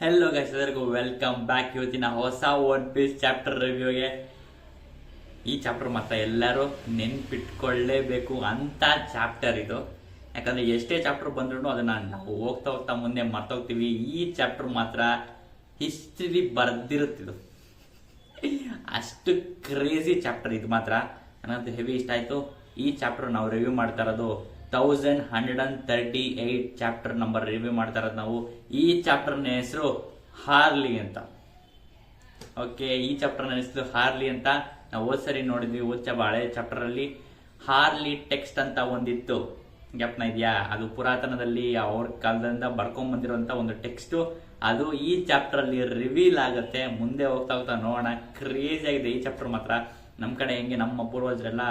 Hello guys, ಎಲ್ಲರಿಗೂ welcome back. ಇವತ್ತಿನ ಹೊಸ ಒನ್ ಪೀಸ್ ಚಾಪ್ಟರ್ ರಿವ್ಯೂಗೆ. ಈ ಚಾಪ್ಟರ್ ಮಾತ್ರ ಎಲ್ಲರೂ ನೆನ್ಪಿಟ್ಕೊಳ್ಳೇಬೇಕು ಅಂತ ಚಾಪ್ಟರ್ ಇದು. ಯಾಕಂದ್ರೆ ಎಷ್ಟೇ ಚಾಪ್ಟರ್ ಬಂದ್ರು ಅದನ್ನ ನಾವು ಹೋಗ್ತಾ ಹೋಗ್ತಾ ಮುಂದೆ ಮರ್ತೋಗ್ತೀವಿ. ಈ ಚಾಪ್ಟರ್ ಮಾತ್ರ ಹಿಸ್ಟ್ರಿ ಬರ್ದಿರುತ್ತಿದ್ದು, ಅಷ್ಟು ಕ್ರೇಜಿ ಚಾಪ್ಟರ್ ಇದು ಮಾತ್ರ. ನನಗಂತೂ ಹೆವಿ ಇಷ್ಟ ಆಯ್ತು. ಈ ಚಾಪ್ಟರ್ ನಾವು ರಿವ್ಯೂ ಮಾಡ್ತಾ ಇರೋದು 1138 ಚಾಪ್ಟರ್ ನಂಬರ್ ರಿವ್ಯೂ ಮಾಡ್ತಾ ಇರೋದು ನಾವು. ಈ ಚಾಪ್ಟರ್ನ ಹೆಸರು ಹಾರ್ಲಿ ಅಂತ. ಓಕೆ, ಈ ಚಾಪ್ಟರ್ನ ಹೆಸರು ಹಾರ್ಲಿ ಅಂತ. ನಾವು ಹೋದ್ಸರಿ ನೋಡಿದ್ವಿ, ಹಳೆ ಚಾಪ್ಟರ್ ಅಲ್ಲಿ ಹಾರ್ಲಿ ಟೆಕ್ಸ್ಟ್ ಅಂತ ಒಂದಿತ್ತು, ಜ್ಞಾಪನ ಇದೆಯಾ? ಅದು ಪುರಾತನದಲ್ಲಿ ಅವ್ರ ಕಾಲದಿಂದ ಬರ್ಕೊಂಡ್ ಬಂದಿರುವಂತ ಒಂದು ಟೆಕ್ಸ್ಟ್. ಅದು ಈ ಚಾಪ್ಟರ್ ಅಲ್ಲಿ ರಿವೀಲ್ ಆಗುತ್ತೆ. ಮುಂದೆ ಹೋಗ್ತಾ ಹೋಗ್ತಾ ನೋಡೋಣ. ಕ್ರೇಜಿ ಆಗಿದೆ ಈ ಚಾಪ್ಟರ್ ಮಾತ್ರ. ನಮ್ ಕಡೆ ಹೆಂಗೆ ನಮ್ಮ ಪೂರ್ವಜರೆಲ್ಲ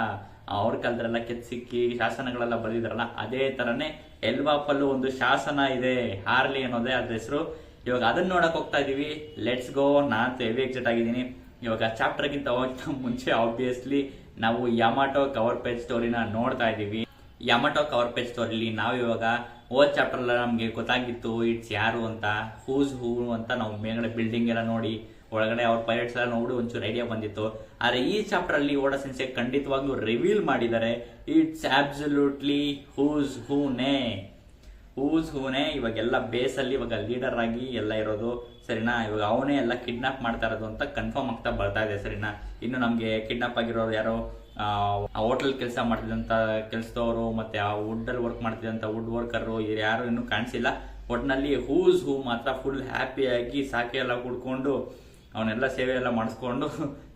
ಅವ್ರ ಕಾಲದಲ್ಲೆಲ್ಲ ಕೆತ್ಸಿಕ್ಕಿ ಶಾಸನಗಳೆಲ್ಲ ಬರೆದಿದ್ರಲ್ಲ, ಅದೇ ತರನೇ ಎಲ್ವಾಪಲ್ಲೂ ಒಂದು ಶಾಸನ ಇದೆ, ಹಾರ್ಲಿ ಅನ್ನೋದೇ ಅದ್ರ ಹೆಸರು. ಇವಾಗ ಅದನ್ನ ನೋಡಕ್ ಹೋಗ್ತಾ ಇದೀವಿ. Let's go. ನಾನಂತೂ ಹೆವಿ ಎಕ್ಸೈಟ್ ಆಗಿದ್ದೀನಿ. ಇವಾಗ ಚಾಪ್ಟರ್ಗಿಂತ ಹೋಗ್ತಾ ಮುಂಚೆ ಆಬ್ವಿಯಸ್ಲಿ ನಾವು ಯಾಮಾಟೋ ಕವರ್ ಪೇಜ್ ಸ್ಟೋರಿನ ನೋಡ್ತಾ ಇದೀವಿ. ಯಾಮಾಟೋ ಕವರ್ ಪೇಜ್ ಸ್ಟೋರಿಲಿ ನಾವು ಇವಾಗ ಓದ್ ಚಾಪ್ಟರ್ ಎಲ್ಲ ನಮ್ಗೆ ಗೊತ್ತಾಗಿತ್ತು ಇಟ್ಸ್ ಯಾರು ಅಂತ, ಹೂಸ್ ಹೂ ಅಂತ. ನಾವು ಮೇಲ್ಗಡೆ ಬಿಲ್ಡಿಂಗ್ ಎಲ್ಲ ನೋಡಿ ಒಳಗಡೆ ಅವ್ರ ಪೈರೇಟ್ಸ್ ಎಲ್ಲ ನೋಡಿ ಒಂಚೂರು ಐಡಿಯಾ ಬಂದಿತ್ತು. ಆದ್ರೆ ಈ ಚಾಪ್ಟರ್ ಅಲ್ಲಿ ಓಡಾ ಸೆನ್ಸೆ ಖಂಡಿತವಾಗ್ಲೂ ರಿವೀಲ್ ಮಾಡಿದ್ದಾರೆ. ಇಟ್ಸ್ ಅಬ್ಸಲ್ಯೂಟ್ಲಿ ಹೂಸ್ ಹೂನೇ. ಇವಾಗೆಲ್ಲ ಬೇಸ್ ಅಲ್ಲಿ ಇವಾಗ ಲೀಡರ್ ಆಗಿ ಎಲ್ಲ ಇರೋದು, ಸರಿನಾ? ಇವಾಗ ಅವನೇ ಎಲ್ಲ ಕಿಡ್ನಾಪ್ ಮಾಡ್ತಾ ಇರೋದು ಅಂತ ಕನ್ಫರ್ಮ್ ಆಗ್ತಾ ಬರ್ತಾ ಇದೆ, ಸರಿನಾ? ಇನ್ನು ನಮ್ಗೆ ಕಿಡ್ನಾಪ್ ಆಗಿರೋರು ಯಾರೋ ಆ ಹೋಟೆಲ್ ಕೆಲಸ ಮಾಡ್ತಿದ್ದಂತ ಕೆಲಸದವರು, ಮತ್ತೆ ಆ ವುಡ್ ಅಲ್ಲಿ ವರ್ಕ್ ಮಾಡ್ತಿದ್ದಂತ ವುಡ್ ವರ್ಕರ್ ಯಾರು ಇನ್ನೂ ಕಾಣಿಸಿಲ್ಲ. ಒಟ್ನಲ್ಲಿ ಹೂಸ್ ಹೂ ಮಾತ್ರ ಫುಲ್ ಹ್ಯಾಪಿಯಾಗಿ ಸಾಕೆ ಎಲ್ಲ ಕುಡ್ಕೊಂಡು ಅವನೆಲ್ಲ ಸೇವೆ ಎಲ್ಲ ಮಾಡಿಸ್ಕೊಂಡು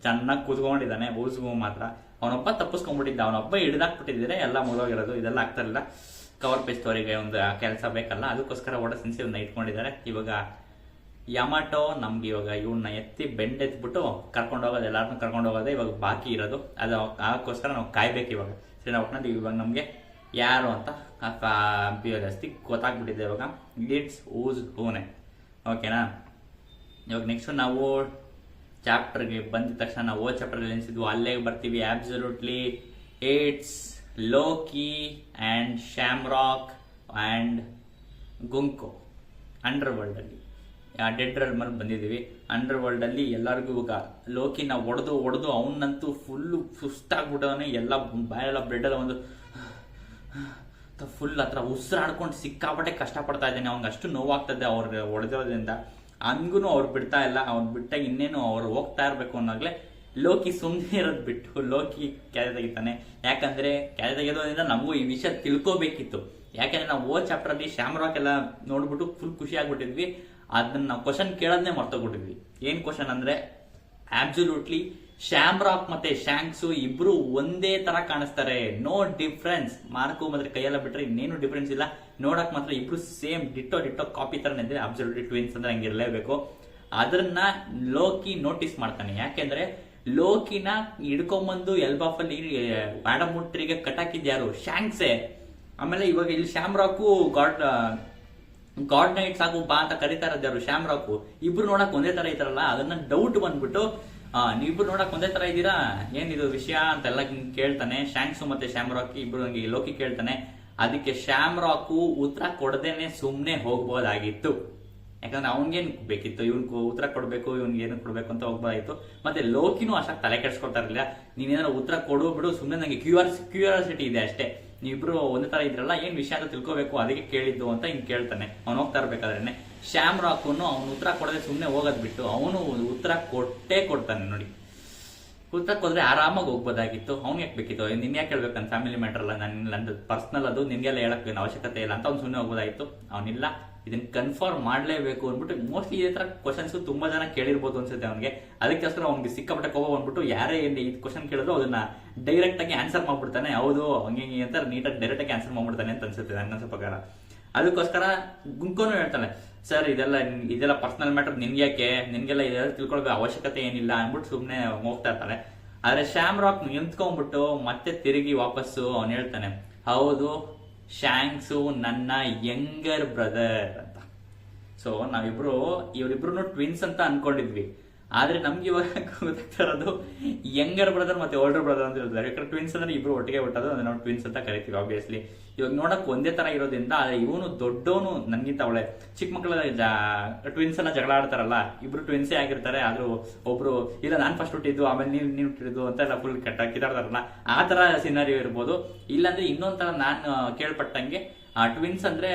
ಚೆನ್ನಾಗಿ ಕೂತ್ಕೊಂಡಿದ್ದಾನೆ. ಹೂಸ್ ಹೂ ಮಾತ್ರ ಅವನೊಬ್ಬ ತಪ್ಪಿಸ್ಕೊಂಡ್ಬಿಟ್ಟಿದ್ದ, ಅವನೊಬ್ಬ ಹಿಡಿದಾಕ್ಬಿಟ್ಟಿದ್ರೆ ಎಲ್ಲ ಮುಗಿದೋಗಿರೋದು. ಇದೆಲ್ಲ ಆಗ್ತಾ ಇಲ್ಲ. ಕವರ್ ಪೇಜ್ ಸ್ಟೋರಿಗೆ ಒಂದು ಕೆಲಸ ಬೇಕಲ್ಲ, ಅದಕ್ಕೋಸ್ಕರ ಓಡ ಸೆನ್ಸಿವ್ನ ಇಟ್ಕೊಂಡಿದ್ದಾರೆ. ಇವಾಗ ಯಾಮಾಟೋ ನಮ್ಗೆ ಇವಾಗ ಇವನ್ನ ಎತ್ತಿ ಬೆಂಡೆತ್ಬಿಟ್ಟು ಕರ್ಕೊಂಡು ಹೋಗೋದು, ಎಲ್ಲಾರನ್ನೂ ಕರ್ಕೊಂಡು ಹೋಗೋದೇ ಇವಾಗ ಬಾಕಿ ಇರೋದು. ಅದು ಅದಕ್ಕೋಸ್ಕರ ನಾವು ಕಾಯ್ಬೇಕು ಇವಾಗ, ಸರಿ? ಒಟ್ಟಿನಲ್ಲಿ ಇವಾಗ ನಮ್ಗೆ ಯಾರು ಅಂತ ಜಾಸ್ತಿ ಗೊತ್ತಾಗ್ಬಿಟ್ಟಿದೆ ಇವಾಗ. ಇಟ್ಸ್ ಹೂಸ್ ಹೂನೆ. ಓಕೆನಾ? ಇವಾಗ ನೆಕ್ಸ್ಟ್ ನಾವು ಚಾಪ್ಟರ್ಗೆ ಬಂದಿದ ತಕ್ಷಣ ನಾವು ಚಾಪ್ಟರ್ ಎನಿಸಿದ್ವು ಅಲ್ಲೇ ಬರ್ತೀವಿ. Absolutely it's Loki and Shamrock and ಗುಂಕೋ. ಅಂಡರ್ ವರ್ಲ್ಡ್ ಅಲ್ಲಿ ಡೆಡ್ ರೆಲ್ಮ್ ಅಲ್ಲಿ ಬಂದಿದ್ದೀವಿ. ಅಂಡರ್ ವರ್ಲ್ಡ್ ಅಲ್ಲಿ ಎಲ್ಲರಿಗೂ ಇವಾಗ ಲೋಕಿನ ಒಡೆದು ಅವನಂತೂ ಫುಲ್ಲು ಸುಸ್ತಾಗ್ಬಿಟ್ಟವನೇ. ಎಲ್ಲ ಬಾಯೆಲ್ಲ ಬ್ಲಡ್ ಎಲ್ಲ ಒಂದು ಫುಲ್ ಹತ್ರ ಉಸಿರಾಡ್ಕೊಂಡು ಸಿಕ್ಕಾಪಟ್ಟೆ ಕಷ್ಟಪಡ್ತಾ ಇದ್ದಾನೆ. ಅವ್ನಿಗೆ ಅಷ್ಟು ನೋವಾಗ್ತದೆ ಅವ್ರಿಗೆ ಹೊಡೆದಿರೋದ್ರಿಂದ. ಹಂಗೂ ಅವ್ರು ಬಿಡ್ತಾ ಇಲ್ಲ. ಅವ್ನು ಬಿಟ್ಟಾಗ ಇನ್ನೇನು ಅವ್ರು ಹೋಗ್ತಾ ಇರ್ಬೇಕು ಅನ್ನೋಗ್ಲೆ ಲೋಕಿ ಸುಮ್ಮನೆ ಇರೋದು ಬಿಟ್ಟು ಲೋಕಿ ಕ್ಯಾರೆ ತೆಗಿತಾನೆ. ಯಾಕಂದ್ರೆ ಕ್ಯಾರೆ ತೆಗೆಯೋದ್ರಿಂದ ನಮಗೂ ಈ ವಿಷಯ ತಿಳ್ಕೋಬೇಕಿತ್ತು. ಯಾಕಂದ್ರೆ ನಾವು ಓ ಚಾಪ್ಟರ್ ಅಲ್ಲಿ ಶ್ಯಾಮ್ರಾಕ್ ಎಲ್ಲ ನೋಡ್ಬಿಟ್ಟು ಫುಲ್ ಖುಷಿ ಆಗ್ಬಿಟ್ಟಿದ್ವಿ. ಅದನ್ನ ನಾವು ಕ್ವಶನ್ ಕೇಳೋದನ್ನೇ ಮರ್ತೋಗ್ಬಿಟ್ಟಿದ್ವಿ. ಏನ್ ಕ್ವಶನ್ ಅಂದ್ರೆ, ಅಬ್ಸಲ್ಯೂಟ್ಲಿ ಶ್ಯಾಮ್ರಾಕ್ ಮತ್ತೆ ಶಾಂಕ್ಸು ಇಬ್ರು ಒಂದೇ ತರ ಕಾಣಿಸ್ತಾರೆ. No difference. ಮಾರ್ಕು ಮತ್ತೆ ಕೈಯೆಲ್ಲ ಬಿಟ್ರೆ ಇನ್ನೇನು ಡಿಫ್ರೆನ್ಸ್ ಇಲ್ಲ. ನೋಡಕ್ ಮಾತ್ರ ಇಬ್ರು ಸೇಮ್ ಡಿಟ್ಟೋ ಕಾಪಿ ತರ ಇದ್ರೆ ಅಬ್ಸಲ್ಯೂಟ್ಲಿ ಟ್ವಿನ್ಸ್ ಅಂದ್ರೆ ಹಂಗಿರ್ಲೇಬೇಕು. ಅದನ್ನ ಲೋಕಿ ನೋಟಿಸ್ ಮಾಡ್ತಾನೆ. ಯಾಕೆಂದ್ರೆ ಲೋಕಿನ ಹಿಡ್ಕೊಂಬಂದು ಎಲ್ಬಾಫಲ್ಲಿ ಆಡಮುಟ್ರಿಗೆ ಕಟ್ಟಾಕಿದ್ಯಾರು? ಶಾಂಕ್ಸೆ. ಆಮೇಲೆ ಇವಾಗ ಇಲ್ಲಿ ಶ್ಯಾಮ್ರಾಕು ಗಾಡ್ ನೈಟ್ಸ್ ಆಗು ಬಾ ಅಂತ ಕರೀತಾ ಇರೋದು ಯಾರು? ಶ್ಯಾಮ್ರಾಕು. ಇಬ್ರು ನೋಡಕ್ ಒಂದೇ ತರ ಇದಾರಲ್ಲ, ಅದನ್ನ ಡೌಟ್ ಬಂದ್ಬಿಟ್ಟು ನೀವಿಬ್ರು ನೋಡಕ್ ಒಂದೇ ತರ ಇದ್ದೀರಾ, ಏನಿದು ವಿಷಯ ಅಂತೆಲ್ಲ ಕೇಳ್ತಾನೆ. ಶಾಂಕ್ಸು ಮತ್ತೆ ಶ್ಯಾಮ್ರಾಕ್ ಇಬ್ರು ಲೋಕಿ ಕೇಳ್ತಾನೆ. ಅದಕ್ಕೆ ಶ್ಯಾಮ್ರಾಕು ಉತ್ತರ ಕೊಡದೇನೆ ಸುಮ್ನೆ ಹೋಗ್ಬೋದಾಗಿತ್ತು. ಯಾಕಂದ್ರೆ ಅವನ್ಗೇನ್ ಬೇಕಿತ್ತು, ಇವನ್ ಉತ್ತರ ಕೊಡ್ಬೇಕು, ಇವ್ನಿಗೆ ಏನು ಕೊಡ್ಬೇಕು ಅಂತ ಹೋಗ್ಬೋದಾಗಿತ್ತು. ಮತ್ತೆ ಲೋಕಿನೂ ಅಷ್ಟಾಗಿ ತಲೆ ಕೆಡ್ಸ್ಕೊಳ್ತಾ ಇರಲಿಲ್ಲ. ನೀನೇನಾದ್ರು ಉತ್ತರ ಕೊಡು ಬಿಡು, ಸುಮ್ನೆ ನಂಗೆ ಕ್ಯೂರಿಯಾಸಿಟಿ ಇದೆ ಅಷ್ಟೇ, ನೀವಿಬ್ರು ಒಂದೇ ತರ ಇದ್ರಲ್ಲ, ಏನ್ ವಿಷಯ ಅಂತ ತಿಳ್ಕೋಬೇಕು, ಅದಕ್ಕೆ ಕೇಳಿದ್ದು ಅಂತ ಹಿಂಗ್ ಕೇಳ್ತಾನೆ. ಅವ್ನು ಹೋಗ್ತಾ ಇರ್ಬೇಕಾದ್ರೆ ಶ್ಯಾಮ್ರಾಕುನು ಅವ್ನು ಉತ್ತರ ಕೊಡದೆ ಸುಮ್ನೆ ಹೋಗೋದ್ ಬಿಟ್ಟು ಅವನು ಉತ್ತರ ಕೊಡ್ತಾನೆ. ನೋಡಿ, ಉತ್ತರ ಕೊಡ್ರೆ ಆರಾಮಾಗಿ ಹೋಗ್ಬೋದಾಗಿತ್ತು. ಅವ್ನು ಯಾಕೆ ಬೇಕಿತ್ತು? ನಿನ್ ಯಾಕೆ ಹೇಳ್ಬೇಕಂತ? ಫ್ಯಾಮಿಲಿ ಮ್ಯಾಟರ್ ಅಲ್ಲ, ನಂದು ಪರ್ಸನಲ್, ಅದು ನಿನ್ಗೆಲ್ಲ ಹೇಳಕ್ ಅವಶ್ಯಕತೆ ಇಲ್ಲ ಅಂತ ಅವ್ನು ಸುಮ್ಮನೆ ಹೋಗ್ಬೋದಾಗಿತ್ತು. ಅವನಿಲ್ಲ, ಇದನ್ನ ಕನ್ಫರ್ಮ್ ಮಾಡ್ಲೇಬೇಕು ಅಂದ್ಬಿಟ್ಟು ಮೋಸ್ಟ್ಲಿ ಇದೇ ತರ ಕ್ವಶನ್ಸ್ ತುಂಬಾ ಜನ ಕೇಳಿರ್ಬೋದು ಅನ್ಸುತ್ತೆ ಅವನಿಗೆ. ಅದಕ್ಕೋಸ್ಕರ ಅವ್ನಿಗೆ ಸಿಕ್ಕಾಪಟ್ಟೆ ಕೋಪ ಬಂದ್ಬಿಟ್ಟು ಯಾರೇ ಈ ಕ್ವಶನ್ ಕೇಳಿದ್ರು ಅದನ್ನ ಡೈರೆಕ್ಟ್ ಆಗಿ ಆನ್ಸರ್ ಮಾಡ್ಬಿಡ್ತಾನೆ. ಹೌದು ಹಂಗೆ ಅಂತ ನೀಟಾಗಿ ಡೈರೆಕ್ಟ್ ಆಗಿ ಆನ್ಸರ್ ಮಾಡ್ಬಿಡ್ತಾನೆ ಅಂತ ಅನ್ಸುತ್ತೆ ನನ್ನ ಪ್ರಕಾರ. ಅದಕ್ಕೋಸ್ಕರ ಗುಂಕೋನು ಹೇಳ್ತಾನೆ, ಸರ್ ಇದೆಲ್ಲ ಪರ್ಸನಲ್ ಮ್ಯಾಟರ್, ನಿನ್ಗೆಲ್ಲ ಇದೆಲ್ಲ ತಿಳ್ಕೊಳ್ಬೇಕು ಅವಶ್ಯಕತೆ ಏನಿಲ್ಲ ಅಂದ್ಬಿಟ್ಟು ಸುಮ್ನೆ ಹೋಗ್ತಾ ಇರ್ತಾನೆ. ಆದ್ರೆ ಶ್ಯಾಮ್ರಾಕ್ ನಿಂತ್ಕೊಂಡ್ಬಿಟ್ಟು ಮತ್ತೆ ತಿರುಗಿ ವಾಪಸ್ಸು ಅವ್ನು ಹೇಳ್ತಾನೆ, ಹೌದು ಶಾಂಕ್ಸು ನನ್ನ ಯಂಗರ್ ಬ್ರದರ್ ಅಂತ. ಸೊ ಇವರಿಬ್ರು ಟ್ವಿನ್ಸ್ ಅಂತ ಅನ್ಕೊಂಡಿದ್ವಿ. ಆದ್ರೆ ನಮ್ಗೆ ಇವಾಗ ಗೊತ್ತಾಗ್ತಾ ಇರೋದು ಯಂಗರ್ ಬ್ರದರ್ ಮತ್ತೆ ಓಲ್ಡರ್ ಬ್ರದರ್ ಅಂತ ಹೇಳ್ತಾರೆ. ಯಾಕಂದ್ರೆ ಟ್ವಿನ್ಸ್ ಅಂದ್ರೆ ಇಬ್ರು ಒಟ್ಟಿಗೆ ಹುಟ್ಟೋದು, ಅಂದ್ರೆ ನಾವು ಟ್ವಿನ್ಸ್ ಅಂತ ಕರಿತೀವಿ ಆಬ್ವಿಯಸ್ಲಿ. ಇವಾಗ ನೋಡಕ್ ಒಂದೇ ತರ ಇರೋದ್ರಿಂದ ಇವನು ದೊಡ್ಡವನು ನನ್ಗಿಂತ ಅವಳೆ ಚಿಕ್ಕ ಮಕ್ಕಳ ಟ್ವಿನ್ಸ್ ಎಲ್ಲ ಜಗಳ ಆಡ್ತಾರಲ್ಲ, ಇಬ್ರು ಟ್ವಿನ್ಸೇ ಆಗಿರ್ತಾರೆ. ಆದ್ರೂ ಒಬ್ರು ಇಲ್ಲ ನಾನ್ ಫಸ್ಟ್ ಹುಟ್ಟಿದ್ದು ಆಮೇಲೆ ನೀವ್ ಹುಟ್ಟಿದ್ದು ಅಂತ ಎಲ್ಲ ಫುಲ್ ಕಿತ್ತಾಡ್ತಾರಲ್ಲ, ಆ ತರ ಸಿನಾರಿಯೋ ಇರ್ಬೋದು. ಇಲ್ಲಾಂದ್ರೆ ಇನ್ನೊಂದ್ ತರ ನಾನು ಕೇಳ್ಪಟ್ಟಂಗೆ ಟ್ವಿನ್ಸ್ ಅಂದ್ರೆ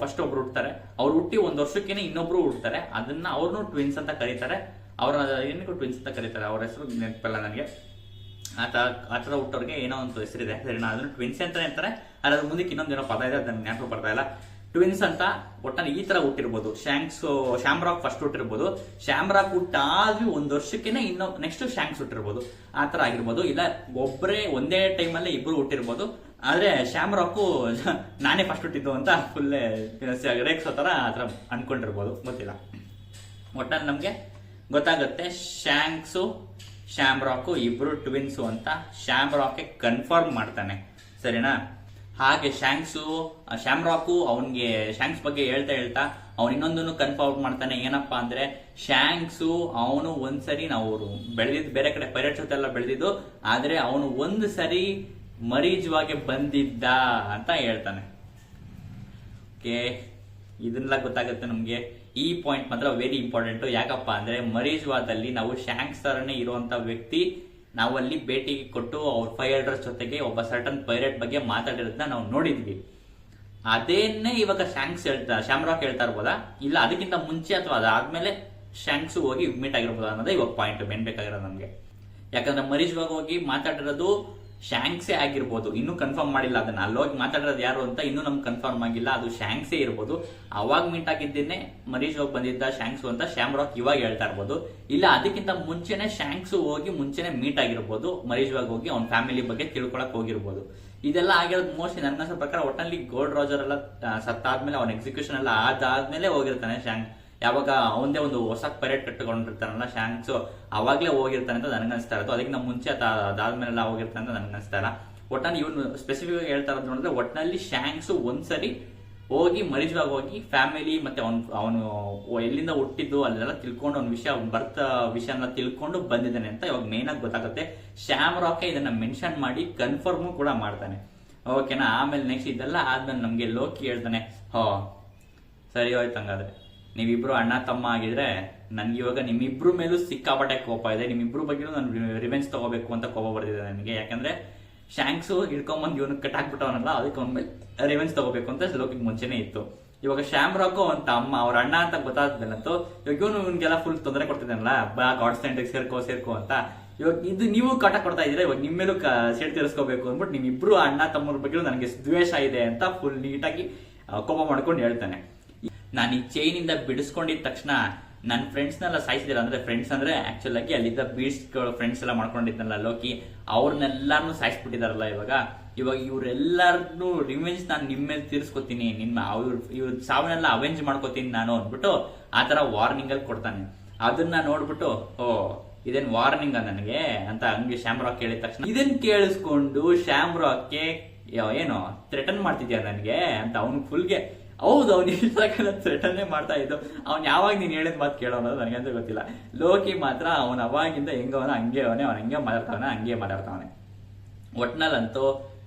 ಫಸ್ಟ್ ಒಬ್ರು ಹುಡ್ತಾರೆ, ಅವ್ರು ಹುಟ್ಟಿ ಒಂದ್ ವರ್ಷಕ್ಕೇನೆ ಇನ್ನೊಬ್ರು ಹುಡ್ತಾರೆ, ಅದನ್ನ ಅವ್ರನ್ನು ಟ್ವಿನ್ಸ್ ಅಂತ ಕರೀತಾರೆ. ಅವ್ರ ಏನಕ್ಕೂ ಟ್ವಿನ್ಸ್ ಅಂತ ಕರೀತಾರೆ, ಅವ್ರ ಹೆಸರು ನೆನಪಲ್ಲ ನನಗೆ. ಆತರ ಹುಟ್ಟೋರ್ಗೆ ಏನೋ ಒಂದು ಹೆಸರಿದೆ, ಸರಿನಾ? ಅದನ್ನು ಟ್ವಿನ್ಸ್ ಅಂತ ಹೇಳ್ತಾರೆ. ಅದ್ರ ಮುಂದಕ್ಕೆ ಇನ್ನೊಂದು ಏನೋ ಪದ ಇದೆ, ಅದನ್ನ ನೆನಪು ಬರ್ತಾ ಇಲ್ಲ. ಟ್ವಿನ್ಸ್ ಅಂತ ಒಟ್ಟಲ್ಲಿ ಈ ತರ ಹುಟ್ಟಿರ್ಬೋದು. ಶ್ಯಾಮ್ರಾಕ್ ಫಸ್ಟ್ ಹುಟ್ಟಿರ್ಬೋದು, ಶ್ಯಾಮ್ರಾಕ್ ಹುಟ್ಟಾದ್ವಿ ಒಂದ್ ವರ್ಷಕ್ಕೇನೆ ನೆಕ್ಸ್ಟ್ ಶಾಂಕ್ಸ್ ಹುಟ್ಟಿರ್ಬೋದು, ಆ ತರ ಆಗಿರ್ಬೋದು. ಇಲ್ಲ ಒಬ್ಬರೇ ಒಂದೇ ಟೈಮಲ್ಲೇ ಇಬ್ರು ಹುಟ್ಟಿರ್ಬೋದು. ಆದ್ರೆ ಶ್ಯಾಮ್ರಾಕು ನಾನೇ ಫಸ್ಟ್ ಹುಟ್ಟಿದ್ದು ಅಂತ ಫುಲ್ ರೇಕ್ಸೋ ತರ ಆತರ ಅನ್ಕೊಂಡಿರ್ಬೋದು, ಗೊತ್ತಿಲ್ಲ. ಒಟ್ಟಲ್ಲಿ ನಮ್ಗೆ ಗೊತ್ತಾಗುತ್ತೆ ಶಾಂಕ್ಸು ಶ್ಯಾಮ್ರಾಕು ಇಬ್ರು ಟ್ವಿನ್ಸು ಅಂತ ಶ್ಯಾಮ್ರಾಕೆ ಕನ್ಫರ್ಮ್ ಮಾಡ್ತಾನೆ, ಸರಿನಾ? ಹಾಗೆ ಶ್ಯಾಮ್ರಾಕು ಅವನ್ಗೆ ಶಾಂಕ್ಸ್ ಬಗ್ಗೆ ಹೇಳ್ತಾ ಅವ್ನು ಇನ್ನೊಂದನ್ನು ಕನ್ಫರ್ಮ್ ಮಾಡ್ತಾನೆ. ಏನಪ್ಪಾ ಅಂದ್ರೆ ಶಾಂಕ್ಸು ಅವನು ಒಂದ್ಸರಿ ನಾವು ಬೆಳೆದಿದ್ದು ಬೇರೆ ಕಡೆ ಪೈರೇಟ್ಸ್ ಜೊತೆ ಎಲ್ಲ ಬೆಳೆದಿದ್ದು, ಆದ್ರೆ ಅವನು ಒಂದ್ ಸರಿ ಮರೀಜುವಾಗೆ ಬಂದಿದ್ದ ಅಂತ ಹೇಳ್ತಾನೆ. ಓಕೆ, ಇದನ್ನೆಲ್ಲ ಗೊತ್ತಾಗುತ್ತೆ ನಮ್ಗೆ. ಈ ಪಾಯಿಂಟ್ ಮಾತ್ರ ವೆರಿ ಇಂಪಾರ್ಟೆಂಟ್. ಯಾಕಪ್ಪ ಅಂದ್ರೆ ಮರೀಜುವಾದಲ್ಲಿ ನಾವು ಶಾಂಕ್ಸ್ ತರನೇ ಇರುವಂತ ವ್ಯಕ್ತಿ ನಾವು ಅಲ್ಲಿ ಭೇಟಿಗೆ ಕೊಟ್ಟು ಅವ್ರ ಫೈಲ್ಡರ್ಸ್ ಜೊತೆಗೆ ಒಬ್ಬ ಸರ್ಟನ್ ಪೈರೇಟ್ ಬಗ್ಗೆ ಮಾತಾಡಿರೋದನ್ನ ನಾವು ನೋಡಿದ್ವಿ. ಅದೇನೆ ಇವಾಗ ಶ್ಯಾಮ್ರಾಕ್ ಹೇಳ್ತಾ ಇರ್ಬೋದಾ, ಇಲ್ಲ ಅದಕ್ಕಿಂತ ಮುಂಚೆ ಅಥವಾ ಅದಾದ್ಮೇಲೆ ಶಾಂಕ್ಸ್ ಹೋಗಿ ಮೀಟ್ ಆಗಿರ್ಬೋದಾ ಅನ್ನೋದೇ ಇವಾಗ ಪಾಯಿಂಟ್ ಮೇನ್ ಬೇಕಾಗಿರೋದು ನಮ್ಗೆ. ಯಾಕಂದ್ರೆ ಮರೀಜುವಾಗ ಹೋಗಿ ಮಾತಾಡಿರೋದು ಶಾಂಕ್ಸೇ ಆಗಿರ್ಬೋದು, ಇನ್ನೂ ಕನ್ಫರ್ಮ್ ಮಾಡಿಲ್ಲ ಅದನ್ನ. ಅಲ್ಲೋಗಿ ಮಾತಾಡಿರೋದು ಯಾರು ಅಂತ ಇನ್ನೂ ನಮ್ಗೆ ಕನ್ಫರ್ಮ್ ಆಗಿಲ್ಲ, ಅದು ಶಾಂಕ್ಸೇ ಇರ್ಬೋದು. ಅವಾಗ ಮೀಟ್ ಆಗಿದ್ದೇನೆ ಮರೀಜ್ ಹೋಗಿ ಬಂದಿದ್ದ ಶಾಂಕ್ಸು ಅಂತ ಶ್ಯಾಮ್ರಾಕ್ ಇವಾಗ ಹೇಳ್ತಾ ಇರ್ಬೋದು. ಇಲ್ಲ ಅದಕ್ಕಿಂತ ಮುಂಚೆನೆ ಶಾಂಕ್ಸು ಹೋಗಿ ಮುಂಚೆನೆ ಮೀಟ್ ಆಗಿರ್ಬೋದು, ಮರೀಜ್ವಾಗ ಹೋಗಿ ಅವ್ನ ಫ್ಯಾಮಿಲಿ ಬಗ್ಗೆ ತಿಳ್ಕೊಳಕ್ ಹೋಗಿರ್ಬೋದು. ಇದೆಲ್ಲ ಆಗಿರೋದು ಮೋಸ್ಟ್ಲಿ ನನ್ನ ಪ್ರಕಾರ ಒಟ್ಟಲ್ಲಿ ಗೋಲ್ಡ್ ರೋಜರ್ ಎಲ್ಲ ಸತ್ತಾದ್ಮೇಲೆ ಅವ್ನ ಎಕ್ಸಿಕ್ಯೂಷನ್ ಎಲ್ಲ ಆದಾದ್ಮೇಲೆ ಹೋಗಿರ್ತಾನೆ ಯಾವಾಗ ಅವಂದೇ ಒಂದು ಹೊಸ ಪೈರೇಟ್ ಕಟ್ಟಿಕೊಂಡಿರ್ತಾನಲ್ಲ ಶಾಂಕ್ಸು, ಅವಾಗ್ಲೇ ಹೋಗಿರ್ತಾನೆ ಅಂತ ನನಗನ್ಸ್ತಾ ಇರೋದು. ಅದಕ್ಕಿಂತ ಮುಂಚೆ ಅದಾದ್ಮೇಲೆಲ್ಲ ಹೋಗಿರ್ತಾನೆ ಅಂತ ನನಗನ್ಸ್ತಾ ಇಲ್ಲ. ಒಟ್ಟಲ್ಲಿ ಇವನು ಸ್ಪೆಸಿಫಿಕ್ ಆಗಿ ಹೇಳ್ತಾ ಇರೋದು ನೋಡಿದ್ರೆ ಒಟ್ಟಿನಲ್ಲಿ ಶಾಂಕ್ಸು ಒಂದ್ಸರಿ ಹೋಗಿ ಮರೀಜ್ವಾಗ ಹೋಗಿ ಫ್ಯಾಮಿಲಿ ಮತ್ತೆ ಅವನು ಎಲ್ಲಿಂದ ಹುಟ್ಟಿದ್ದು ಅಲ್ಲೆಲ್ಲ ತಿಳ್ಕೊಂಡು ಅವ್ನ ವಿಷಯ ವಿಷಯನ ತಿಳ್ಕೊಂಡು ಬಂದಿದ್ದಾನೆ ಅಂತ ಇವಾಗ ಮೇನ್ ಆಗಿ ಗೊತ್ತಾಗುತ್ತೆ. ಶ್ಯಾಮ್ರಾಕೆ ಇದನ್ನ ಮೆನ್ಷನ್ ಮಾಡಿ ಕನ್ಫರ್ಮ್ ಕೂಡ ಮಾಡ್ತಾನೆ, ಓಕೆನಾ? ಆಮೇಲೆ ನೆಕ್ಸ್ಟ್ ಇದೆಲ್ಲ ಆದ್ಮೇಲೆ ನಮ್ಗೆ ಲೋಕಿ ಹೇಳ್ತಾನೆ, ಸರಿ ಹೋಯ್ತು, ಹಂಗಾದ್ರೆ ನೀವಿಬ್ರು ಅಣ್ಣ ತಮ್ಮ ಆಗಿದ್ರೆ ನನ್ಗೆ ಇವಾಗ ನಿಮ್ಮಿಬ್ರು ಮೇಲೂ ಸಿಕ್ಕಾಪಟ್ಟೆ ಕೋಪ ಇದೆ, ನಿಮ್ಮಿಬ್ರು ಬಗ್ಗೆ ನಾನು ರಿವೆಂಜ್ ತಗೋಬೇಕು ಅಂತ ಕೋಪ ಬರ್ತಿದೆ ನನಗೆ. ಯಾಕಂದ್ರೆ ಶಾಂಕ್ಸು ಹಿಡ್ಕೊಂಬಂದು ಇವನು ಕಟ್ಟಾಕ್ಬಿಟ್ಟವನಲ್ಲ, ಅದಕ್ಕೆ ಅವನ ಮೇಲೆ ರಿವೆಂಜ್ ತಗೋಬೇಕು ಅಂತ ಲೋಕಿಗೆ ಮುಂಚೆನೆ ಇತ್ತು. ಇವಾಗ ಶ್ಯಾಮ್ರಾಕು ಅವನ ತಮ್ಮ ಅವ್ರ ಅಣ್ಣ ಅಂತ ಗೊತ್ತಾದ್ಮೇಲಂತೂ ಇವಾಗ ಇವನಿಗೆಲ್ಲ ಫುಲ್ ತೊಂದರೆ ಕೊಡ್ತಿದ್ದಾನಲ್ಲ, ಬಾ ಗಾಡ್ ಸ್ಟ್ಯಾಂಡಿಗೆ ಸೇರ್ಕೋ ಅಂತ. ಇವಾಗ ಇದು ನೀವು ಕಾಟ ಕೊಡ್ತಾ ಇದ್ರೆ ಇವಾಗ ನಿಮ್ಮ ಮೇಲೂ ಸೇಡ್ ತೀರಿಸ್ಕೋಬೇಕು ಅಂದ್ಬಿಟ್ಟು ನಿಮ್ಮಿಬ್ರು ಅಣ್ಣ ತಮ್ಮರ ಬಗ್ಗೆ ನನಗೆ ದ್ವೇಷ ಇದೆ ಅಂತ ಫುಲ್ ನೀಟಾಗಿ ಕೋಪ ಮಾಡ್ಕೊಂಡು ಹೇಳ್ತಾನೆ. ನಾನು ಈ ಚೈನ್ ಇಂದ ಬಿಡಿಸ್ಕೊಂಡಿದ ತಕ್ಷಣ ನನ್ನ ಫ್ರೆಂಡ್ಸ್ನೆಲ್ಲ ಸಾಯಿಸಿದಿರ, ಅಂದ್ರೆ ಫ್ರೆಂಡ್ಸ್ ಅಂದ್ರೆ ಆಕ್ಚುಲ್ ಆಗಿ ಅಲ್ಲಿದ್ದ ಬೀಡ್ಸ್ ಫ್ರೆಂಡ್ಸ್ ಎಲ್ಲ ಮಾಡ್ಕೊಂಡಿದ್ನಲ್ಲ ಲೋಕಿ, ಅವ್ರನ್ನೆಲ್ಲಾನು ಸಾಯಿಸ್ಬಿಟ್ಟಿದಾರಲ್ಲ. ಇವಾಗ ಇವ್ರೆಲ್ಲಾರ್ನು ರಿವೆಂಜ್ ನಾನು ನಿಮ್ಮ ಮೇಲೆ ತೀರಿಸ್ಕೊತೀನಿ, ಇವ್ರ ಸಾವನ್ನೆಲ್ಲ ಅವೆಂಜ್ ಮಾಡ್ಕೋತೀನಿ ನಾನು ಅಂದ್ಬಿಟ್ಟು ಆತರ ವಾರ್ನಿಂಗ್ ಅಲ್ಲಿ ಕೊಡ್ತಾನೆ. ಅದನ್ನ ನೋಡ್ಬಿಟ್ಟು ಇದೇನ್ ವಾರ್ನಿಂಗ್ ನನಗೆ ಅಂತ ಹಂಗೆ ಶ್ಯಾಮ್ರಾಕ್ ಹೇಳಿದ ತಕ್ಷಣ ಇದನ್ ಕೇಳಿಸ್ಕೊಂಡು ಶ್ಯಾಮ್ರಾಕ್ಗೆ ಏನೋ ಥ್ರೆಟನ್ ಮಾಡ್ತಿದ್ಯಾ ನನಗೆ ಅಂತ ಅವ್ನು ಫುಲ್ಗೆ, ಹೌದು ಅವ್ನು ಇಲ್ಲ ಥ್ರೆಟನ್ನೇ ಮಾಡ್ತಾ ಇದ್ದು. ಅವ್ನು ಯಾವಾಗ ನೀನ್ ಹೇಳಿದ ಮಾತು ಕೇಳೋದು ನನಗಂತ ಗೊತ್ತಿಲ್ಲ. ಲೋಕಿ ಮಾತ್ರ ಅವನ ಅವಾಗಿಂದ ಹೆಂಗವನ ಹಂಗೆ ಅವನೇ, ಅವ್ನ ಹಂಗೆ ಮಾತಾಡ್ತಾವನೆ. ಒಟ್ನಲ್ಲಂತೂ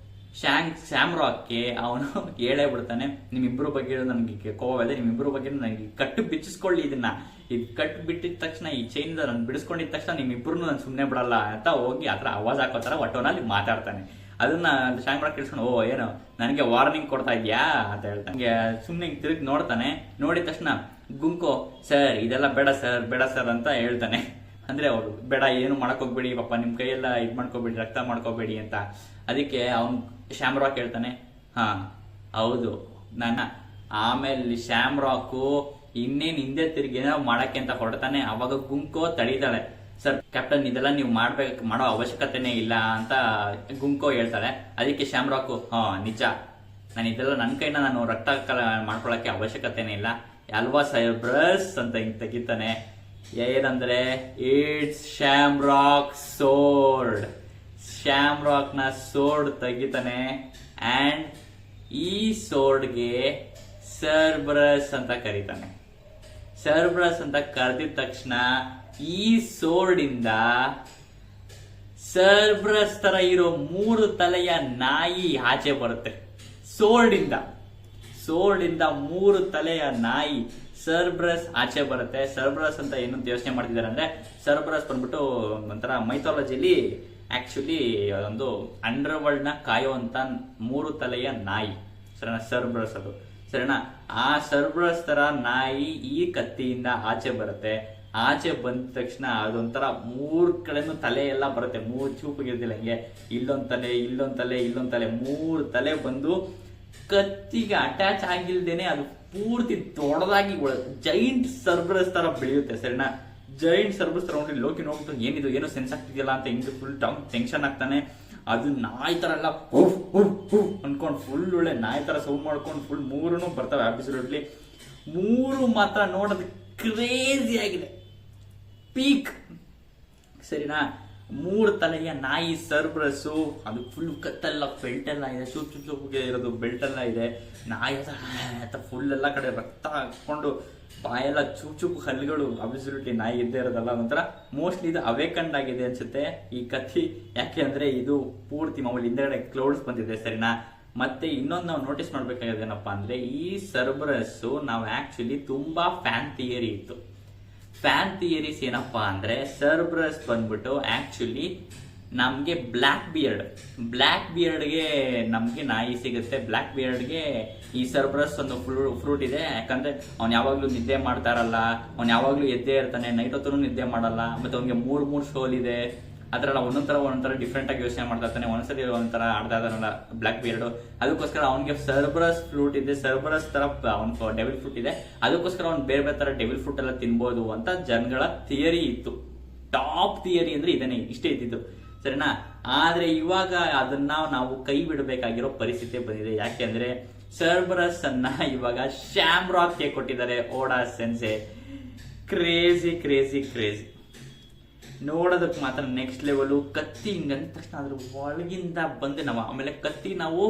ಶ್ಯಾಮ್ರಾಕ್ಗೆ ಅವನು ಹೇಳೇ ಬಿಡ್ತಾನೆ, ನಿಮ್ಮಿಬ್ರು ಬಗ್ಗೆ ನನ್ಗೆ ಕೋಪ ಇದೆ, ನಿಮ್ಮಿಬ್ರು ಬಗ್ಗೆ ನನಗೆ ಕಟ್ಟು ಬಿಚ್ಚಿಸ್ಕೊಳ್ಳಿ, ಇದು ಕಟ್ಟು ಬಿಟ್ಟಿದ ತಕ್ಷಣ ಈ ಚೈನ್ ನಾನು ಬಿಡಿಸ್ಕೊಂಡಿದ ತಕ್ಷಣ ನಿಮ್ಮಿಬ್ರು ನಾನು ಸುಮ್ಮನೆ ಬಿಡಲ್ಲ ಅಂತ ಹೋಗಿ ಆತರ ಆವಾಜ್ ಹಾಕೋತಾರ ಒಟ್ಟವನಲ್ಲಿ ಮಾತಾಡ್ತಾನೆ. ಅದನ್ನ ಶ್ಯಾಮ್ರಾಕ್ ಕೇಳಿಸ್ಕೊಂಡು ಏನೋ ನನಗೆ ವಾರ್ನಿಂಗ್ ಕೊಡ್ತಾ ಇದ್ಯಾ ಅಂತ ಹೇಳ್ತಾನೆ. ಸುಮ್ನೆ ತಿರುಗಿ ನೋಡ್ತಾನೆ, ನೋಡಿದ ತಕ್ಷಣ ಗುಂಕೋ ಸರ್ ಇದೆಲ್ಲ ಬೇಡ ಸರ್ ಅಂತ ಹೇಳ್ತಾನೆ. ಅಂದ್ರೆ ಅವ್ರು ಬೇಡ, ಏನು ಮಾಡಕ್ ಹೋಗ್ಬೇಡಿ ಪಾಪ, ನಿಮ್ ಕೈಯೆಲ್ಲ ಇದ್ ಮಾಡ್ಕೋಬೇಡಿ, ರಕ್ತ ಮಾಡ್ಕೋಬೇಡಿ ಅಂತ. ಅದಕ್ಕೆ ಅವ್ನ್ ಶ್ಯಾಮ್ರಾಕ್ ಹೇಳ್ತಾನೆ, ಹೌದು ನನ್ನ. ಆಮೇಲೆ ಶ್ಯಾಮ್ರಾಕು ಇನ್ನೇನ್ ಹಿಂದೆ ತಿರುಗಿ ಏನೋ ಮಾಡಕ್ಕೆ ಅಂತ ಹೊರಡ್ತಾನೆ. ಅವಾಗ ಗುಂಕೋ ತಡೀತಾಳೆ, ಸರ್ ಕ್ಯಾಪ್ಟನ್ ಇದೆಲ್ಲ ನೀವು ಮಾಡೋ ಅವಶ್ಯಕತೆನೇ ಇಲ್ಲ ಅಂತ ಗುಂಕೋ ಹೇಳ್ತಾಳೆ. ಅದಕ್ಕೆ ಶ್ಯಾಮ್ರಾಕು ನಿಜ, ನಾನು ಇದೆಲ್ಲ ನನ್ನ ಕೈನ ನಾನು ರಕ್ತ ಮಾಡ್ಕೊಳಕ್ಕೆ ಅವಶ್ಯಕತೆನೇ ಇಲ್ಲ ಅಲ್ವಾ ಸೈಬ್ರಸ್ ಅಂತ ಹಿಂಗ್ ತೆಗಿತಾನೆ. ಏನಂದ್ರೆ ಇಟ್ಸ್ ಶ್ಯಾಮ್ರಾಕ್ ಸೋರ್ಡ್, ಶ್ಯಾಮ್ರಾಕ್ ನ ಸೋರ್ಡ್ ತೆಗಿತಾನೆ. ಅಂಡ್ ಈ ಸೋರ್ಡ್ಗೆ ಸರ್ಬ್ರಸ್ ಅಂತ ಕರೀತಾನೆ. ಸರ್ಬ್ರಸ್ ಅಂತ ಕರೆದಿದ ತಕ್ಷಣ ಈ ಸೋರ್ಡ್ ಇಂದ ಸರ್ಬ್ರಸ್ ತರ ಇರೋ 3 ತಲೆಯ ನಾಯಿ ಆಚೆ ಬರುತ್ತೆ. ಸೋರ್ಡ್ ಇಂದ 3 ತಲೆಯ ನಾಯಿ ಸರ್ಬ್ರಸ್ ಆಚೆ ಬರುತ್ತೆ. ಸರ್ಬ್ರಸ್ ಅಂತ ಏನಂತ ಯೋಚನೆ ಮಾಡ್ತಿದ್ದಾರೆ ಅಂದ್ರೆ, ಸರ್ಬ್ರಸ್ ಬಂದ್ಬಿಟ್ಟು ಒಂಥರ ಮೈಥಾಲಜಿಲಿ ಆಕ್ಚುಲಿ ಒಂದು ಅಂಡರ್ ವರ್ಲ್ಡ್ ನ ಕಾಯುವಂತ 3 ತಲೆಯ ನಾಯಿ, ಸರಿನಾ? ಸರ್ಬ್ರಸ್ ಅದು, ಸರಿನಾ? ಆ ಸರ್ಬ್ರಸ್ ತರ ನಾಯಿ ಈ ಕತ್ತಿಯಿಂದ ಆಚೆ ಬರುತ್ತೆ. ಆಚೆ ಬಂದ ತಕ್ಷಣ ಅದೊಂಥರ 3 ಕಡೆನೂ ತಲೆ ಎಲ್ಲ ಬರುತ್ತೆ. 3 ಚೂಪಿಗಿರ್ದಿಲ್ಲ, ಹಿಂಗೆ ಇಲ್ಲೊಂದ್ ತಲೆ, ಇಲ್ಲೊಂದ್ ತಲೆ, ಇಲ್ಲೊಂದ್ ತಲೆ, 3 ತಲೆ ಬಂದು ಕತ್ತಿಗೆ ಅಟ್ಯಾಚ್ ಆಗಿಲ್ದೇನೆ ಅದು ಪೂರ್ತಿ ದೊಡ್ಡದಾಗಿ ಜೈಂಟ್ ಸರ್ಬ್ರಸ್ ತರ ಬೆಳೆಯುತ್ತೆ, ಸರಿನಾ? ಜೈಂಟ್ ಸರ್ಬ್ರಸ್ ತರ ನೋಡಿ ಲೋಕಿ ನೋಡ್ಬಿಟ್ಟು ಏನಿದು, ಏನೋ ಸೆನ್ಸ್ ಆಗ್ತಿದೆಯಲ್ಲ ಅಂತ ಹಿಂಗೆ ಫುಲ್ ಟೆನ್ಷನ್ ಆಗ್ತಾನೆ. ಅದು ನಾಯಿ ತರ ಎಲ್ಲ ಅನ್ಕೊಂಡು ಫುಲ್ ಒಳ್ಳೆ ನಾಯಿ ತರ ಸೌಂಡ್ ಮಾಡ್ಕೊಂಡು ಫುಲ್ 3 ಬರ್ತವೆ ಅಬ್ಸಲ್ಯೂಟ್ಲಿ. 3 ಮಾತ್ರ ನೋಡೋದು ಕ್ರೇಜಿ ಆಗಿದೆ, ಪೀಕ್, ಸರಿನಾ? 3 ತಲೆಯ ನಾಯಿ ಸರ್ಬ್ರಸ್ಸು, ಅದು ಫುಲ್ ಕತ್ತೆಲ್ಲ ಬೆಲ್ಟ್ ಎಲ್ಲ ಇದೆ, ಚೂಪ್ ಇರೋದು ಬೆಲ್ಟ್ ಎಲ್ಲ ಇದೆ. ನಾಯಿ ಫುಲ್ ಎಲ್ಲ ಕಡೆ ರಕ್ತ ಹಾಕೊಂಡು ಬಾಯೆಲ್ಲ ಚೂಪ್ ಹಲ್ಲುಗಳು ಅಬ್ಸಲ್ಯೂಟ್ಲಿ ನಾಯಿ ಇದ್ದೇ ಇರೋದಲ್ಲ. ಒಂಥರ ಮೋಸ್ಟ್ಲಿ ಇದು ಅವೇಕಂಡ್ ಆಗಿದೆ ಅನ್ಸುತ್ತೆ ಈ ಕತ್ತಿ, ಯಾಕೆ ಅಂದ್ರೆ ಇದು ಪೂರ್ತಿ ಮಾಮೂಲಿ ಹಿಂದೆಗಡೆ ಕ್ಲೌಡ್ಸ್ ಬಂದಿದೆ, ಸರಿನಾ? ಮತ್ತೆ ಇನ್ನೊಂದು ನಾವು ನೋಟಿಸ್ ಮಾಡ್ಬೇಕಾಗಿದೆ ಏನಪ್ಪಾ ಅಂದ್ರೆ, ಈ ಸರ್ಬ್ರಸ್ ನಾವು ಆಕ್ಚುಲಿ ತುಂಬಾ ಫ್ಯಾನ್ ಥಿಯರಿ ಇತ್ತು. ಫ್ಯಾನ್ ಥಿಯರೀಸ್ ಏನಪ್ಪಾ ಅಂದ್ರೆ, ಸರ್ಬ್ರಸ್ ಬಂದ್ಬಿಟ್ಟು ಆಕ್ಚುಲಿ ನಮ್ಗೆ ಬ್ಲ್ಯಾಕ್ ಬಿಯರ್ಡ್ಗೆ ನಮ್ಗೆ ನಾಯಿ ಸಿಗುತ್ತೆ. ಬ್ಲ್ಯಾಕ್ ಬಿಯರ್ಡ್ಗೆ ಈ ಸರ್ಬ್ರಸ್ ಒಂದು ಫ್ರೂಟ್ ಇದೆ. ಯಾಕಂದ್ರೆ ಅವ್ನು ಯಾವಾಗ್ಲೂ ನಿದ್ದೆ ಮಾಡ್ತಾ ಇರಲ್ಲ, ಅವ್ನು ಯಾವಾಗ್ಲೂ ಎದ್ದೇ ಇರ್ತಾನೆ, ನೈಟ್ ಹೊತ್ತು ನಿದ್ದೆ ಮಾಡಲ್ಲ. ಮತ್ತೆ ಅವ್ನಿಗೆ 3 ಶೋಲ್ ಇದೆ. ಅದ್ರಲ್ಲ ಒಂದೊಂಥರ ಡಿಫ್ರೆಂಟ್ ಆಗಿ ಯೋಚನೆ ಮಾಡ್ತಾ ಇರ್ತಾನೆ. ಒಂದ್ಸರಿ ಒಂಥರ ಆಡ್ತಾ ಇದಾನಲ್ಲ ಬ್ಲ್ಯಾಕ್ ಬಿಯರ್ಡ್, ಅದಕ್ಕೋಸ್ಕರ ಅವ್ನಿಗೆ ಸರ್ಬ್ರಸ್ ಫ್ರೂಟ್ ಇದೆ, ಸರ್ಬ್ರಸ್ ತರ ಅವ್ನ ಡೆವಿಲ್ ಫ್ರೂಟ್ ಇದೆ. ಅದಕ್ಕೋಸ್ಕರ ಅವ್ನು ಬೇರೆ ತರ ಡೆವಿಲ್ ಫ್ರೂಟ್ ಎಲ್ಲ ತಿನ್ಬೋದು ಅಂತ ಜನಗಳ ಥಿಯರಿ ಇತ್ತು. ಟಾಪ್ ಥಿಯರಿ ಅಂದ್ರೆ ಇದನ್ನೇ, ಇಷ್ಟೇ ಇದ್ದಿದ್ದು, ಸರಿನಾ? ಆದ್ರೆ ಇವಾಗ ಅದನ್ನ ನಾವು ಕೈ ಬಿಡಬೇಕಾಗಿರೋ ಪರಿಸ್ಥಿತಿ ಬಂದಿದೆ. ಯಾಕೆಂದ್ರೆ ಸರ್ಬ್ರಸ್ ಅನ್ನ ಇವಾಗ ಶ್ಯಾಮ್ರಾಕ್ ಗೆ ಕೊಟ್ಟಿದ್ದಾರೆ ಓಡಾ ಸೆನ್ಸೆ. ಕ್ರೇಜಿ ಕ್ರೇಜಿ ಕ್ರೇಜಿ, ನೋಡೋದಕ್ಕೆ ಮಾತ್ರ ನೆಕ್ಸ್ಟ್ ಲೆವೆಲ್. ಕತ್ತಿ ಹಿಂಗಂದ ತಕ್ಷಣ ಅದ್ರ ಒಳಗಿಂದ ಬಂದೆ ನಾವು. ಆಮೇಲೆ ಕತ್ತಿ ನಾವು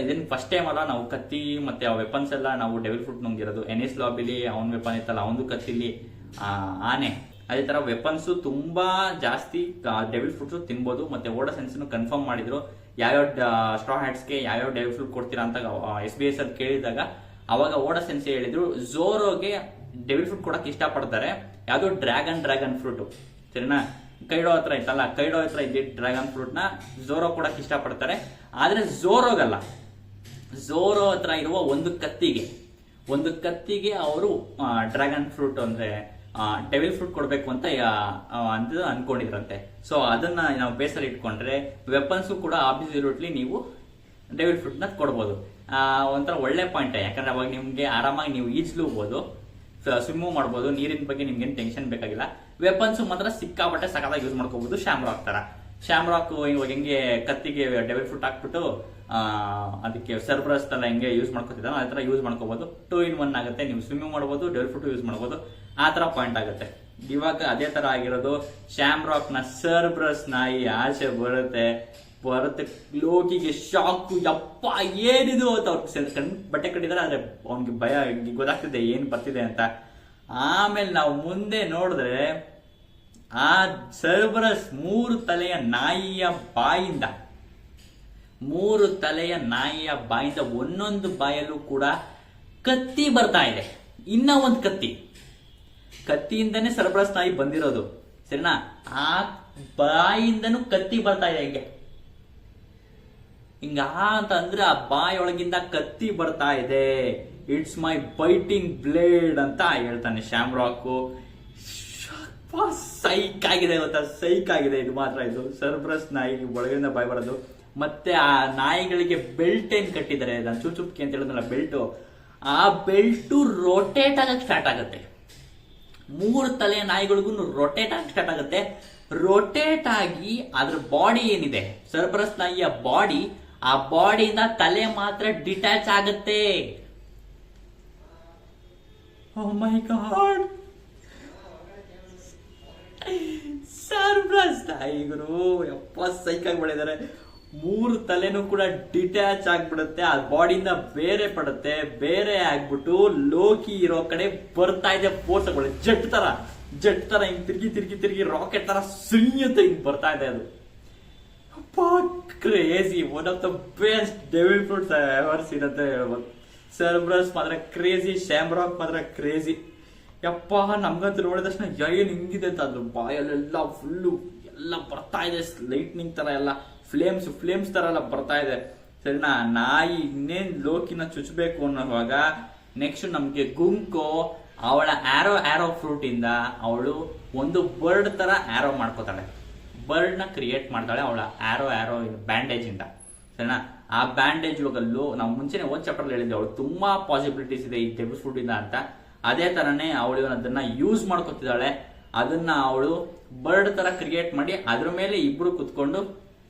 ಇದನ್ನ ಫಸ್ಟ್ ಟೈಮ್ ಅಲ್ಲ, ನಾವು ಕತ್ತಿ ಮತ್ತೆ ಆ ವೆಪನ್ಸ್ ಎಲ್ಲ ನಾವು ಡೆವಿಲ್ ಫ್ರೂಟ್ ನುಂಗಿರೋದು. ಎನಿಸ್ ಲಾಬಿಲಿ ಅವ್ನ ವೆಪನ್ ಇತ್ತಲ್ಲ, ಅವನು ಕತ್ತಿಲಿ ಆನೆ. ಅದೇ ತರ ವೆಪನ್ಸ್ ತುಂಬಾ ಜಾಸ್ತಿ ಡೆವಿಲ್ ಫ್ರೂಟ್ಸ್ ತಿನ್ಬೋದು. ಮತ್ತೆ ಓಡಾ ಸೆನ್ಸ್ ಕನ್ಫರ್ಮ್ ಮಾಡಿದ್ರು ಯಾವ್ಯಾವ ಸ್ಟ್ರಾ ಹ್ಯಾಟ್ಸ್ಗೆ ಯಾವ್ಯಾವ ಡೆವಿಲ್ ಫ್ರೂಟ್ ಕೊಡ್ತೀರಾ ಅಂತ SBS ಅಲ್ಲಿ ಕೇಳಿದಾಗ, ಅವಾಗ ಓಡಾ ಸೆನ್ಸ್ ಹೇಳಿದ್ರು ಝೋರೋಗೆ ಡೆವಿಲ್ ಫ್ರೂಟ್ ಕೊಡಕ್ ಇಷ್ಟಪಡ್ತಾರೆ, ಯಾವ್ದು ಡ್ರ್ಯಾಗನ್ ಫ್ರೂಟ್, ಸರಿನಾ? ಕೈಡೋ ಹತ್ರ ಇತ್ತಲ್ಲ, ಕೈಡೋ ಹತ್ರ ಇದ್ದಿದ್ದ ಡ್ರ್ಯಾಗನ್ ಫ್ರೂಟ್ ನ ಝೋರೋ ಕೊಡಕ್ ಇಷ್ಟಪಡ್ತಾರೆ. ಆದ್ರೆ ಝೋರೋಗಲ್ಲ, ಝೋರೋ ಹತ್ರ ಇರುವ ಒಂದು ಕತ್ತಿಗೆ ಅವರು ಡ್ರ್ಯಾಗನ್ ಫ್ರೂಟ್ ಅಂದ್ರೆ ಡೆವಿಲ್ ಫ್ರೂಟ್ ಕೊಡ್ಬೇಕು ಅಂತ ಅನ್ಕೊಂಡಿದ್ರಂತೆ. ಸೊ ಅದನ್ನ ನಾವು ಬೇಸಲ್ಲಿ ಇಟ್ಕೊಂಡ್ರೆ ವೆಪನ್ಸ್ ಕೂಡ ಅಬ್ಸಲ್ಯೂಟ್ಲಿ ನೀವು ಡೆವಿಲ್ ಫ್ರೂಟ್ ನ ಕೊಡ್ಬೋದು. ಒಂಥರ ಒಳ್ಳೆ ಪಾಯಿಂಟ್, ಯಾಕಂದ್ರೆ ಅವಾಗ ನಿಮ್ಗೆ ಆರಾಮಾಗಿ ನೀವು ಈಜ್ಲೂಬಹುದು, ಸ್ವಿಮ್ ಮಾಡ್ಬೋದು, ನೀರಿನ ಬಗ್ಗೆ ನಿಮ್ಗೆ ಟೆನ್ಷನ್ ಬೇಕಾಗಿಲ್ಲ. ವೆಪನ್ಸ್ ಮಾತ್ರ ಸಿಕ್ಕಾಪಟ್ಟೆ ಸಖತ್ತಾಗಿ ಯೂಸ್ ಮಾಡ್ಕೋಬಹುದು. ಶ್ಯಾಮ್ರಾಕ್ ತರ, ಶ್ಯಾಮ್ರಾಕ್ ಇವಾಗ ಹೆಂಗೆ ಕತ್ತಿಗೆ ಡೆವಿಲ್ ಫ್ರೂಟ್ ಹಾಕ್ಬಿಟ್ಟು ಅದಕ್ಕೆ ಸರ್ಬ್ರಸ್ ತರ ಹೆಂಗೆ ಯೂಸ್ ಮಾಡ್ಕೋತಿದ್ದಾನೋ ಅದೇ ತರ ಯೂಸ್ ಮಾಡ್ಕೋಬಹುದು. 2 in 1 ಆಗುತ್ತೆ. ನೀವು ಸ್ವಿಮ್ಮಿಂಗ್ ಮಾಡ್ಬೋದು, ಡೆವಿಲ್ ಫ್ರೂಟ್ ಯೂಸ್ ಮಾಡ್ಬೋದು, ಆ ತರ ಪಾಯಿಂಟ್ ಆಗುತ್ತೆ. ಇವಾಗ ಅದೇ ತರ ಆಗಿರೋದು. ಶ್ಯಾಮ್ರಾಕ್ ನ ಸರ್ಬ್ರಸ್ ನಾಯಿ ಆಚೆ ಬರುತ್ತೆ. ಲೋಕಿಗೆ ಶಾಕ್, ಯಪ್ಪ ಏನಿದು ಅಂತ ಅವ್ರಿಗೆ ಬಟ್ಟೆ ಕಟ್ಟಿದಾರೆ. ಆದ್ರೆ ಅವ್ನಿಗೆ ಭಯ ಗೊತ್ತಾಗ್ತಿದೆ ಏನ್ ಬರ್ತಿದೆ ಅಂತ. ಆಮೇಲೆ ನಾವು ಮುಂದೆ ನೋಡಿದ್ರೆ ಆ ಸರ್ಬ್ರಸ್ 3 ತಲೆಯ ನಾಯಿಯ ಬಾಯಿಂದ ಒಂದೊಂದು ಬಾಯಲ್ಲೂ ಕೂಡ ಕತ್ತಿ ಬರ್ತಾ ಇದೆ. ಇನ್ನ ಒಂದು ಕತ್ತಿಯಿಂದನೇ ಸರ್ಬ್ರಸ್ ನಾಯಿ ಬಂದಿರೋದು, ಸರಿನಾ? ಆ ಬಾಯಿಂದನೂ ಕತ್ತಿ ಬರ್ತಾ ಇದೆ ಹಿಂಗ ಅಂತ ಅಂದ್ರೆ ಆ ಬಾಯೊಳಗಿಂದ ಕತ್ತಿ ಬರ್ತಾ ಇದೆ. ಇಟ್ಸ್ ಮೈ ಬೈಟಿಂಗ್ ಬ್ಲೇಡ್ ಅಂತ ಹೇಳ್ತಾನೆ ಶ್ಯಾಮ್ರಾಕ್. ಸೈಕ್ ಆಗಿದೆ ಗೊತ್ತಾ, ಸೈಕ್ ಆಗಿದೆ ಇದು ಮಾತ್ರ. ಇದು ಸರ್ಬ್ರಸ್ ನಾಯಿ ಒಳಗಿಂದ ಬಾಯ್ ಬರೋದು. ಮತ್ತೆ ಆ ನಾಯಿಗಳಿಗೆ ಬೆಲ್ಟ್ ಏನ್ ಕಟ್ಟಿದ್ದಾರೆ, ನಾನು ಚುಪ್ಚುಪ್ಕಿ ಅಂತ ಹೇಳಿದ್ನಲ್ಲ ಬೆಲ್ಟು, ಆ ಬೆಲ್ಟು ರೊಟೇಟ್ ಆಗಕ್ಕೆ ಸ್ಟಾರ್ಟ್ ಆಗುತ್ತೆ. 3 ತಲೆಯ ನಾಯಿಗಳಿಗೂ ರೊಟೇಟ್ ಆಗಕ್ಕೆ ಸ್ಟಾರ್ಟ್ ಆಗುತ್ತೆ. ರೊಟೇಟ್ ಆಗಿ ಅದ್ರ ಬಾಡಿ ಏನಿದೆ ಸರ್ಬ್ರಸ್ ನಾಯಿಯ ಬಾಡಿ, ಆ ಬಾಡಿಯಿಂದ ತಲೆ ಮಾತ್ರ ಡಿಟ್ಯಾಚ್ ಆಗುತ್ತೆ. ಓ ಮೈ ಗಾಡ್, ಸರ್ಬ್ರಸ್ ನಾಯಿಗಳು ಯಪ್ಪ ಸೈಕಾಗಿ ಬೆಳೆದಾರೆ. 3 ತಲೆನೂ ಕೂಡ ಡಿಟ್ಯಾಚ್ ಆಗ್ಬಿಡುತ್ತೆ, ಆ ಬಾಡಿಯಿಂದ ಬೇರೆ ಆಗ್ಬಿಟ್ಟು ಲೋಕಿ ಇರೋ ಕಡೆ ಬರ್ತಾ ಇದೆ. ಫೋರ್ಸ್ ಜಟ್ ತರ ಜೆಟ್ ತರ ಹಿಂಗ್ ತಿರುಗಿ ರಾಕೆಟ್ ತರ ಸುಳ್ಯುತ್ತೆ ಹಿಂಗ್ ಬರ್ತಾ ಇದೆ ಅದು. Crazy, one of the best devil fruits ever seen ಅಂತ ಹೇಳ್ಬೋದು. ಸರ್ಬ್ರಸ್ ಮಾತ್ರ ಕ್ರೇಜಿ, ಶ್ಯಾಮ್ರಾಕ್ ಮಾತ್ರ ಕ್ರೇಜಿ. ಯಪ್ಪ ನಮ್ಗಂತೂ ನೋಡಿದ ತಕ್ಷಣ ಏನ್ ಹಿಂಗಿದೆ ಅಂತ ಅದು ಬಾಯಲ್ಲೆಲ್ಲ ಫುಲ್ಲು ಎಲ್ಲ ಬರ್ತಾ ಇದೆ, ಲೈಟ್ನಿಂಗ್ ತರ ಎಲ್ಲ ಫ್ಲೇಮ್ಸ್ ತರ ಎಲ್ಲ ಬರ್ತಾ ಇದೆ. ಸರಿನಾ, ನಾಯಿ ಇನ್ನೇನ್ ಲೋಕಿನ ಚುಚ್ಚಬೇಕು ಅನ್ನೋವಾಗ ನೆಕ್ಸ್ಟ್ ನಮ್ಗೆ ಗುಂಕೋ ಅವಳ ಆರೋ ಫ್ರೂಟ್ ಇಂದ ಅವಳು ಒಂದು ಬರ್ಡ್ ತರ ಆರೋ ಮಾಡ್ಕೋತಾಳೆ, ಬರ್ಡ್ ನ ಕ್ರಿಯೇಟ್ ಮಾಡ್ತಾಳೆ ಅವಳ ಆರೋ ಬ್ಯಾಂಡೇಜ್ ಇಂದ. ಸರಿನಾ, ಆ ಬ್ಯಾಂಡೇಜ್ ಇವಾಗ ನಾವು ಮುಂಚೆನೆ ಓದ್ ಚಾಪ್ಟರ್ ಹೇಳಿದ್ವಿ ಅವಳು ತುಂಬಾ ಪಾಸಿಬಿಲಿಟೀಸ್ ಇದೆ ಈ ಡೆವಿಲ್ ಫ್ರೂಟ್ ಇಂದ ಅಂತ. ಅದೇ ತರನೇ ಅವಳು ಅದನ್ನ ಯೂಸ್ ಮಾಡ್ಕೊತಿದ್ದಾಳೆ. ಅದನ್ನ ಅವಳು ಬರ್ಡ್ ತರ ಕ್ರಿಯೇಟ್ ಮಾಡಿ ಅದ್ರ ಮೇಲೆ ಇಬ್ರು ಕುತ್ಕೊಂಡು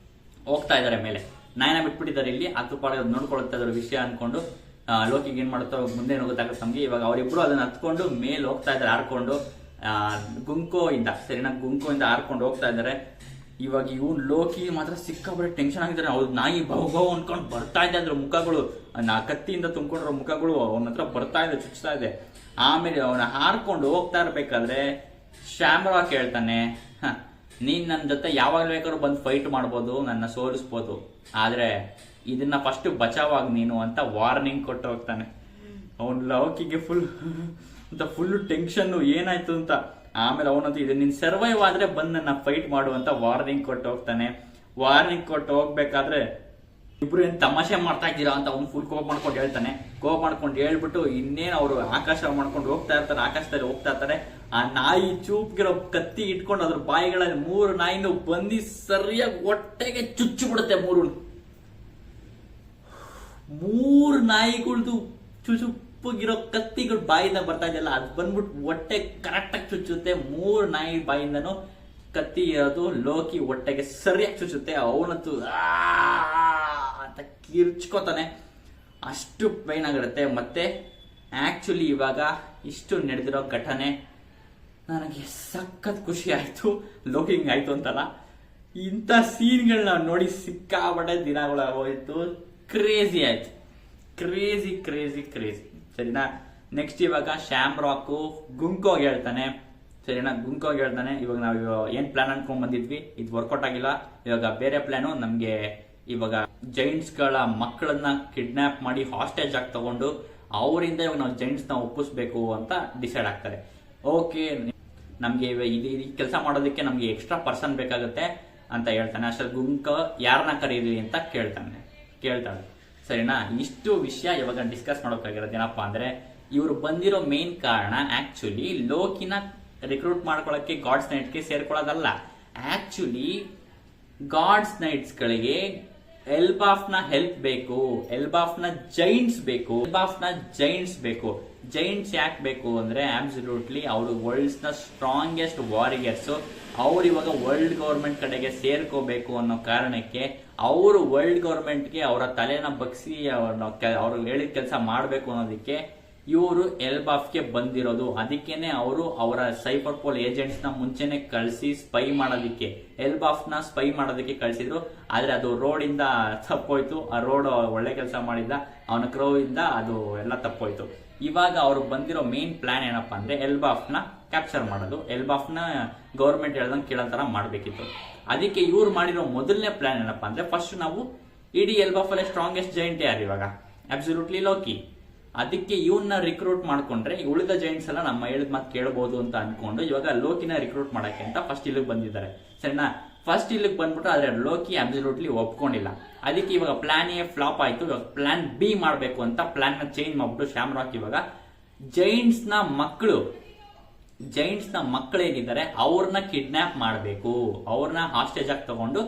ಹೋಗ್ತಾ ಇದಾರೆ ಮೇಲೆ. ನಾಯನ ಬಿಟ್ಬಿಟ್ಟಿದ್ದಾರೆ ಇಲ್ಲಿ, ಅದು ಪಾಡ ನೋಡ್ಕೊಳ್ತಾ ಇದ್ರ ವಿಷಯ ಅನ್ಕೊಂಡು ಲೋಕಿಗೆ ಏನ್ ಮಾಡುತ್ತೋ ಮುಂದೆ ಗೊತ್ತಾಗುತ್ತೆ ನಮ್ಗೆ. ಇವಾಗ ಅವರಿಬ್ರು ಅದನ್ನ ಹತ್ಕೊಂಡು ಮೇಲೆ ಹೋಗ್ತಾ ಇದಾರೆ ಹಾರ್ಕೊಂಡು ಗುಂಕೋ ಇಂದ. ಸರಿನಾ, ಗುಂಕೋ ಇಂದ ಹಾರ್ಕೊಂಡು ಹೋಗ್ತಾ ಇದಾರೆ. ಇವಾಗ ಇವ್ನು ಲೋಕಿ ಮಾತ್ರ ಸಿಕ್ಕಾಬಟ್ಟೆ ಟೆನ್ಷನ್ ಆಗಿದ್ದಾರೆ. ಅವ್ರು ನಾಯಿ ಬಹು ಅನ್ಕೊಂಡು ಬರ್ತಾ ಇದೆ, ಅದ್ರ ಮುಖಗಳು ಕತ್ತಿಯಿಂದ ತುಂಬಿಕೊಂಡಿರೋ ಮುಖಗಳು ಅವನ ಹತ್ರ ಬರ್ತಾ ಇದೆ, ಚುಚ್ತಾ ಇದೆ. ಆಮೇಲೆ ಅವನ ಹಾರ್ಕೊಂಡು ಹೋಗ್ತಾ ಇರ್ಬೇಕಾದ್ರೆ ಶ್ಯಾಮ್ರಾಕ್ ಹೇಳ್ತಾನೆ, ನೀನ್ ನನ್ನ ಜೊತೆ ಯಾವಾಗ ಬೇಕಾದ್ರೂ ಬಂದು ಫೈಟ್ ಮಾಡ್ಬೋದು, ನನ್ನ ಸೋಲಿಸ್ಬೋದು, ಆದ್ರೆ ಇದನ್ನ ಫಸ್ಟ್ ಬಚಾವಾಗ ನೀನು ಅಂತ ವಾರ್ನಿಂಗ್ ಕೊಟ್ಟು ಹೋಗ್ತಾನೆ. ಅವನ್ ಲೋಕಿಗೆ ಫುಲ್ ಟೆನ್ಷನ್ ಏನಾಯ್ತು ಅಂತ. ಆಮೇಲೆ ಅವನಂತೂ ಇದು ನೀನ್ ಸರ್ವೈವ್ ಆದ್ರೆ ಬಂದ್ ನನ್ನ ಫೈಟ್ ಮಾಡು ಅಂತ ವಾರ್ನಿಂಗ್ ಕೊಟ್ಟು ಹೋಗ್ತಾನೆ. ವಾರ್ನಿಂಗ್ ಕೊಟ್ಟು ಹೋಗ್ಬೇಕಾದ್ರೆ ಇಬ್ರು ಏನ್ ತಮಾಷೆ ಮಾಡ್ತಾ ಇದ್ದೀರಾ ಅಂತ ಅವ್ನು ಫುಲ್ ಕೋಪ ಮಾಡ್ಕೊಂಡು ಹೇಳ್ತಾನೆ. ಕೋಪ ಮಾಡ್ಕೊಂಡು ಹೇಳ್ಬಿಟ್ಟು ಇನ್ನೇನ್ ಅವರು ಆಕಾಶ ಮಾಡ್ಕೊಂಡು ಹೋಗ್ತಾ ಇರ್ತಾರೆ, ಆಕಾಶದಲ್ಲಿ ಹೋಗ್ತಾ ಇರ್ತಾರೆ. ಆ ನಾಯಿ ಚೂಪ್ಗಿರೋ ಕತ್ತಿ ಇಟ್ಕೊಂಡು ಅದ್ರ ಬಾಯಿಗಳಲ್ಲಿ 3 ನಾಯಿನೂ ಬಂದಿ ಸರಿಯಾಗಿ ಹೊಟ್ಟೆಗೆ ಚುಚ್ಚು ಬಿಡುತ್ತೆ. 3 ನಾಯಿಗಳ್ದು ಚುಚುಪ್ಪಗಿರೋ ಕತ್ತಿಗಳು ಬಾಯಿಂದ ಬರ್ತಾ ಇದೆಯಲ್ಲ, ಅದು ಬಂದ್ಬಿಟ್ಟು ಹೊಟ್ಟೆ ಕರೆಕ್ಟ್ ಆಗಿ ಚುಚ್ಚುತ್ತೆ. 3 ನಾಯಿ ಬಾಯಿಂದನು ಕತ್ತಿ ಇರೋದು ಲೋಕಿ ಹೊಟ್ಟೆಗೆ ಸರಿಯಾಗಿ ಚುಚ್ಚುತ್ತೆ. ಅವನಂತೂ ಅಂತ ಕಿರ್ಚ್ಕೋತಾನೆ, ಅಷ್ಟು ಪೈನ್ ಆಗಿರುತ್ತೆ. ಮತ್ತೆ ಆಕ್ಚುಲಿ ಇವಾಗ ಇಷ್ಟು ನಡೆದಿರೋ ಘಟನೆ ನನಗೆ ಸಖತ್ ಖುಷಿ ಆಯ್ತು. ಲೋಕಿಂಗ್ ಆಯ್ತು ಅಂತಲ್ಲ, ಇಂಥ ಸೀನ್ಗಳನ್ನ ನೋಡಿ ಸಿಕ್ಕಾಪಟ್ಟೆ ದಿನಗಳು ಹೋಯ್ತು. ಕ್ರೇಜಿ ಆಯ್ತು, ಕ್ರೇಜಿ ಕ್ರೇಜಿ ಕ್ರೇಜಿ. ಸರಿನಾ, ನೆಕ್ಸ್ಟ್ ಇವಾಗ ಶ್ಯಾಮ್ರಾಕು ಗುಂಕೋಗಿ ಹೇಳ್ತಾನೆ. ಸರಿನಾ, ಗುಂಕೋಗಿ ಹೇಳ್ತಾನೆ, ಇವಾಗ ನಾವು ಏನ್ ಪ್ಲಾನ್ ಅನ್ಕೊಂಡ್ ಬಂದಿದ್ವಿ, ಇದು ವರ್ಕೌಟ್ ಆಗಿಲ್ಲ. ಇವಾಗ ಬೇರೆ ಪ್ಲಾನು, ನಮ್ಗೆ ಇವಾಗ ಜೈಂಟ್ಸ್ ಗಳ ಮಕ್ಕಳನ್ನ ಕಿಡ್ನಾಪ್ ಮಾಡಿ ಹಾಸ್ಟೇಜ್ ಆಗಿ ತಗೊಂಡು ಅವರಿಂದ ಇವಾಗ ನಾವು ಜೈಂಟ್ಸ್ ನ ಒಪ್ಪಿಸ್ಬೇಕು ಅಂತ ಡಿಸೈಡ್ ಆಗ್ತಾರೆ. ಓಕೆ, ನಮ್ಗೆ ಈ ಕೆಲಸ ಮಾಡೋದಕ್ಕೆ ನಮ್ಗೆ ಎಕ್ಸ್ಟ್ರಾ ಪರ್ಸನ್ ಬೇಕಾಗುತ್ತೆ ಅಂತ ಹೇಳ್ತಾನೆ. ಅಷ್ಟರಲ್ಲಿ ಗುಂಕ ಯಾರನ್ನ ಕರೀರಿ ಅಂತ ಕೇಳ್ತಾಳೆ. ಸರಿನಾ, ಇಷ್ಟು ವಿಷಯ ಇವಾಗ ಡಿಸ್ಕಸ್ ಮಾಡೋಕ್ಕಾಗಿರೋದು ಏನಪ್ಪಾ ಅಂದ್ರೆ, ಇವರು ಬಂದಿರೋ ಮೇನ್ ಕಾರಣ ಆಕ್ಚುಲಿ ಲೋಕಿನ ರಿಕ್ರೂಟ್ ಮಾಡ್ಕೊಳಕ್ಕೆ ಗಾಡ್ಸ್ ನೈಟ್ಸ್ಗೆ ಸೇರ್ಕೊಳ್ಳೋದಲ್ಲ. ಆಕ್ಚುಲಿ ಗಾಡ್ಸ್ ನೈಟ್ಸ್ ಗಳಿಗೆ ಎಲ್ಬಾಫ್ ನ ಹೆಲ್ಪ್ ಬೇಕು, ಎಲ್ಬಾಫ್ ನ ಜೈಂಟ್ಸ್ ಬೇಕು. ಜೈಂಟ್ಸ್ ಯಾಕೆ ಬೇಕು ಅಂದ್ರೆ, ಆಬ್ಸಲ್ಯೂಟ್ಲಿ ಅವರು ವರ್ಲ್ಡ್ಸ್ ನ ಸ್ಟ್ರಾಂಗೆಸ್ಟ್ ವಾರಿಯರ್ಸ್. ಅವ್ರು ಇವಾಗ ವರ್ಲ್ಡ್ ಗವರ್ಮೆಂಟ್ ಕಡೆಗೆ ಸೇರ್ಕೋಬೇಕು ಅನ್ನೋ ಕಾರಣಕ್ಕೆ ಅವರು ವರ್ಲ್ಡ್ ಗವರ್ಮೆಂಟ್ಗೆ ಅವರ ತಲೆನ ಬಗ್ಸಿ ಅವ್ರು ಹೇಳಿದ ಕೆಲಸ ಮಾಡಬೇಕು ಅನ್ನೋದಕ್ಕೆ ಇವರು ಎಲ್ಬಾಫ್ಗೆ ಬಂದಿರೋದು. ಅದಕ್ಕೇನೆ ಅವರು ಅವರ ಸೈಬರ್ ಪೋಲ್ ಏಜೆಂಟ್ಸ್ ನ ಮುಂಚೆನೆ ಕಳಿಸಿ ಸ್ಪೈ ಮಾಡೋದಕ್ಕೆ, ಎಲ್ಬಾಫ್ ನ ಸ್ಪೈ ಮಾಡೋದಕ್ಕೆ ಕಳಿಸಿದ್ರು. ಆದ್ರೆ ಅದು ರೋಡ್ ಇಂದ ತಪ್ಪೋಯ್ತು. ಆ ರೋಡ್ ಒಳ್ಳೆ ಕೆಲಸ ಮಾಡಿದ್ದ, ಅವನ ಕ್ರೋ ಇಂದ ಅದು ಎಲ್ಲ ತಪ್ಪೋಯ್ತು. ಇವಾಗ ಅವ್ರು ಬಂದಿರೋ ಮೇನ್ ಪ್ಲಾನ್ ಏನಪ್ಪಾ ಅಂದ್ರೆ, ಎಲ್ಬಾಫ್ ನ ಕ್ಯಾಪ್ಚರ್ ಮಾಡೋದು, ಎಲ್ಬಾಫ್ ನ ಗವರ್ಮೆಂಟ್ ಹೇಳ್ದಂಗೆ ಕೇಳೋತರ ಮಾಡ್ಬೇಕಿತ್ತು. ಅದಕ್ಕೆ ಇವ್ರು ಮಾಡಿರೋ ಮೊದಲನೇ ಪ್ಲಾನ್ ಏನಪ್ಪಾ ಅಂದ್ರೆ, ಫಸ್ಟ್ ನಾವು ಇಡೀ ಎಲ್ಬಾಫ್ ಅಲ್ಲೇ ಸ್ಟ್ರಾಂಗೆಸ್ಟ್ ಜೈಂಟ್ ಯಾರು ಇವಾಗ, ಅಬ್ಸಲ್ಯೂಟ್ಲಿ ಲೋಕಿ. ಅದಕ್ಕೆ ಇವನ್ನ ರಿಕ್ರೂಟ್ ಮಾಡ್ಕೊಂಡ್ರೆ ಉಳಿದ ಜೈಂಟ್ಸ್ ಎಲ್ಲ ನಮ್ಮ ಹೇಳಿದ ಮಾತು ಕೇಳಬಹುದು ಅಂತ ಅನ್ಕೊಂಡು ಇವಾಗ ಲೋಕಿನ ರಿಕ್ರೂಟ್ ಮಾಡಕ್ಕೆ ಅಂತ ಫಸ್ಟ್ ಇಲ್ಲಿಗೆ ಬಂದಿದ್ದಾರೆ. ಸರಿನಾ, ಫಸ್ಟ್ ಇಲ್ಲಿಗೆ ಬಂದ್ಬಿಟ್ಟು ಆದ್ರೆ ಲೋಕಿ ಅಬ್ಸಲ್ಯೂಟ್ಲಿ ಒಪ್ಕೊಂಡಿಲ್ಲ. ಅದಕ್ಕೆ ಇವಾಗ ಪ್ಲಾನ್ ಎ ಫ್ಲಾಪ್ ಆಯ್ತು. ಇವಾಗ ಪ್ಲಾನ್ ಬಿ ಮಾಡಬೇಕು ಅಂತ ಪ್ಲಾನ್ ನ ಚೇಂಜ್ ಮಾಡ್ಬಿಟ್ಟು ಶ್ಯಾಮ್ರಾಕ್ ಇವಾಗ ಜೈಂಟ್ಸ್ ನ ಮಕ್ಕಳು ಏನಿದ್ದಾರೆ ಅವ್ರನ್ನ ಕಿಡ್ನಾಪ್ ಮಾಡಬೇಕು, ಅವ್ರನ್ನ ಹಾಸ್ಟೇಜ್ ಆಗಿ ತಗೊಂಡು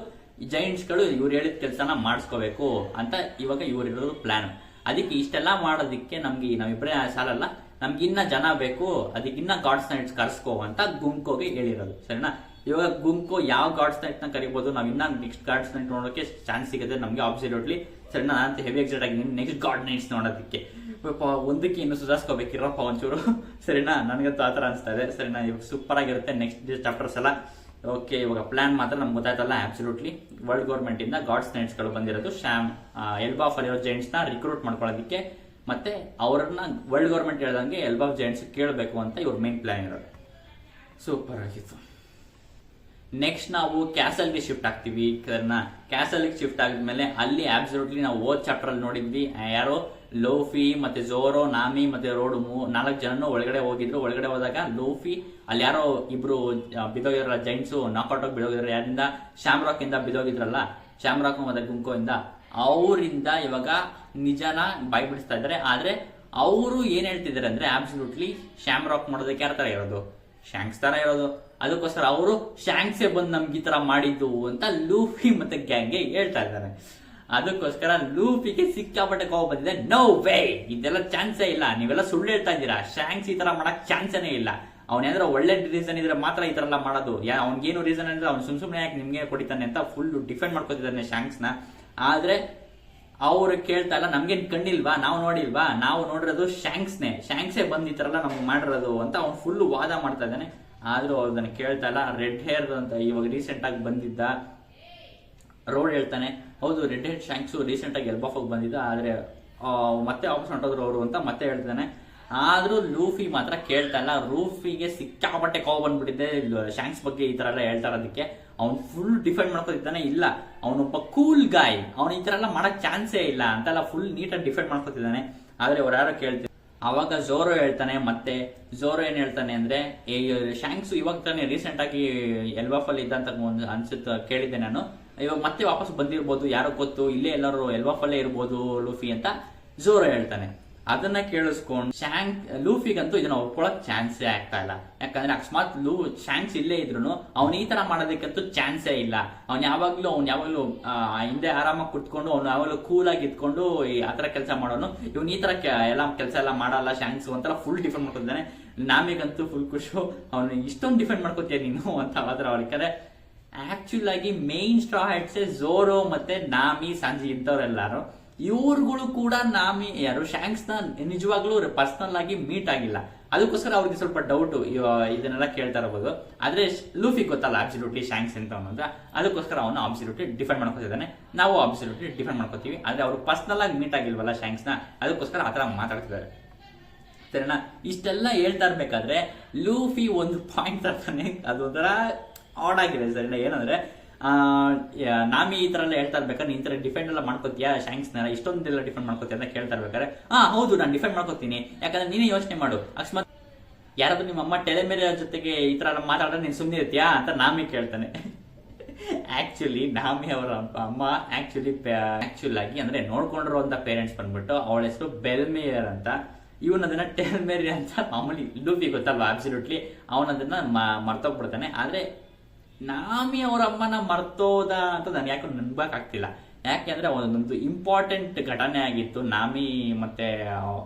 ಜೈಂಟ್ಸ್ ಗಳು ಇವ್ರು ಹೇಳಿದ ಕೆಲಸನ ಮಾಡಿಸ್ಕೋಬೇಕು ಅಂತ ಇವಾಗ ಇವ್ರಿರೋದು ಪ್ಲಾನ್. ಅದಕ್ಕೆ ಇಷ್ಟೆಲ್ಲ ಮಾಡೋದಕ್ಕೆ ನಮ್ಗೆ ನಾವಿಬ್ಬರೇ ಸಾಲಲ್ಲ, ನಮ್ಗೆ ಇನ್ನ ಜನ ಬೇಕು, ಅದಕ್ಕೆ ಇನ್ನ ಗಾಡ್ಸ್ ನೈಟ್ಸ್ ಕರ್ಸ್ಕೋ ಅಂತ ಗುಂಕೋಗೆ ಹೇಳಿರೋದು. ಸರಿನಾ, ಇವಾಗ ಗುಂಕೋ ಯಾವ ಗಾಡ್ಸ್ ನೈಟ್ ನ ಕರಿಬಹುದು, ನಾವ್ ಇನ್ನ ನೆಕ್ಸ್ಟ್ ಗಾಡ್ಸ್ ನೈಟ್ ನೋಡೋಕೆ ಚಾನ್ಸ್ ಸಿಗುತ್ತೆ ನಮ್ಗೆ ಅಬ್ಸಲ್ಯೂಟ್ಲಿ. ಸರಿನಾ, ನಾನಂತ ಹೆವಿ ಎಕ್ಸೈಟ್ ಆಗಿ ನೆಕ್ಸ್ಟ್ ಗಾಡ್ ನೈಟ್ಸ್ ನೋಡೋದಕ್ಕೆ. ಒಂದಕ್ಕೆ ಇನ್ನು ಸುಧಾರಿಸ್ಕೋಬೇಕಿರಪ್ಪ ಒಂಚೂರು. ಸರಿನಾ, ನನಗಂತೂ ಆತರ ಅನ್ಸ್ತಾ ಇದೆ. ಸರಿನಾ, ಇವಾಗ ಸೂಪರ್ ಆಗಿರುತ್ತೆ ನೆಕ್ಸ್ಟ್ ಚಾಪ್ಟರ್ಸ್ ಎಲ್ಲ. ಓಕೆ, ಇವಾಗ ಪ್ಲಾನ್ ಮಾತ್ರ ನಮ್ಗೆ ಗೊತ್ತಾಯ್ತಲ್ಲ. ಅಬ್ಸಲ್ಯೂಟ್ಲಿ ವರ್ಲ್ಡ್ ಗವರ್ಮೆಂಟ್ ಇಂದ ಗಾಡ್ಸ್ ನೈಟ್ಸ್ ಗಳು ಬಂದಿರೋದು ಎಲ್ಬಾಫ್ ಅಲ್ಲಿರೋ ಜೈಂಟ್ಸ್ ನ ರಿಕ್ರೂಟ್ ಮಾಡ್ಕೊಳ್ಳೋದಕ್ಕೆ, ಮತ್ತೆ ಅವ್ರನ್ನ ವರ್ಲ್ಡ್ ಗವರ್ಮೆಂಟ್ ಹೇಳ್ದಂಗೆ ಎಲ್ಬಾಫ್ ಜೈಂಟ್ಸ್ ಕೇಳಬೇಕು ಅಂತ ಇವ್ರ ಮೇನ್ ಪ್ಲಾನ್ ಇರೋದು. ಸೂಪರ್ ಆಗಿತ್ತು. ನೆಕ್ಸ್ಟ್ ನಾವು ಕ್ಯಾಸಲ್ಗೆ ಶಿಫ್ಟ್ ಆಗ್ತೀವಿ. ಕ್ಯಾಸಲ್ಗೆ ಶಿಫ್ಟ್ ಆಗಿದ್ಮೇಲೆ ಅಲ್ಲಿ ಅಬ್ಸಲ್ಯೂಟ್ಲಿ ನಾವು ಓದ್ ಚಾಪ್ಟರ್ ಅಲ್ಲಿ ನೋಡಿದ್ವಿ, ಯಾರೋ ಲೋಫಿ ಮತ್ತೆ ಝೋರೋ, ನಾಮಿ ಮತ್ತೆ ರೋಡ್ 4 ಜನನು ಒಳಗಡೆ ಹೋಗಿದ್ರು. ಒಳಗಡೆ ಹೋದಾಗ ಲೋಫಿ ಅಲ್ಲಿ ಯಾರೋ ಇಬ್ರು ಬಿದೋಗಿದ್ರಲ್ಲ, ಜೈಂಟ್ಸ್ ನಾಕ್ಔಟ್ ಆಗಿ ಬಿದೋಗಿದ್ರು. ಯಾರಿಂದ? ಶ್ಯಾಮ್ರಾಕ್ ಇಂದ ಬಿದೋಗಿದ್ರಲ್ಲ, ಶ್ಯಾಮ್ರಾಕ್ ಮತ್ತೆ ಗುಂಕೋ ಇಂದ. ಅವರಿಂದ ಇವಾಗ ನಿಜಾನ ಬಾಯ್ ಬಿಡಿಸ್ತಾ ಇದ್ದಾರೆ. ಆದ್ರೆ ಅವರು ಏನ್ ಹೇಳ್ತಿದ್ದಾರೆ ಅಂದ್ರೆ ಅಬ್ಸಲ್ಯೂಟ್ಲಿ ಶ್ಯಾಮ್ರಾಕ್ ಮಾಡೋದಕ್ಕೆ ಯಾರ ತರ ಇರೋದು? ಶಾಂಕ್ಸ್ ತರ ಇರೋದು. ಅದಕ್ಕೋಸ್ಕರ ಅವರು ಶಾಂಕ್ಸೇ ಬಂದು ನಮ್ಗೆ ಈ ತರ ಮಾಡಿದ್ದು ಅಂತ ಲೂಫಿ ಮತ್ತೆ ಗ್ಯಾಂಗ್ಗೆ ಹೇಳ್ತಾ ಇದ್ದಾರೆ. ಅದಕ್ಕೋಸ್ಕರ ಲೂಫಿಗೆ ಸಿಕ್ಕಾಪಟ್ಟೆ ಕೋಪ ಬಂದಿದೆ. ನೋ ವೇ, ಇದೆಲ್ಲ ಚಾನ್ಸೇ ಇಲ್ಲ, ನೀವೆಲ್ಲ ಸುಳ್ಳು ಹೇಳ್ತಾ ಇದ್ದೀರಾ, ಶಾಂಕ್ಸ್ ಈ ತರ ಮಾಡಕ್ ಚಾನ್ಸೇ ಇಲ್ಲ. ಅವನೇಂದ್ರೆ ಒಳ್ಳೆ ರೀಸನ್ ಇದ್ರೆ ಮಾತ್ರ ಈ ತರ ಎಲ್ಲ ಮಾಡೋದು. ಅವ್ನಿಗೇನು ರೀಸನ್ ಅಂದ್ರೆ ಅವ್ನು ಸುಮ್ನೆ ಯಾಕೆ ನಿಮ್ಗೆ ಕೊಡಿತಾನೆ ಅಂತ ಫುಲ್ ಡಿಫೆಂಡ್ ಮಾಡ್ಕೊತಿದ್ದಾನೆ ಶಾಂಕ್ಸ್ ನ. ಆದ್ರೆ ಅವ್ರು ಕೇಳ್ತಾ ಇಲ್ಲ, ನಮ್ಗೇನ್ ಕಣ್ಣಿಲ್ವಾ, ನಾವು ನೋಡಿಲ್ವಾ, ನಾವು ನೋಡಿರೋದು ಶಾಂಕ್ಸೇ ಬಂದ್ ಈ ತರ ಎಲ್ಲ ನಮ್ಗೆ ಮಾಡಿರೋದು ಅಂತ ಅವ್ನು ಫುಲ್ ವಾದ ಮಾಡ್ತಾ ಇದ್ದಾನೆ. ಆದ್ರೂ ಅವ್ರದನ್ನ ಕೇಳ್ತಾ ಇಲ್ಲ. ರೆಡ್ ಹೇರ್ ಅಂತ ಇವಾಗ ರೀಸೆಂಟ್ ಆಗಿ ಬಂದಿದ್ದ ರೋಡ್ ಹೇಳ್ತಾನೆ, ಹೌದು ರೆಡ್ ಹೇರ್ ಶಾಂಕ್ಸ್ ರೀಸೆಂಟ್ ಆಗಿ ಎಲ್ಬಾಫ್ ಬಂದಿದ್ದ, ಆದ್ರೆ ಮತ್ತೆ ವಾಪಸ್ ಹೊಂಟೋದ್ರು ಅವರು ಅಂತ ಮತ್ತೆ ಹೇಳ್ತಾನೆ. ಆದ್ರೂ ಲೂಫಿ ಮಾತ್ರ ಕೇಳ್ತಾ ಇಲ್ಲ. ಲೂಫಿಗೆ ಸಿಕ್ಕಾಪಟ್ಟೆ ಕೋಪ ಬಂದ್ಬಿಟ್ಟಿದೆ ಶಾಂಕ್ಸ್ ಬಗ್ಗೆ ಈ ತರ ಎಲ್ಲ ಹೇಳ್ತಾ ಇರೋದಕ್ಕೆ. ಅವ್ನು ಫುಲ್ ಡಿಫೆಂಡ್ ಮಾಡ್ಕೊತಿದ್ದಾನೆ. ಇಲ್ಲ, ಅವನೊಬ್ಬ ಕೂಲ್ ಗಾಯ್, ಅವ್ನು ಈ ತರ ಎಲ್ಲ ಮಾಡಕ್ ಚಾನ್ಸೇ ಇಲ್ಲ ಅಂತೆಲ್ಲ ಫುಲ್ ನೀಟಾಗಿ ಡಿಫೆಂಡ್ ಮಾಡ್ಕೊತಿದ್ದಾನೆ. ಆದ್ರೆ ಅವ್ರು ಯಾರೋ ಕೇಳ್ತಾರೆ. ಅವಾಗ ಝೋರೋ ಹೇಳ್ತಾನೆ. ಮತ್ತೆ ಝೋರೋ ಏನ್ ಹೇಳ್ತಾನೆ ಅಂದ್ರೆ, ಶಾಂಕ್ಸ್ ಇವಾಗ ತಾನೇ ರೀಸೆಂಟ್ ಆಗಿ ಎಲ್ಬಾಫ್ ಅಲ್ಲಿ ಇದ್ದ ಅಂತ ಅನ್ಸುತ್ತೆ, ಕೇಳಿದ್ದೆ ನಾನು. ಇವಾಗ ಮತ್ತೆ ವಾಪಸ್ ಬಂದಿರ್ಬೋದು, ಯಾರೋ ಗೊತ್ತು, ಇಲ್ಲೇ ಎಲ್ಲರೂ ಎಲ್ಬಾಫ್ ಅಲ್ಲೇ ಇರ್ಬೋದು ಲೂಫಿ ಅಂತ ಝೋರೋ ಹೇಳ್ತಾನೆ. ಅದನ್ನ ಕೇಳಿಸ್ಕೊಂಡು ಲೂಫಿಗಂತೂ ಇದನ್ನ ಒಪ್ಕೊಳಕ್ ಚಾನ್ಸೇ ಆಗ್ತಾ ಇಲ್ಲ. ಯಾಕಂದ್ರೆ ಅಕಸ್ಮಾತ್ ಶಾಂಕ್ಸ್ ಇಲ್ಲೇ ಇದ್ರು ಅವ್ನು ಈ ತರ ಮಾಡೋದಕ್ಕಂತೂ ಚಾನ್ಸೇ ಇಲ್ಲ. ಅವ್ನು ಯಾವಾಗ್ಲೂ ಹಿಂದೆ ಆರಾಮಾಗಿ ಕುತ್ಕೊಂಡು ಅವ್ನು ಯಾವಾಗಲೂ ಕೂಲ್ ಆಗಿ ಇದ್ಕೊಂಡು ಆತರ ಕೆಲಸ ಮಾಡೋನು. ಇವ್ನು ಈ ತರ ಎಲ್ಲ ಕೆಲಸ ಎಲ್ಲ ಮಾಡಲ್ಲ ಶಾಂಕ್ಸ್ ಅಂತೆಲ್ಲ ಫುಲ್ ಡಿಫೆಂಡ್ ಮಾಡ್ಕೊತಿದ್ದಾನೆ. ನಾಮಿಗಂತೂ ಫುಲ್ ಖುಷು, ಅವನು ಇಷ್ಟೊಂದು ಡಿಫೆಂಡ್ ಮಾಡ್ಕೊತೀಯ ನೀನು ಅಂತ. ಆದ್ರೆ ಅವ್ರಿಗೆ ಆಕ್ಚುಲ್ ಆಗಿ ಮೇನ್ ಸ್ಟ್ರಾ ಹೆಡ್ಸ್ ಝೋರೋ ಮತ್ತೆ ನಾಮಿ, ಸಂಜಿ ಇಂಥವ್ರೆಲ್ಲಾರು, ಇವ್ರುಗಳು ಕೂಡ ನಾಮಿ ಯಾರು ಶಾಂಕ್ಸ್ ನ ನಿಜವಾಗ್ಲೂ ಪರ್ಸನಲ್ ಆಗಿ ಮೀಟ್ ಆಗಿಲ್ಲ. ಅದಕ್ಕೋಸ್ಕರ ಅವ್ರಿಗೆ ಸ್ವಲ್ಪ ಡೌಟ್ ಇದನ್ನೆಲ್ಲ ಕೇಳ್ತಾ ಇರಬಹುದು. ಆದ್ರೆ ಲೂಫಿ ಗೊತ್ತಲ್ಲ ಅಬ್ಸಲ್ಯೂಟ್ಲಿ ಶಾಂಕ್ಸ್ ಅಂತ ಅನ್ನೋದು, ಅದಕ್ಕೋಸ್ಕರ ಅವನು ಅಬ್ಸಲ್ಯೂಟ್ಲಿ ಡಿಫೆಂಡ್ ಮಾಡ್ಕೊತಿದ್ದಾನೆ. ನಾವು ಅಬ್ಸಲ್ಯೂಟ್ಲಿ ಡಿಫೆಂಡ್ ಮಾಡ್ಕೋತೀವಿ. ಆದ್ರೆ ಅವರು ಪರ್ಸನಲ್ ಆಗಿ ಮೀಟ್ ಆಗಿಲ್ವಲ್ಲ ಶಾಂಕ್ಸ್ ನ, ಅದಕ್ಕೋಸ್ಕರ ಆತರ ಮಾತಾಡ್ತಿದ್ದಾರೆ. ಸರಿನಾ? ಇಷ್ಟೆಲ್ಲ ಹೇಳ್ತಾ ಇರ್ಬೇಕಾದ್ರೆ ಲೂಫಿ ಒಂದು ಪಾಯಿಂಟ್ ತರ್ತಾನೆ, ಅದೊಂಥರ ಆಡ್ ಆಗಿದೆ. ಸರಿನಾ? ಏನಂದ್ರೆ ನಾಮಿ ಈ ತರ ಎಲ್ಲ ಹೇಳ್ತಾ ಇರ್ಬೇಕಾದ್ರೆ ನೀನ್ ತರ ಡಿಫೆಂಡ್ ಎಲ್ಲ ಮಾಡ್ಕೋತೀಯಾ ಶಾಂಕ್ಸ್ ನ, ಇಷ್ಟೊಂದೆಲ್ಲ ಡಿಫೆಂಡ್ ಮಾಡ್ಕೋತೀಯ ಅಂತ ಕೇಳ್ತಾ ಇರ್ಬೇಕಾದ್ರೆ, ಹೌದು ನಾನು ಡಿಫೆಂಡ್ ಮಾಡ್ಕೋತೀನಿ. ಯಾಕಂದ್ರೆ ನೀನೇ ಯೋಚನೆ ಮಾಡು, ಅಕಸ್ಮಾತ್ ಯಾರಾದ್ರೂ ನಿಮ್ಮ ಅಮ್ಮ ಟೆಲೆಮೇರಿಯ ಜೊತೆಗೆ ಈ ತರ ಮಾತಾಡಿದ್ರೆ ನೀನ್ ಸುಮ್ಮನೆ ಇರ್ತೀಯಾ ಅಂತ ನಾಮಿ ಕೇಳ್ತಾನೆ. ಆಕ್ಚುಲಿ ನಾಮಿ ಅವರ ಅಮ್ಮ ಆಕ್ಚುಲ್ ಆಗಿ ಅಂದ್ರೆ ನೋಡ್ಕೊಂಡಿರುವಂತ ಪೇರೆಂಟ್ಸ್ ಬಂದ್ಬಿಟ್ಟು ಅವಳ ಹೆಸರು ಬೆಲ್ಮೇಯರ್ ಅಂತ, ಇವನ್ ಅದನ್ನ ಟೆಲ್ಮೇರಿ ಅಂತ ಮಾಮೂಲಿ ಲೂಫಿ ಗೊತ್ತಲ್ವಾ ಅಬ್ಸಲ್ಯೂಟ್ಲಿ, ಅವನದನ್ನ ಮರ್ತೋಗ್ಬಿಡ್ತಾನೆ. ಆದ್ರೆ ನಾಮಿ ಅವ್ರ ಅಮ್ಮನ ಮರ್ತೋದ ಅಂತ ನಾನು ಯಾಕೆ ನೆನ್ಪಕ್ ಆಗ್ತಿಲ್ಲ. ಯಾಕೆಂದ್ರೆ ಒಂದೊಂದು ಇಂಪಾರ್ಟೆಂಟ್ ಘಟನೆ ಆಗಿತ್ತು ನಾಮಿ ಮತ್ತೆ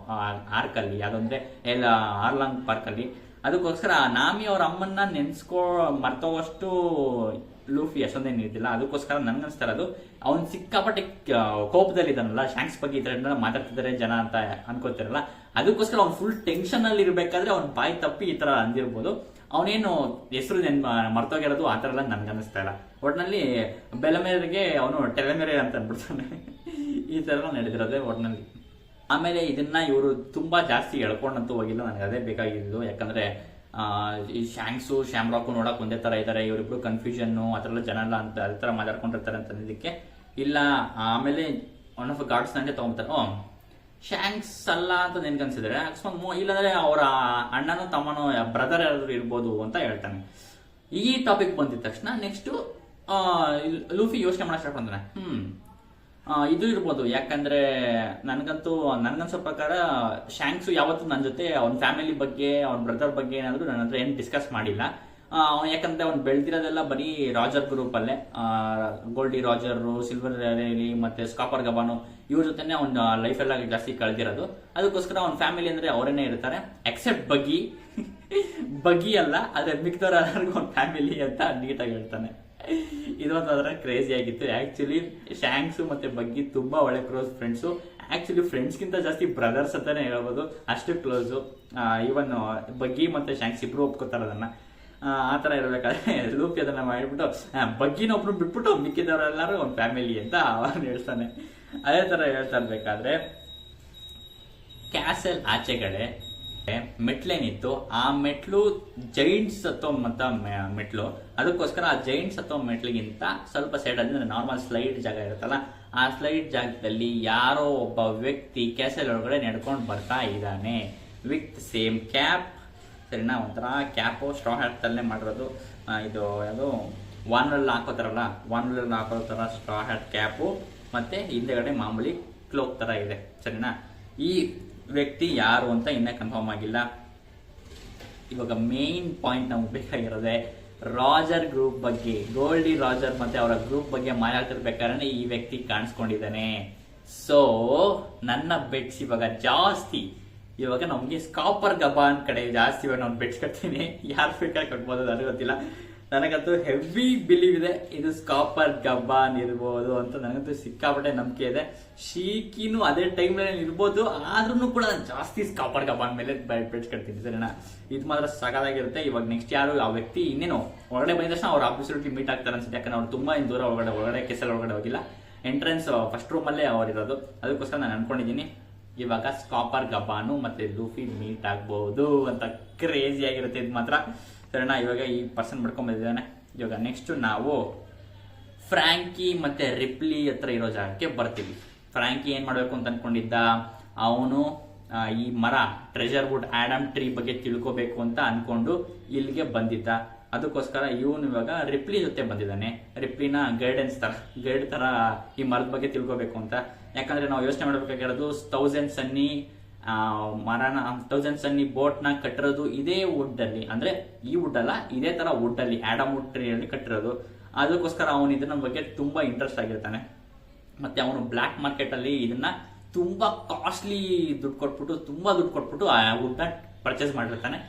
ಆರ್ಕಲ್ಲಿ, ಅದೊಂದ್ರೆ ಆರ್ಲಾಂಗ್ ಪಾರ್ಕ್ ಅಲ್ಲಿ. ಅದಕ್ಕೋಸ್ಕರ ನಾಮಿ ಅವ್ರ ಅಮ್ಮನ್ನ ಮರ್ತೋವಷ್ಟು ಲೂಫಿ ಅಷ್ಟೊಂದೇನು ಇದ್ದಿಲ್ಲ. ಅದಕ್ಕೋಸ್ಕರ ನನ್ಗನ್ಸ್ತಾ ಇರೋದು ಅವ್ನು ಸಿಕ್ಕಾಪಟ್ಟೆ ಕೋಪದಲ್ಲಿ ಇದ್ದಾನಲ್ಲ, ಶಾಂಕ್ಸ್ ಬಗ್ಗೆ ಈ ತರ ಮಾತಾಡ್ತಿದ್ದಾರೆ ಜನ ಅಂತ ಅನ್ಕೋತಿರಲ್ಲ, ಅದಕ್ಕೋಸ್ಕರ ಅವ್ನು ಫುಲ್ ಟೆನ್ಷನ್ ಅಲ್ಲಿ ಇರ್ಬೇಕಾದ್ರೆ ಅವ್ನ ಬಾಯಿ ತಪ್ಪಿ ಈ ತರ ಅಂದಿರ್ಬೋದು. ಅವನೇನು ಹೆಸರು ಮರ್ತೋಗಿರೋದು ಆ ತರ ಎಲ್ಲ ನನ್ಗನ್ನಿಸ್ತಾ ಇಲ್ಲ. ಒಟ್ನಲ್ಲಿ ಬೆಲಮೇರಿಗೆ ಅವನು ಟೆಲೆಮೇರೆ ಅಂತ ಅನ್ಬಿಡ್ತಾನೆ. ಈ ತರ ಎಲ್ಲ ನಡೆದಿರೋದೇ ಒಟ್ನಲ್ಲಿ. ಆಮೇಲೆ ಇದನ್ನ ಇವರು ತುಂಬಾ ಜಾಸ್ತಿ ಎಳ್ಕೊಂಡಂತೂ ಹೋಗಿಲ್ಲ, ನನಗೆ ಅದೇ ಬೇಕಾಗಿದ್ದು. ಯಾಕಂದ್ರೆ ಈ ಶಾಂಕ್ಸು ಶ್ಯಾಮ್ರಾಕು ನೋಡಕ್ ಒಂದೇ ತರ ಇದಾರೆ, ಇವರಿಬ್ರು ಕನ್ಫ್ಯೂಷನ್ ಆ ತರ ಎಲ್ಲ ಜನ ಎಲ್ಲ ಅಂತ ಅದೇ ತರ ಮಾತಾಡ್ಕೊಂಡಿರ್ತಾರೆ ಅಂತ ಅಂದಿದ್ದಕ್ಕೆ ಇಲ್ಲ. ಆಮೇಲೆ ಒನ್ ಆಫ್ ಗಾರ್ಡ್ಸ್ ನಂಗೆ ತಗೊಂತಾರೆ, ಶಾಂಕ್ಸ್ ಅಲ್ಲ ಅಂತ ನೆನ್ಕನ್ಸಿದ್ರೆ ಅಕಸ್ಮಾತ್ ಇಲ್ಲಾಂದ್ರೆ ಅವರ ಅಣ್ಣನೋ ತಮ್ಮನೋ ಬ್ರದರ್ ಯಾರಾದ್ರೂ ಇರ್ಬೋದು ಅಂತ ಹೇಳ್ತಾನೆ. ಈ ಟಾಪಿಕ್ ಬಂದಿದ ತಕ್ಷಣ ನೆಕ್ಸ್ಟ್ ಲೂಫಿ ಯೋಚನೆ ಮಾಡಕ್ ಸ್ಟಾರ್ಟ್ ಮಾಡ್ತಾನೆ. ಇದು ಇರ್ಬೋದು, ಯಾಕಂದ್ರೆ ನನ್ಗನ್ಸೋ ಪ್ರಕಾರ ಶಾಂಕ್ಸು ಯಾವತ್ತೂ ನನ್ನ ಜೊತೆ ಅವನ ಫ್ಯಾಮಿಲಿ ಬಗ್ಗೆ ಅವನ ಬ್ರದರ್ ಬಗ್ಗೆ ಏನಾದ್ರು ನನ್ನ ಹತ್ರ ಏನು ಡಿಸ್ಕಸ್ ಮಾಡಿಲ್ಲ. ಯಾಕಂದ್ರೆ ಅವ್ನು ಬೆಳೆದಿರೋದೆಲ್ಲ ಬರೀ ರಾಜರ್ ಗ್ರೂಪ್ ಅಲ್ಲೇ, ಗೋಲ್ಡಿ ರಾಜರ್, ಸಿಲ್ವರ್ ರೇಲಿ ಮತ್ತೆ ಸ್ಕಾಪರ್ ಗಬಾನು ಇವ್ರ ಜೊತೆನೆ ಅವ್ನ ಲೈಫ್ ಎಲ್ಲ ಜಾಸ್ತಿ ಕಳೆದಿರೋದು. ಅದಕ್ಕೋಸ್ಕರ ಅವ್ನ ಫ್ಯಾಮಿಲಿ ಅಂದ್ರೆ ಅವರೇನೆ ಇರ್ತಾರೆ, ಎಕ್ಸೆಪ್ಟ್ ಬಗ್ಗಿ ಅಲ್ಲ, ಆದ್ರೆ ಮಿಕ್ದವ್ರ ಅವ್ನ ಫ್ಯಾಮಿಲಿ ಅಂತ ನೀಟಾಗಿ ಹೇಳ್ತಾನೆ. ಇದೊಂದಾದ್ರೆ ಕ್ರೇಜಿ ಆಗಿತ್ತು. ಆಕ್ಚುಲಿ ಶಾಂಕ್ಸ್ ಮತ್ತೆ ಬಗ್ಗಿ ತುಂಬಾ ಒಳ್ಳೆ ಕ್ಲೋಸ್ ಫ್ರೆಂಡ್ಸು. ಆಕ್ಚುಲಿ ಫ್ರೆಂಡ್ಸ್ಗಿಂತ ಜಾಸ್ತಿ ಬ್ರದರ್ಸ್ ಅಂತಾನೆ ಹೇಳ್ಬೋದು, ಅಷ್ಟು ಕ್ಲೋಸು. ಈವನ್ ಬಗ್ಗಿ ಮತ್ತೆ ಶಾಂಕ್ಸ್ ಇಬ್ರು ಒಪ್ಕೋತಾರ ಅದನ್ನ. ಆತರ ಇರ್ಬೇಕಾದ್ರೆ ಲೂಪಿ ಅದನ್ನ ಮಾಡಿಬಿಟ್ಟು ಬಗ್ಗಿನ ಒಬ್ರು ಬಿಟ್ಬಿಟ್ಟು ಮಿಕ್ಕಿದವರೆಲ್ಲರೂ ಒಂದು ಫ್ಯಾಮಿಲಿ ಅಂತ ಅವನು ಹೇಳ್ತಾನೆ. ಅದೇ ತರ ಹೇಳ್ತಾ ಇರ್ಬೇಕಾದ್ರೆ ಕ್ಯಾಸಲ್ ಆಚೆಗಡೆ ಮೆಟ್ಲೇನಿತ್ತು, ಆ ಮೆಟ್ಲು ಜೈಂಟ್ಸ್ ಹತ್ತೋ ಮೆಟ್ಲು, ಅದಕ್ಕೋಸ್ಕರ ಆ ಜೈಂಟ್ಸ್ ಹತ್ತೋ ಮೆಟ್ಲಿಗಿಂತ ಸ್ವಲ್ಪ ಸೈಡ್ ಅಲ್ಲಿ ನಾರ್ಮಲ್ ಸ್ಲೈಡ್ ಜಾಗ ಇರುತ್ತಲ್ಲ, ಆ ಸ್ಲೈಡ್ ಜಾಗದಲ್ಲಿ ಯಾರೋ ಒಬ್ಬ ವ್ಯಕ್ತಿ ಕೆಸಲ್ ಒಳಗಡೆ ನಡ್ಕೊಂಡು ಬರ್ತಾ ಇದ್ದಾನೆ ವಿತ್ ಸೇಮ್ ಕ್ಯಾಪ್. ಸರಿನಾ, ಒಂಥರ ಕ್ಯಾಪು ಸ್ಟ್ರಾ ಹ್ಯಾಟ್ ತಲ್ಲೇ ಮಾಡಿರೋದು. ಇದು ಯಾವುದು ವಾನಲ್ಲಿ ಹಾಕೋತಾರಲ್ಲ, ವಾನಲ್ಲಿ ಹಾಕೋ ಥರ ಸ್ಟ್ರಾ ಹ್ಯಾಟ್ ಕ್ಯಾಪು, ಮತ್ತೆ ಹಿಂದೆಗಡೆ ಮಾಮೂಲಿ ಕ್ಲೋಕ್ ತರ ಇದೆ. ಸರಿನಾ, ಈ ವ್ಯಕ್ತಿ ಯಾರು ಅಂತ ಇನ್ನೂ ಕನ್ಫರ್ಮ್ ಆಗಿಲ್ಲ. ಇವಾಗ ಮೇನ್ ಪಾಯಿಂಟ್ ನಮ್ಗೆ ಬೇಕಾಗಿರೋದೆ ರಾಜರ್ ಗ್ರೂಪ್ ಬಗ್ಗೆ. ಗೋಲ್ಡಿ ರಾಜರ್ ಮತ್ತೆ ಅವರ ಗ್ರೂಪ್ ಬಗ್ಗೆ ಮಾತಾಡ್ತಿರ್ಬೇಕಾದ್ರೆ ಈ ವ್ಯಕ್ತಿ ಕಾಣಿಸ್ಕೊಂಡಿದ್ದಾನೆ. ಸೊ ನನ್ನ ಬೆಟ್ಸ್ ಇವಾಗ ನಮ್ಗೆ ಸ್ಕಾಪರ್ ಗಬಾನ್ ಕಡೆ ಜಾಸ್ತಿ ಇವಾಗ ನಾನು ಬೆಟ್ಸ್ ಕಟ್ತೀನಿ. ಯಾರು ಬೇಕಾದ್ರೆ ಕಟ್ಬೋದು ನನಗೆ ಗೊತ್ತಿಲ್ಲ. ನನಗಂತೂ ಹೆವಿ ಬಿಲೀವ್ ಇದೆ ಇದು ಸ್ಕಾಪರ್ ಗಬ್ಬಾನ್ ಇರ್ಬೋದು ಅಂತ. ನನಗಂತೂ ಸಿಕ್ಕಾಪಟ್ಟೆ ನಂಬಿಕೆ ಇದೆ. ಶೀಕಿನೂ ಅದೇ ಟೈಮ್ನಲ್ಲಿ ಇರ್ಬೋದು, ಆದ್ರೂ ಕೂಡ ಜಾಸ್ತಿ ಸ್ಕಾಪರ್ ಗಬ್ಬಾನ್ ಮೇಲೆ ಬೆಟ್ಸ್ ಕಟ್ತೀನಿ. ಸರಿನಾ, ಇದು ಮಾತ್ರ ಸಗದಾಗಿರುತ್ತೆ. ಇವಾಗ ನೆಕ್ಸ್ಟ್ ಯಾರು ಆ ವ್ಯಕ್ತಿ ಇನ್ನೇನು ಒಳಗಡೆ ಬಂದ ತಕ್ಷಣ ಅವ್ರ ಅಬ್ಸಲ್ಯೂಟ್ಲಿ ಮೀಟ್ ಆಗ್ತಾರೆ ಅನ್ಸುತ್ತೆ. ಯಾಕಂದ್ರೆ ಅವ್ರು ತುಂಬಾ ದೂರ ಒಳಗಡೆ ಕೆಸಲ್ ಒಳಗಡೆ ಹೋಗಿಲ್ಲ. ಎಂಟ್ರೆನ್ಸ್ ಫಸ್ಟ್ ರೂಮ್ ಅಲ್ಲೇ ಅವ್ರು ಇರೋದು. ಅದಕ್ಕೋಸ್ಕರ ನಾನು ಅನ್ಕೊಂಡಿದ್ದೀನಿ ಇವಾಗ ಸ್ಕಾಪರ್ ಗಬ್ಬಾನು ಮತ್ತೆ ಲೂಫಿ ಮೀಟ್ ಆಗ್ಬಹುದು ಅಂತ. ಕ್ರೇಜಿ ಆಗಿರುತ್ತೆ ಇದು ಮಾತ್ರ. ಸರಿನಾ, ಇವಾಗ ಈ ಪರ್ಸನ್ ಮಾಡ್ಕೊಂಡ್ಬಂದಿದ್ದಾನೆ. ಇವಾಗ ನೆಕ್ಸ್ಟ್ ನಾವು ಫ್ರಾಂಕಿ ಮತ್ತೆ ರಿಪ್ಲಿ ಹತ್ರ ಇರೋ ಜಾಗಕ್ಕೆ ಬರ್ತೀವಿ. ಫ್ರಾಂಕಿ ಏನ್ ಮಾಡ್ಬೇಕು ಅಂತ ಅನ್ಕೊಂಡಿದ್ದ, ಅವನು ಈ ಮರ ಟ್ರೆಜರ್ ವುಡ್ ಆಡಮ್ ಟ್ರೀ ಬಗ್ಗೆ ತಿಳ್ಕೋಬೇಕು ಅಂತ ಅನ್ಕೊಂಡು ಇಲ್ಲಿಗೆ ಬಂದಿದ್ದ. ಅದಕ್ಕೋಸ್ಕರ ಇವನು ಇವಾಗ ರಿಪ್ಲಿ ಜೊತೆ ಬಂದಿದ್ದಾನೆ. ರಿಪ್ಲಿನ ಗೈಡ್ ತರ ಈ ಮರದ ಬಗ್ಗೆ ತಿಳ್ಕೋಬೇಕು ಅಂತ. ಯಾಕಂದ್ರೆ ನಾವು ಯೋಚನೆ ಮಾಡ್ಬೇಕಾಗಿರೋದು 1000 ಸನ್ನಿ ಮರನ 1000 ಸನ್ನಿ ಬೋಟ್ ನ ಕಟ್ಟಿರೋದು ಇದೇ ವುಡ್ ಅಲ್ಲಿ, ಅಂದ್ರೆ ಈ ವುಡ್ ಅಲ್ಲ, ಇದೇ ತರ ವುಡ್ ಅಲ್ಲಿ ಆಡಮ್ ವುಡ್ ಟ್ರೀ ಅಲ್ಲಿ ಕಟ್ಟಿರೋದು. ಅದಕ್ಕೋಸ್ಕರ ಅವನು ಇದನ್ನ ಬಗ್ಗೆ ತುಂಬಾ ಇಂಟ್ರೆಸ್ಟ್ ಆಗಿರ್ತಾನೆ. ಮತ್ತೆ ಅವನು ಬ್ಲಾಕ್ ಮಾರ್ಕೆಟ್ ಅಲ್ಲಿ ಇದನ್ನ ತುಂಬಾ ಕಾಸ್ಟ್ಲಿ ತುಂಬಾ ದುಡ್ಡು ಕೊಟ್ಬಿಟ್ಟು ಆ ವುಡ್ ನ ಪರ್ಚೇಸ್ ಮಾಡಿರ್ತಾನೆ.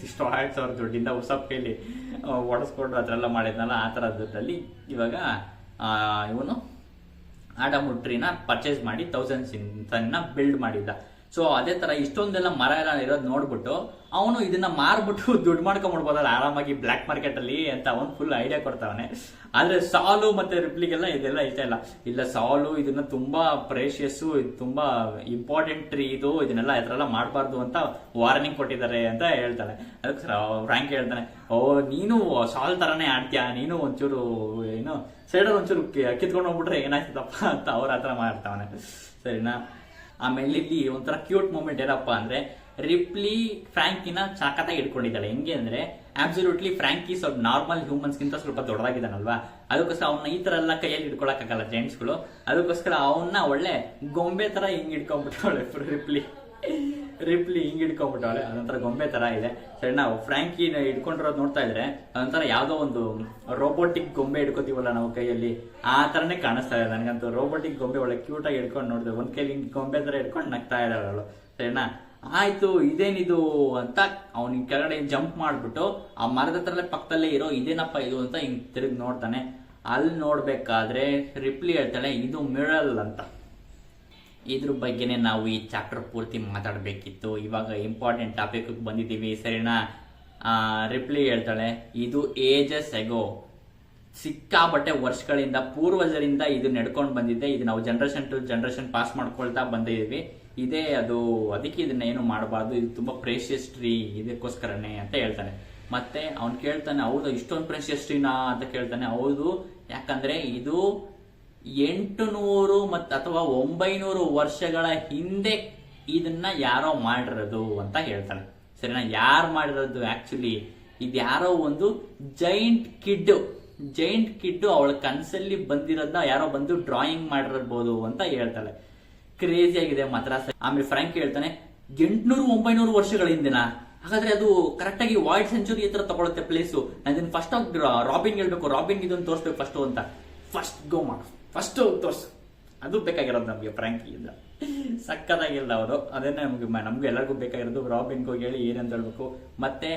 ಇಷ್ಟು 1000 ದುಡ್ಡಿಂದ ಹೊಸ ಕೈಲಿ ಒಡಿಸ್ಕೊಂಡು ಅದೆಲ್ಲ ಮಾಡಿದ್ನಲ್ಲ, ಆ ತರ ದುಡ್ಡಲ್ಲಿ ಇವಾಗ ಇವನು ಆಡಮ್ ವುಡ್ ಟ್ರೀನ ಪರ್ಚೇಸ್ ಮಾಡಿ 1000 ಬಿಲ್ಡ್ ಮಾಡಿದ್ದ. ಸೊ ಅದೇ ತರ ಇಷ್ಟೊಂದೆಲ್ಲ ಮರ ಎಲ್ಲ ಇರೋದು ನೋಡ್ಬಿಟ್ಟು ಅವನು ಇದನ್ನ ಮಾರ್ಬಿಟ್ಟು ದುಡ್ಡು ಮಾಡ್ಕೊಂಡ್ಬಿಡ್ಬೋದಲ್ಲ ಆರಾಮಾಗಿ ಬ್ಲಾಕ್ ಮಾರ್ಕೆಟ್ ಅಲ್ಲಿ ಅಂತ ಅವನು ಫುಲ್ ಐಡಿಯಾ ಕೊಡ್ತಾವನೆ. ಆದ್ರೆ ಸಾಲು ಮತ್ತೆ ರಿಪ್ಲಿಗೆಲ್ಲ ಇದೆಲ್ಲ ಇಷ್ಟ ಇಲ್ಲ. ಸಾಲು ಇದನ್ನ ತುಂಬಾ ಪ್ರೇಷಿಯಸ್, ತುಂಬಾ ಇಂಪಾರ್ಟೆಂಟ್ ಟ್ರೀ ಇದು, ಇದನ್ನೆಲ್ಲ ಇದ್ರೆಲ್ಲ ಮಾಡಬಾರ್ದು ಅಂತ ವಾರ್ನಿಂಗ್ ಕೊಟ್ಟಿದ್ದಾರೆ ಅಂತ ಹೇಳ್ತಾನೆ. ಅದಕ್ಕೆ ಫ್ರಾಂಕ್ ಹೇಳ್ತಾನೆ, ಓ ನೀನು ಸಾಲ್ ತರಾನೇ ಆಡ್ತೀಯಾ, ನೀನು ಒಂಚೂರು ಏನು ಸೈಡಲ್ಲಿ ಒಂಚೂರು ಕಿತ್ಕೊಂಡು ಹೋಗ್ಬಿಟ್ರೆ ಏನಾಯ್ತದಪ್ಪ ಅಂತ ಅವ್ರ ಹತ್ರ ಮಾಡ್ತಾವನೆ. ಸರಿನಾ, ಆಮೇಲೆ ಇಲ್ಲಿ ಒಂಥರ ಕ್ಯೂಟ್ ಮೂಮೆಂಟ್ ಏನಪ್ಪ ಅಂದ್ರೆ ರಿಪ್ಲಿ ಫ್ರಾಂಕಿನ ಸಾಕತ್ತಾಗಿ ಇಟ್ಕೊಂಡಿದ್ದಾಳೆ. ಹೆಂಗೆ ಅಂದ್ರೆ ಅಬ್ಸಲ್ಯೂಟ್ಲಿ ಫ್ರಾಂಕಿ ಸ್ವಲ್ಪ ನಾರ್ಮಲ್ ಹ್ಯೂಮನ್ಸ್ ಗಿಂತ ಸ್ವಲ್ಪ ದೊಡ್ಡದಾಗಿದ್ದಾನಲ್ವಾ, ಅದಕ್ಕೋಸ್ಕರ ಅವನ್ನ ಈ ತರ ಎಲ್ಲ ಕೈಯಲ್ಲಿ ಹಿಡ್ಕೊಳಕ್ಕಾಗಲ್ಲ ಜೆಂಟ್ಸ್ಗಳು. ಅದಕ್ಕೋಸ್ಕರ ಅವನ್ನ ಒಳ್ಳೆ ಗೊಂಬೆ ತರ ಹಿಂಗ್ ಹಿಡ್ಕೊಂಡ್ಬಿಟ್ಟವಳೆ ರಿಪ್ಲಿ ಹಿಂಗ್ ಹಿಡ್ಕೊಂಡ್ಬಿಟ್ಟವಳೆ. ಅದೊಂಥರ ಗೊಂಬೆ ತರ ಇದೆ. ಸರಿ, ನಾವು ಫ್ರಾಂಕಿ ಹಿಡ್ಕೊಂಡಿರೋದು ನೋಡ್ತಾ ಇದ್ರೆ ಅದೊಂಥರ ಯಾವ್ದೋ ಒಂದು ರೋಬೋಟಿಕ್ ಗೊಂಬೆ ಹಿಡ್ಕೋತೀವಲ್ಲ ನಾವು ಕೈಯಲ್ಲಿ, ಆ ತರನೇ ಕಾಣಿಸ್ತಾ ಇದೆ ನನಗಂತೂ. ರೋಬೋಟಿಕ್ ಗೊಂಬೆ ಒಳ್ಳೆ ಕ್ಯೂಟ್ ಆಗಿ ಹಿಡ್ಕೊಂಡು ನೋಡಿದೆ, ಒಂದ್ ಕೈಲಿ ಗೊಂಬೆ ತರ ಹಿಡ್ಕೊಂಡು ನಗ್ತಾ ಇದ್ದಾಳೆ ಅವಳು. ಸರಿನಾ, ಆಯ್ತು ಇದೇನಿದು ಅಂತ ಅವ್ನಿಗೆ ಕೆಳಗಡೆ ಜಂಪ್ ಮಾಡ್ಬಿಟ್ಟು ಆ ಮರದ ಹತ್ರಲ್ಲೇ ಪಕ್ಕದಲ್ಲೇ ಇರೋ ಇದೇನಪ್ಪ ಇದು ಅಂತ ಹಿಂಗ್ ತಿರುಗಿ ನೋಡ್ತಾನೆ. ಅಲ್ಲಿ ನೋಡ್ಬೇಕಾದ್ರೆ ರಿಪ್ಲಿ ಹೇಳ್ತಾಳೆ ಇದು ಮಿರಲ್ ಅಂತ. ಇದ್ರ ಬಗ್ಗೆನೆ ನಾವು ಈ ಚಾಪ್ಟರ್ ಪೂರ್ತಿ ಮಾತಾಡಬೇಕಿತ್ತು. ಇವಾಗ ಇಂಪಾರ್ಟೆಂಟ್ ಟಾಪಿಕ್ ಬಂದಿದ್ದೀವಿ. ಸರಿನಾ, ರಿಪ್ಲಿ ಹೇಳ್ತಾಳೆ ಇದು ಏಜಸ್ ಎಗೋ, ಸಿಕ್ಕಾಬಟ್ಟೆ ವರ್ಷಗಳಿಂದ ಪೂರ್ವಜರಿಂದ ಇದು ನಡ್ಕೊಂಡು ಬಂದಿದ್ದೆ, ಇದು ನಾವು ಜನರೇಷನ್ ಟು ಜನರೇಷನ್ ಪಾಸ್ ಮಾಡ್ಕೊಳ್ತಾ ಬಂದಿದ್ದೀವಿ. ಇದೇ ಅದು, ಅದಕ್ಕೆ ಇದನ್ನ ಏನು ಮಾಡಬಾರ್ದು, ಇದು ತುಂಬಾ ಪ್ರೇಷಿಯಸ್ ಟ್ರೀ, ಇದಕ್ಕೋಸ್ಕರನೇ ಅಂತ ಹೇಳ್ತಾನೆ. ಮತ್ತೆ ಅವ್ನು ಕೇಳ್ತಾನೆ, ಹೌದು ಇಷ್ಟೊಂದು ಪ್ರೇಷಿಯಸ್ ಟ್ರೀನಾ ಅಂತ ಕೇಳ್ತಾನೆ. ಹೌದು, ಯಾಕಂದ್ರೆ ಇದು 800 ಅಥವಾ 900 ವರ್ಷಗಳ ಹಿಂದೆ ಇದನ್ನ ಯಾರೋ ಮಾಡಿರೋದು ಅಂತ ಹೇಳ್ತಾನೆ. ಸರಿನಾ, ಯಾರು ಮಾಡಿರೋದು ಆಕ್ಚುಲಿ ಇದ್ಯಾರೋ ಒಂದು ಜೈಂಟ್ ಕಿಡ್ ಅವಳ ಕನ್ಸಲ್ಲಿ ಬಂದಿರೋದನ್ನ ಯಾರೋ ಬಂದು ಡ್ರಾಯಿಂಗ್ ಮಾಡಿರ್ಬೋದು ಅಂತ ಹೇಳ್ತಾಳೆ. ಕ್ರೇಜಿ ಆಗಿದೆ ಮಾತ್ರ. ಆಮೇಲೆ ಫ್ರಾಂಕ್ ಹೇಳ್ತಾನೆ 800-900 ವರ್ಷಗಳ ಹಿಂದಿನ, ಹಾಗಾದ್ರೆ ಅದು ಕರೆಕ್ಟ್ ಆಗಿ ವಾಯ್ಡ್ ಸೆಂಚುರಿ ಹತ್ರ ತಗೊಳುತ್ತೆ ಪ್ಲೇಸು. ನಾನು ಫಸ್ಟ್ ರಾಬಿನ್ ಹೇಳ್ಬೇಕು, ರಾಬಿನ್ ಇದನ್ನು ತೋರಿಸ್ಬೇಕು ಫಸ್ಟ್ ಗೋ ಮಾಡು, ಫಸ್ಟ್ ತೋರ್ಸು, ಅದು ಬೇಕಾಗಿರೋದು ನಮ್ಗೆ ಫ್ರಾಂಕಿಯಿಂದ. ಸಕ್ಕತ್ತಾಗಿಲ್ಲ ಅವರು, ಅದನ್ನೇ ನಮ್ಗೆ ಎಲ್ಲರಿಗೂ ಬೇಕಾಗಿರೋದು. ರಾಬಿನ್ಗೆ ಹೋಗಿ ಹೇಳಿ ಏನಂತ ಹೇಳ್ಬೇಕು. ಮತ್ತೆ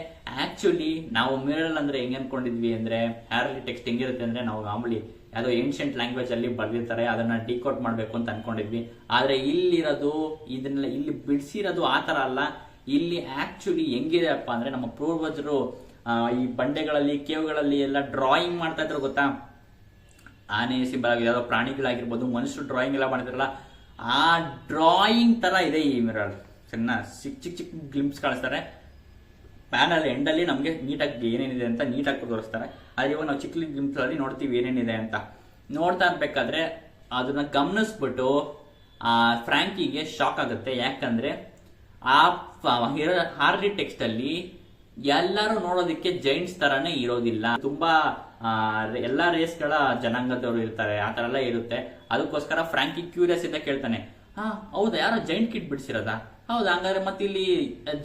ಆಕ್ಚುಲಿ ನಾವು ಮಿರಲ್ ಅಂದ್ರೆ ಹೆಂಗ್ ಅನ್ಕೊಂಡಿದ್ವಿ ಅಂದ್ರೆ ಹ್ಯಾರಲಿ ಟೆಕ್ಸ್ಟ್ ಹೆಂಗಿರುತ್ತೆ ಅಂದ್ರೆ ನಾವು ಮಾಮೂಲಿ ಯಾವುದೋ ಏನ್ಷಿಯಂಟ್ ಲ್ಯಾಂಗ್ವೇಜ್ ಅಲ್ಲಿ ಬರ್ದಿರ್ತಾರೆ, ಅದನ್ನ ಡಿಕೋಡ್ ಮಾಡ್ಬೇಕು ಅಂತ ಅನ್ಕೊಂಡಿದ್ವಿ. ಆದ್ರೆ ಇಲ್ಲಿರೋದು ಇದನ್ನೆಲ್ಲ ಇಲ್ಲಿ ಬಿಡಿಸಿರೋದು ಆತರ ಅಲ್ಲ. ಇಲ್ಲಿ ಆಕ್ಚುಲಿ ಹೆಂಗಿದೆ ಅಪ್ಪ ಅಂದ್ರೆ ನಮ್ಮ ಪೂರ್ವಜರು ಈ ಬಂಡೆಗಳಲ್ಲಿ ಕೇವ್ಗಳಲ್ಲಿ ಎಲ್ಲ ಡ್ರಾಯಿಂಗ್ ಮಾಡ್ತಾ ಇದ್ರು ಗೊತ್ತಾ. ಆನೆ ಸಿಂಬಲ್ ಯಾವ್ದೋ ಪ್ರಾಣಿಗಳಾಗಿರ್ಬೋದು, ಮನುಷ್ಯರು ಡ್ರಾಯಿಂಗ್ ಎಲ್ಲ ಮಾಡ್ತಿರಲ್ಲ, ಆ ಡ್ರಾಯಿಂಗ್ ತರ ಇದೆ ಈ ಮಿರರ್. ಸರಿನಾ. ಚಿಕ್ಕ ಗ್ಲಿಮ್ಸ್ ಕಾಣಿಸ್ತಾರೆ. ಪ್ಯಾನಲ್ ಎಂಡಲ್ಲಿ ನಮಗೆ ನೀಟಾಗಿ ಏನೇನಿದೆ ಅಂತ ನೀಟಾಗಿ ತೋರಿಸ್ತಾರೆ. ಆದ್ರೆ ಇವಾಗ ನಾವು ಚಿಕ್ಕ ಗ್ಲಿಮ್ಸ್ ಅಲ್ಲಿ ನೋಡ್ತೀವಿ ಏನೇನಿದೆ ಅಂತ. ನೋಡ್ತಾ ಇರ್ಬೇಕಾದ್ರೆ ಅದನ್ನ ಗಮನಿಸ್ಬಿಟ್ಟು ಫ್ರಾಂಕಿಗೆ ಶಾಕ್ ಆಗುತ್ತೆ. ಯಾಕಂದ್ರೆ ಆ ಹಾರ್ಲಿ ಟೆಕ್ಸ್ಟ್ ಅಲ್ಲಿ ಎಲ್ಲರೂ ನೋಡೋದಕ್ಕೆ ಜೈಂಟ್ಸ್ ತರಾನೇ ಇರೋದಿಲ್ಲ. ತುಂಬಾ ಎಲ್ಲಾ ರೇಸ್ಗಳ ಜನಾಂಗದವರು ಇರ್ತಾರೆ, ಆ ತರ ಎಲ್ಲ ಇರುತ್ತೆ. ಅದಕ್ಕೋಸ್ಕರ ಫ್ರಾಂಕಿ ಕ್ಯೂರಿಯಸ್ ಇಂದ ಕೇಳ್ತಾನೆ, ಹೌದಾ ಯಾರೋ ಜೈಂಟ್ ಕಿಟ್ ಬಿಡಿಸಿರೋದಾ? ಹೌದಾ, ಹಂಗಾದ್ರೆ ಮತ್ತೆ ಇಲ್ಲಿ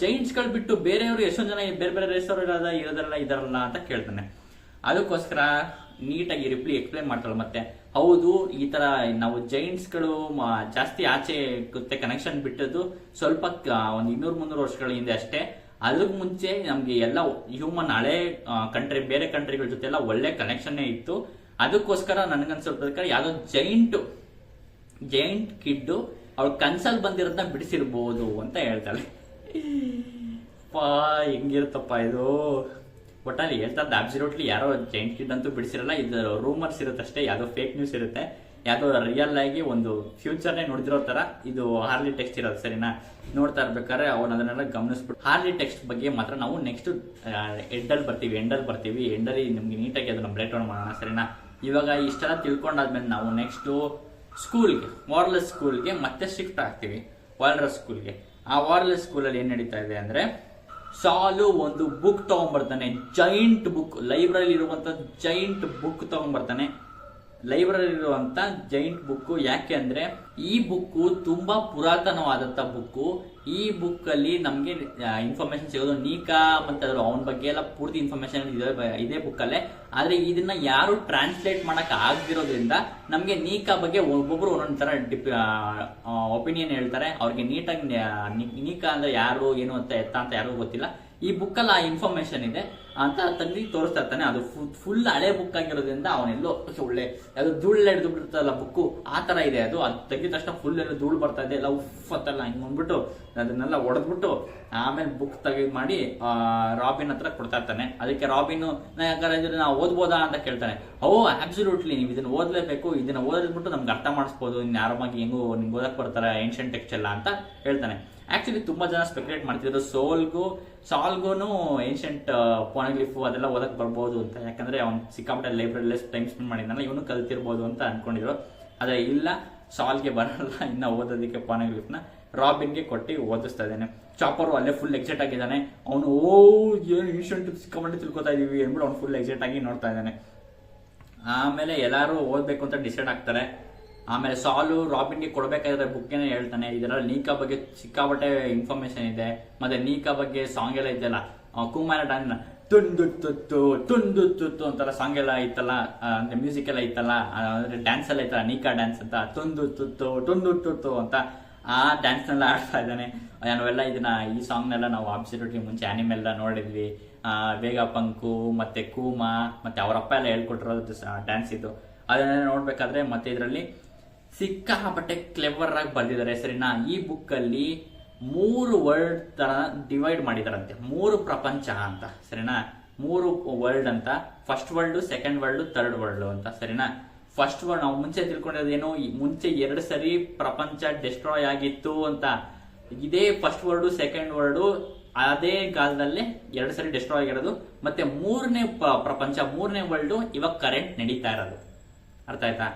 ಜೈಂಟ್ಸ್ ಗಳು ಬಿಟ್ಟು ಬೇರೆಯವರು ಎಷ್ಟೊಂದು ಜನ ಬೇರೆ ಬೇರೆ ರೇಸ್ ಅವರು ಇದಾರಲ್ಲ ಅಂತ ಕೇಳ್ತಾನೆ. ಅದಕ್ಕೋಸ್ಕರ ನೀಟಾಗಿ ಎಕ್ಸ್ಪ್ಲೈನ್ ಮಾಡ್ತಾಳೆ. ಮತ್ತೆ ಹೌದು, ಈ ತರ ನಾವು ಜೈಂಟ್ಸ್ ಗಳು ಜಾಸ್ತಿ ಆಚೆ ಕನೆಕ್ಷನ್ ಬಿಟ್ಟದ್ದು ಸ್ವಲ್ಪ ಒಂದು 200-300 ವರ್ಷಗಳ ಹಿಂದೆ ಅಷ್ಟೇ. ಅದಕ್ಕೆ ಮುಂಚೆ ನಮ್ಗೆ ಎಲ್ಲ ಹ್ಯೂಮನ್ ಹಳೆ ಬೇರೆ ಕಂಟ್ರಿಗಳ ಜೊತೆ ಎಲ್ಲ ಒಳ್ಳೆ ಕನೆಕ್ಷನ್ ಇತ್ತು. ಅದಕ್ಕೋಸ್ಕರ ನನ್ಗನ್ಸೋದಕ್ಕೆ ಯಾವ್ದೋ ಜೈಂಟ್ ಕಿಡ್ ಅವ್ಳ ಕನ್ಸಲ್ ಬಂದಿರೋದನ್ನ ಬಿಡಿಸಿರ್ಬೋದು ಅಂತ ಹೇಳ್ತಾಳೆ. ಹೆಂಗಿರುತ್ತಪ್ಪ ಇದು. ಒಟ್ಟಲ್ಲಿ ಹೇಳ್ತಾರೆ ಅಬ್ಸಲ್ಯೂಟ್ಲಿ ಯಾರೋ ಜೈಂಟ್ ಕಿಡ್ ಅಂತೂ ಬಿಡಿಸಿರಲ್ಲ. ಇದು ರೂಮರ್ಸ್ ಇರುತ್ತಷ್ಟೇ, ಯಾವ್ದೋ ಫೇಕ್ ನ್ಯೂಸ್ ಇರುತ್ತೆ, ಯಾವ್ದೋ ರಿಯಲ್ ಆಗಿ ಒಂದು ಫ್ಯೂಚರ್ನೇ ನೋಡಿದಿರೋ ತರ ಇದು ಹಾರ್ಲಿ ಟೆಕ್ಸ್ಟ್ ಇರೋದು. ಸರಿನಾ. ನೋಡ್ತಾ ಇರ್ಬೇಕಾದ್ರೆ ಅವನು ಅದನ್ನೆಲ್ಲ ಗಮನಿಸ್ಬಿಟ್ಟು ಹಾರ್ಲಿ ಟೆಕ್ಸ್ಟ್ ಬಗ್ಗೆ ಮಾತ್ರ ನಾವು ನೆಕ್ಸ್ಟ್ ಎಂಡಲ್ಲಿ ಬರ್ತೀವಿ. ಎಂಡಲ್ಲಿ ನಿಮ್ಗೆ ನೀಟಾಗಿ ಅದನ್ನ ಬ್ರೇಕ್ ಡೌನ್ ಮಾಡೋಣ. ಸರಿನಾ. ಇವಾಗ ಇಷ್ಟೆಲ್ಲ ತಿಳ್ಕೊಂಡಾದ್ಮೇಲೆ ನಾವು ನೆಕ್ಸ್ಟ್ ಸ್ಕೂಲ್ಗೆ, ವಾರ್ಲೆಸ್ ಸ್ಕೂಲ್ಗೆ ಮತ್ತೆ ಶಿಫ್ಟ್ ಆಗ್ತೀವಿ. ವಾಲ್ರಸ್ ಸ್ಕೂಲ್ಗೆ. ಆ ವಾರ್ಲೆಸ್ ಸ್ಕೂಲಲ್ಲಿ ಏನ್ ನಡೀತಾ ಇದೆ ಅಂದ್ರೆ, ಸಾಲು ಒಂದು ಬುಕ್ ತಗೊಂಡ್ಬರ್ತಾನೆ, ಜೈಂಟ್ ಬುಕ್, ಲೈಬ್ರರಿ ಇರುವಂತ ಜೈಂಟ್ ಬುಕ್ ತಗೊಂಡ್ಬರ್ತಾನೆ. ಲೈಬ್ರರಿ ಇರುವಂತ ಜೈಂಟ್ ಬುಕ್. ಯಾಕೆ ಅಂದ್ರೆ ಈ ಬುಕ್ ತುಂಬಾ ಪುರಾತನವಾದಂತ ಬುಕ್. ಈ ಬುಕ್ ಅಲ್ಲಿ ನಮ್ಗೆ ಇನ್ಫಾರ್ಮೇಶನ್ ಸಿಗೋದು ನೀಕಾ ಮತ್ತೆ ಅವನ ಬಗ್ಗೆ ಎಲ್ಲ ಪೂರ್ತಿ ಇನ್ಫಾರ್ಮೇಶನ್ ಇದೇ ಬುಕ್ ಅಲ್ಲೇ. ಆದ್ರೆ ಇದನ್ನ ಯಾರು ಟ್ರಾನ್ಸ್ಲೇಟ್ ಮಾಡಕ್ ಆಗದಿರೋದ್ರಿಂದ ನಮ್ಗೆ ನೀಕಾ ಬಗ್ಗೆ ಒಬ್ಬೊಬ್ರು ಒಂದೊಂದ್ ತರ ಒಪಿನಿಯನ್ ಹೇಳ್ತಾರೆ. ಅವ್ರಿಗೆ ನೀಟಾಗಿ ನೀಕಾ ಅಂದ್ರೆ ಯಾರು ಏನು ಅಂತ ಅಂತ ಯಾರಿಗೂ ಗೊತ್ತಿಲ್ಲ. ಈ ಬುಕ್ ಅಲ್ಲಿ ಆ ಇನ್ಫಾರ್ಮೇಶನ್ ಇದೆ ಅಂತ ತಂದು ತೋರಿಸ್ತಾ ಇರ್ತಾನೆ. ಅದು ಫುಲ್ ಹಳೆ ಬುಕ್ ಆಗಿರೋದ್ರಿಂದ ಅವನೆಲ್ಲೋ ಒಳ್ಳೆ ಅದು ಧೂಳು ಹಿಡಿದು ಬಿಡ್ತಲ್ಲ ಬುಕ್ಕು, ಆ ತರ ಇದೆ. ಅದು ತೆಗಿದ ತಕ್ಷಣ ಫುಲ್ ಎಲ್ಲ ಧೂಳು ಬರ್ತಾ ಇದೆ, ಎಲ್ಲ ಉಫ್ ಅಂತಲ್ಲ ಹಿಂಗ್ ಬಂದ್ಬಿಟ್ಟು ಅದನ್ನೆಲ್ಲ ಒಡೆದ್ಬಿಟ್ಟು ಆಮೇಲೆ ಬುಕ್ ತೆಗೆದು ಮಾಡಿ ರಾಬಿನ್ ಹತ್ರ ಕೊಡ್ತಾ ಇರ್ತಾನೆ. ಅದಕ್ಕೆ ರಾಬಿನ್ ನಾವು ಓದ್ಬೋದಾ ಅಂತ ಕೇಳ್ತಾನೆ. ಅಬ್ಸಲ್ಯೂಟ್ಲಿ ನೀವು ಇದನ್ನ ಓದ್ಲೇಬೇಕು, ಇದನ್ನ ಓದ್ಬಿಟ್ಟು ನಮ್ಗೆ ಅರ್ಥ ಮಾಡಿಸ್ಬೋದು, ಇನ್ನು ಆರಾಮಾಗಿ ಹೆಂಗು ನಿಮ್ಗೆ ಓದಕ್ ಬರ್ತಾರೆ ಏನ್ಷಿಯಂಟ್ ಟೆಕ್ಸ್ಟ್ ಎಲ್ಲ ಅಂತ ಹೇಳ್ತಾನೆ. ಆಕ್ಚುಲಿ ತುಂಬಾ ಜನ ಸ್ಪೆಕ್ಯುಲೇಟ್ ಮಾಡ್ತಿದ್ರು ಸಾಲ್ಗೂನು ಏನ್ಷಿಯಂಟ್ ಪೋನಗ್ಲಿಫ್ ಅದೆಲ್ಲ ಓದಕ್ ಬರ್ಬೋದು ಅಂತ. ಯಾಕಂದ್ರೆ ಅವ್ನು ಸಿಕ್ಕಾಪಟ್ಟೆ ಲೈಬ್ರರಿಲಿ ಟೈಮ್ ಸ್ಪೆಂಡ್ ಮಾಡಿದ್ನಲ್ಲ, ಇವನು ಕಲ್ತಿರ್ಬೋದು ಅಂತ ಅನ್ಕೊಂಡಿದ್ರು. ಆದ್ರೆ ಇಲ್ಲ, ಸಾಲ್ಗೆ ಬರಲ್ಲ ಇನ್ನ ಓದೋದಕ್ಕೆ ಪೋನಗ್ಲಿಫ್ನ. ರಾಬಿನ್ಗೆ ಕೊಟ್ಟು ಓದಿಸ್ತಾ ಇದ್ದಾನೆ. ಚಾಪರು ಅಲ್ಲೇ ಫುಲ್ ಎಕ್ಸೈಟ್ ಆಗಿದ್ದಾನೆ. ಅವನು ಏನು ಏನ್ಷಿಯಂಟ್ ಸಿಕ್ಕಾಪಟ್ಟೆ ತಿಳ್ಕೊತಾ ಇದೀವಿ ಅಂದ್ಬಿಟ್ಟು ಅವ್ನು ಫುಲ್ ಎಕ್ಸೈಟ್ ಆಗಿ ನೋಡ್ತಾ ಇದ್ದಾನೆ. ಆಮೇಲೆ ಎಲ್ಲಾರು ಓದ್ಬೇಕು ಅಂತ ಡಿಸೈಡ್ ಆಗ್ತಾರೆ. ಆಮೇಲೆ ಸಾಲು ರಾಬಿನ್ಗೆ ಕೊಡ್ಬೇಕಾದ್ರೆ ಬುಕ್ಗೆನೆ ಹೇಳ್ತಾನೆ, ಇದರಲ್ಲಿ ನೀಕಾ ಬಗ್ಗೆ ಸಿಕ್ಕಾಪಟ್ಟೆ ಇನ್ಫಾರ್ಮೇಶನ್ ಇದೆ. ಮತ್ತೆ ನೀಕಾ ಬಗ್ಗೆ ಸಾಂಗ್ ಎಲ್ಲ ಇದೆಯಲ್ಲ, ಕುಮಾರ ಡಾನ್ ತುಂಡು ತುತ್ತು ಅಂತೆಲ್ಲ ಸಾಂಗ್ ಎಲ್ಲ ಇತ್ತಲ್ಲ, ಅಂದ್ರೆ ಮ್ಯೂಸಿಕ್ ಎಲ್ಲ ಇತ್ತಲ್ಲ, ಅಂದ್ರೆ ಡ್ಯಾನ್ಸ್ ಎಲ್ಲ ಇತ್ತಲ್ಲ, ನೀಕಾ ಡ್ಯಾನ್ಸ್ ಅಂತ, ತುಂಡು ತುತ್ತು ಅಂತ ಆ ಡ್ಯಾನ್ಸ್ ನೆಲ್ಲ ಆಡ್ತಾ ಇದ್ದಾನೆ. ನಾವೆಲ್ಲ ಈ ಸಾಂಗ್ನೆಲ್ಲ ನಾವು ಅಬ್ಸಲ್ಯೂಟ್ಲಿ ಮುಂಚೆ ಆನಿಮೆಲ್ಲ ನೋಡಿದ್ವಿ. ವೇಗ ಪಂಕು ಮತ್ತೆ ಕೂಮಾ ಮತ್ತೆ ಅವರಪ್ಪ ಎಲ್ಲ ಹೇಳ್ಕೊಟ್ಟಿರೋದು ಡ್ಯಾನ್ಸ್ ಇತ್ತು. ಅದನ್ನೆಲ್ಲ ನೋಡ್ಬೇಕಾದ್ರೆ ಮತ್ತೆ ಇದರಲ್ಲಿ ಸಿಕ್ಕಾಪಟ್ಟೆ ಕ್ಲೆವರ್ ಆಗಿ ಬರ್ದಿದ್ದಾರೆ. ಸರಿನಾ. ಈ ಬುಕ್ ಅಲ್ಲಿ 3 ವರ್ಲ್ಡ್ ತರ ಡಿವೈಡ್ ಮಾಡಿದಾರಂತೆ, 3 ಪ್ರಪಂಚ ಅಂತ. ಸರಿನಾ. 3 ವರ್ಲ್ಡ್ ಅಂತ, first world, second world, third world ಅಂತ. ಸರಿನಾ. ಫಸ್ಟ್ ವರ್ಲ್ಡ್ ನಾವು ಮುಂಚೆ ತಿಳ್ಕೊಂಡಿರೋದೇನು, ಮುಂಚೆ 2 ಸರಿ ಪ್ರಪಂಚ ಡೆಸ್ಟ್ರಾಯ್ ಆಗಿತ್ತು ಅಂತ. ಇದೇ ಫಸ್ಟ್ ವರ್ಲ್ಡ್ ಸೆಕೆಂಡ್ ವರ್ಲ್ಡ್ ಅದೇ ಕಾಲದಲ್ಲೇ 2 ಸರಿ ಡೆಸ್ಟ್ರಾಯ್ ಆಗಿರೋದು. ಮತ್ತೆ 3ನೇ ಪ್ರಪಂಚ, 3ನೇ ವರ್ಲ್ಡ್ ಇವಾಗ ಕರೆಂಟ್ ನಡೀತಾ ಇರೋದು. ಅರ್ಥ ಆಯ್ತಾ?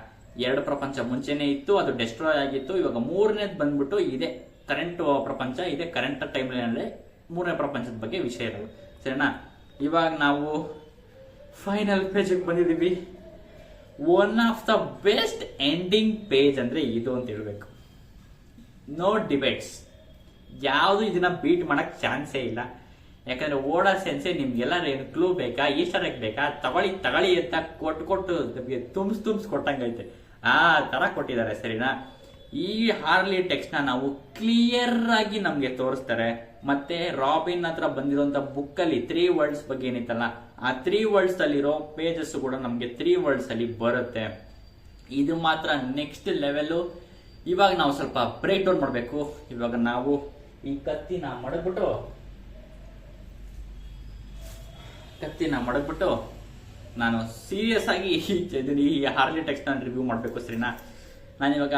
2 ಪ್ರಪಂಚ ಮುಂಚೆನೆ ಇತ್ತು, ಅದು ಡೆಸ್ಟ್ರಾಯ್ ಆಗಿತ್ತು. ಇವಾಗ 3ನೇದ್ ಬಂದ್ಬಿಟ್ಟು ಇದೆ ಕರೆಂಟ್ ಪ್ರಪಂಚ, ಇದೆ ಕರೆಂಟ್ ಟೈಮ್ ಲೈನಲ್ಲಿ 3ನೇ ಪ್ರಪಂಚದ ಬಗ್ಗೆ ವಿಷಯ ಇರೋದು. ಸರಿನಾ. ಇವಾಗ ನಾವು ಫೈನಲ್ ಪೇಜ್ಗೆ ಬಂದಿದೀವಿ. One of the best ending page ಅಂದ್ರೆ ಇದು ಅಂತ ಹೇಳ್ಬೇಕು. ನೋ ಡಿಬೇಟ್ಸ್, ಯಾವುದು ಇದನ್ನ ಬೀಟ್ ಮಾಡಕ್ ಚಾನ್ಸೇ ಇಲ್ಲ. ಯಾಕಂದ್ರೆ ಓಡೋ ಸೆನ್ಸೆ ನಿಮ್ಗೆಲ್ಲ ಏನು ಕ್ಲೂ ಬೇಕಾ, ಈಸ್ಟರ್ ಎಗ್ ಬೇಕಾ, ತಗೊಳ್ಳಿ ಅಂತ ಕೊಟ್ಟು ತುಂಬಿಸ್ ಕೊಟ್ಟಂಗೈತೆ, ಆ ತರ ಕೊಟ್ಟಿದ್ದಾರೆ. ಸರಿನಾ. ಈ ಹಾರ್ಲಿ ಟೆಕ್ಸ್ಟ್ ನಾವು ಕ್ಲಿಯರ್ ಆಗಿ ನಮ್ಗೆ ತೋರಿಸ್ತಾರೆ. ಮತ್ತೆ ರಾಬಿನ್ ಹತ್ರ ಬಂದಿರುವಂತ ಬುಕ್ ಅಲ್ಲಿ 3 ವರ್ಡ್ಸ್ ಬಗ್ಗೆ ಏನಿತ್ತಲ್ಲ, ಆ 3 ವರ್ಡ್ಸ್ ಅಲ್ಲಿರೋ ಪೇಜಸ್ ಕೂಡ ನಮ್ಗೆ 3 ವರ್ಡ್ಸ್ ಅಲ್ಲಿ ಬರುತ್ತೆ. ಇದು ಮಾತ್ರ ನೆಕ್ಸ್ಟ್ ಲೆವೆಲ್. ಇವಾಗ ನಾವು ಸ್ವಲ್ಪ ಬ್ರೇಕ್ ಡೌನ್ ಮಾಡ್ಬೇಕು. ಇವಾಗ ನಾವು ಈ ಕತ್ತಿನ ಮಡಗ್ಬಿಟ್ಟು ನಾನು ಸೀರಿಯಸ್ ಆಗಿ ಈ ಹಾರ್ಲಿ ಟೆಕ್ಸ್ಟ್ ನ ರಿವ್ಯೂ ಮಾಡ್ಬೇಕು. ಸರಿನಾ. ನಾನಿವಾಗ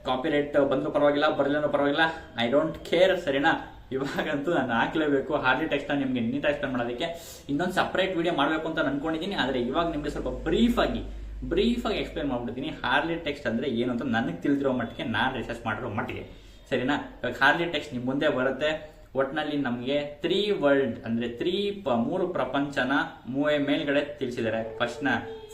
ಕಾಪಿರೈಟ್ ಬಂದರೂ ಪರವಾಗಿಲ್ಲ, ಬರಲಿಲ್ಲ ಪರವಾಗಿಲ್ಲ, ಐ ಡೋಂಟ್ ಕೇರ್, ಸರಿನಾ. ಇವಾಗಂತೂ ನಾನು ಹಾಕ್ಲೇಬೇಕು. ಹಾರ್ಲಿ ಟೆಕ್ಸ್ಟ್ ನಿಮಗೆ ನೀಟಾಗಿ ಎಕ್ಸ್ಪ್ಲೇನ್ ಮಾಡೋದಕ್ಕೆ ಇನ್ನೊಂದು ಸಪ್ರೇಟ್ ವಿಡಿಯೋ ಮಾಡಬೇಕು ಅಂತ ಅನ್ಕೊಂಡಿದ್ದೀನಿ. ಆದರೆ ಇವಾಗ ನಿಮಗೆ ಸ್ವಲ್ಪ ಬ್ರೀಫಾಗಿ ಎಕ್ಸ್ಪ್ಲೇನ್ ಮಾಡ್ಬಿಡ್ತೀನಿ. ಹಾರ್ಲಿ ಟೆಕ್ಸ್ಟ್ ಅಂದ್ರೆ ಏನು ಅಂತ ನನಗೆ ತಿಳಿದಿರೋ ಮಟ್ಟಿಗೆ, ನಾನು ರಿಸರ್ಚ್ ಮಾಡಿರೋ ಮಟ್ಟಿಗೆ, ಸರಿನಾ. ಇವಾಗ ಹಾರ್ಲಿ ಟೆಕ್ಸ್ಟ್ ನಿಮ್ಮ ಮುಂದೆ ಬರುತ್ತೆ. ಒಟ್ಟಿನಲ್ಲಿ ನಮಗೆ 3 ವರ್ಲ್ಡ್ ಅಂದ್ರೆ 3 ಪ್ರಪಂಚನ ಮೇಲ್ಗಡೆ ತಿಳಿಸಿದ್ದಾರೆ.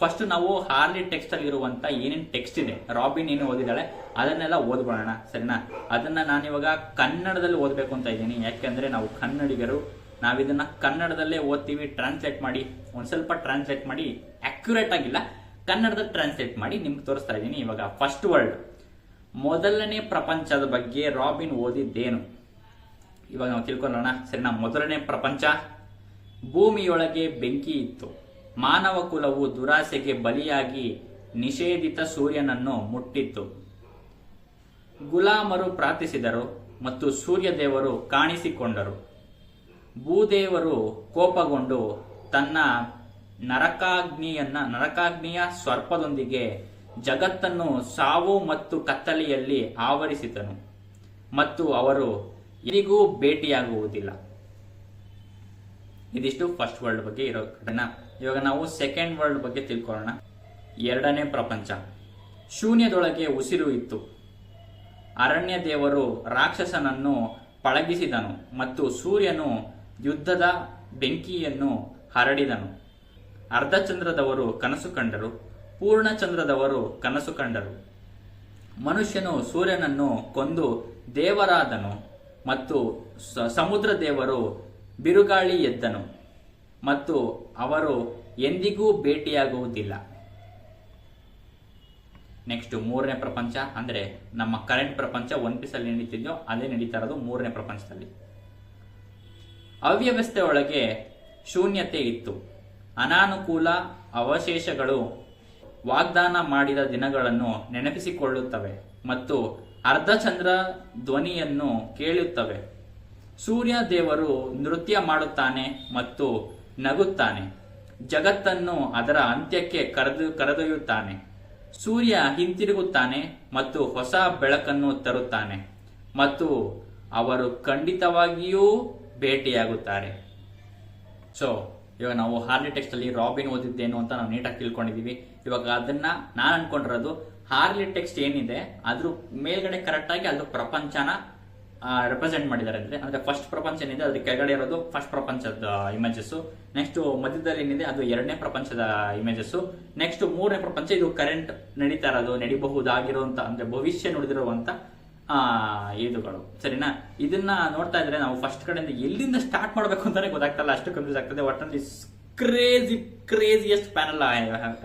ಫಸ್ಟ್ ನಾವು ಹಾರ್ಲಿ ಟೆಕ್ಸ್ಟ್ ಅಲ್ಲಿ ಇರುವಂತ ಏನೇನು ಟೆಕ್ಸ್ಟ್ ಇದೆ, ರಾಬಿನ್ ಏನು ಓದಿದಾಳೆ ಅದನ್ನೆಲ್ಲ ಓದ್ಬೋಣ, ಸರಿನಾ. ಅದನ್ನ ನಾನಿವಾಗ ಕನ್ನಡದಲ್ಲಿ ಓದ್ಬೇಕು ಅಂತ ಇದ್ದೀನಿ. ಯಾಕೆಂದ್ರೆ ನಾವು ಕನ್ನಡಿಗರು, ನಾವಿದನ್ನ ಕನ್ನಡದಲ್ಲೇ ಓದ್ತೀವಿ. ಟ್ರಾನ್ಸ್ಲೇಟ್ ಮಾಡಿ, ಒಂದ್ ಸ್ವಲ್ಪ ಟ್ರಾನ್ಸ್ಲೇಟ್ ಮಾಡಿ, ಅಕ್ಯುರೇಟ್ ಆಗಿಲ್ಲ, ಕನ್ನಡದಲ್ಲಿ ಟ್ರಾನ್ಸ್ಲೇಟ್ ಮಾಡಿ ನಿಮ್ಗೆ ತೋರಿಸ್ತಾ ಇದ್ದೀನಿ. ಇವಾಗ ಫಸ್ಟ್ ವರ್ಲ್ಡ್, ಮೊದಲನೇ ಪ್ರಪಂಚದ ಬಗ್ಗೆ ರಾಬಿನ್ ಓದಿದ್ದೇನು ಇವಾಗ ನಾವು ತಿಳ್ಕೊಳ್ಳೋಣ, ಸರಿನಾ. ಮೊದಲನೇ ಪ್ರಪಂಚ, ಭೂಮಿಯೊಳಗೆ ಬೆಂಕಿ ಇತ್ತು. ಮಾನವ ಕುಲವು ದುರಾಸೆಗೆ ಬಲಿಯಾಗಿ ನಿಷೇಧಿತ ಸೂರ್ಯನನ್ನು ಮುಟ್ಟಿತ್ತು. ಗುಲಾಮರು ಪ್ರಾರ್ಥಿಸಿದರು ಮತ್ತು ಸೂರ್ಯದೇವರು ಕಾಣಿಸಿಕೊಂಡರು. ಭೂದೇವರು ಕೋಪಗೊಂಡು ತನ್ನ ನರಕಾಗ್ನಿಯ ಸ್ವರ್ಪದೊಂದಿಗೆ ಜಗತ್ತನ್ನು ಸಾವು ಮತ್ತು ಕತ್ತಲೆಯಲ್ಲಿ ಆವರಿಸಿದನು ಮತ್ತು ಅವರು ಎಂದಿಗೂ ಭೇಟಿಯಾಗುವುದಿಲ್ಲ. ಇದಿಷ್ಟು ಫಸ್ಟ್ ವರ್ಲ್ಡ್ ಬಗ್ಗೆ ಇರೋ ಘಟನೆ. ಇವಾಗ ನಾವು ಸೆಕೆಂಡ್ ವರ್ಲ್ಡ್ ಬಗ್ಗೆ ತಿಳ್ಕೊಳ್ಳೋಣ. ಎರಡನೇ ಪ್ರಪಂಚ, ಶೂನ್ಯದೊಳಗೆ ಉಸಿರು ಇತ್ತು. ಅರಣ್ಯ ದೇವರು ರಾಕ್ಷಸನನ್ನು ಪಳಗಿಸಿದನು ಮತ್ತು ಸೂರ್ಯನು ಯುದ್ಧದ ಬೆಂಕಿಯನ್ನು ಹರಡಿದನು. ಅರ್ಧಚಂದ್ರದವರು ಕನಸು ಕಂಡರು, ಪೂರ್ಣಚಂದ್ರದವರು ಕನಸು ಕಂಡರು. ಮನುಷ್ಯನು ಸೂರ್ಯನನ್ನು ಕೊಂದು ದೇವರಾದನು ಮತ್ತು ಸಮುದ್ರ ದೇವರು ಬಿರುಗಾಳಿ ಎದ್ದನು ಮತ್ತು ಅವರು ಎಂದಿಗೂ ಭೇಟಿಯಾಗುವುದಿಲ್ಲ. ನೆಕ್ಸ್ಟ್ ಮೂರನೇ ಪ್ರಪಂಚ, ಅಂದ್ರೆ ನಮ್ಮ ಕರೆಂಟ್ ಪ್ರಪಂಚ ಒನ್ ಪೀಸ್ ಅಲ್ಲಿ ನಡೀತಿದ್ಯೋ ಅದೇ ನಡೀತಾ ಇರೋದು ಮೂರನೇ ಪ್ರಪಂಚದಲ್ಲಿ. ಅವ್ಯವಸ್ಥೆ ಒಳಗೆ ಶೂನ್ಯತೆ ಇತ್ತು. ಅನಾನುಕೂಲ ಅವಶೇಷಗಳು ವಾಗ್ದಾನ ಮಾಡಿದ ದಿನಗಳನ್ನು ನೆನಪಿಸಿಕೊಳ್ಳುತ್ತವೆ ಮತ್ತು ಅರ್ಧಚಂದ್ರ ಧ್ವನಿಯನ್ನು ಕೇಳುತ್ತವೆ. ಸೂರ್ಯ ದೇವರು ನೃತ್ಯ ಮಾಡುತ್ತಾನೆ ಮತ್ತು ನಗುತ್ತಾನೆ. ಜಗತ್ತನ್ನು ಅದರ ಅಂತ್ಯಕ್ಕೆ ಕರೆದೊಯ್ಯುತ್ತಾನೆ. ಸೂರ್ಯ ಹಿಂತಿರುಗುತ್ತಾನೆ ಮತ್ತು ಹೊಸ ಬೆಳಕನ್ನು ತರುತ್ತಾನೆ ಮತ್ತು ಅವರು ಖಂಡಿತವಾಗಿಯೂ ಭೇಟಿಯಾಗುತ್ತಾರೆ. ಸೊ ಇವಾಗ ನಾವು ಹಾರ್ಲಿ ಟೆಕ್ಸ್ಟ್ ಅಲ್ಲಿ ರಾಬಿನ್ ಓದಿದ್ದೇನು ಅಂತ ನಾವು ನೀಟಾಗಿ ತಿಳ್ಕೊಂಡಿದೀವಿ. ಇವಾಗ ಅದನ್ನ ನಾನು ಅನ್ಕೊಂಡಿರೋದು, ಹಾರ್ಲಿ ಟೆಕ್ಸ್ಟ್ ಏನಿದೆ ಅದ್ರ ಮೇಲ್ಗಡೆ ಕರೆಕ್ಟ್ ಆಗಿ ಅದ್ರ ಪ್ರಪಂಚನ ರೆಪ್ರೆಸೆಂಟ್ ಮಾಡಿದ್ದಾರೆ. ಅಂದ್ರೆ ಫಸ್ಟ್ ಪ್ರಪಂಚ ಏನಿದೆ ಅದ್ರ ಕೆಳಗಡೆ ಇರೋದು ಫಸ್ಟ್ ಪ್ರಪಂಚದ ಇಮೇಜಸ್. ನೆಕ್ಸ್ಟ್ ಮಧ್ಯದಲ್ಲಿ ಏನಿದೆ ಅದು ಎರಡನೇ ಪ್ರಪಂಚದ ಇಮೇಜಸ್. ನೆಕ್ಸ್ಟ್ ಮೂರನೇ ಪ್ರಪಂಚ, ಇದು ಕರೆಂಟ್ ನಡೀತಾ ಇರೋದು, ನಡಿಬಹುದಾಗಿರುವಂತ ಅಂದ್ರೆ ಭವಿಷ್ಯ ನುಡಿದಿರುವಂತ ಇದುಗಳು, ಸರಿನಾ. ಇದನ್ನ ನೋಡ್ತಾ ಇದ್ರೆ ನಾವು ಫಸ್ಟ್ ಕಡೆಯಿಂದ ಎಲ್ಲಿಂದ ಸ್ಟಾರ್ಟ್ ಮಾಡ್ಬೇಕು ಅಂತಾನೆ ಗೊತ್ತಾಗ್ತಲ್ಲ, ಅಷ್ಟು ಕನ್ಫ್ಯೂಸ್ ಆಗ್ತದೆ. ಒಟ್ಟಲ್ಲಿ ಕ್ರೇಜಿಯಸ್ಟ್ ಪ್ಯಾನಲ್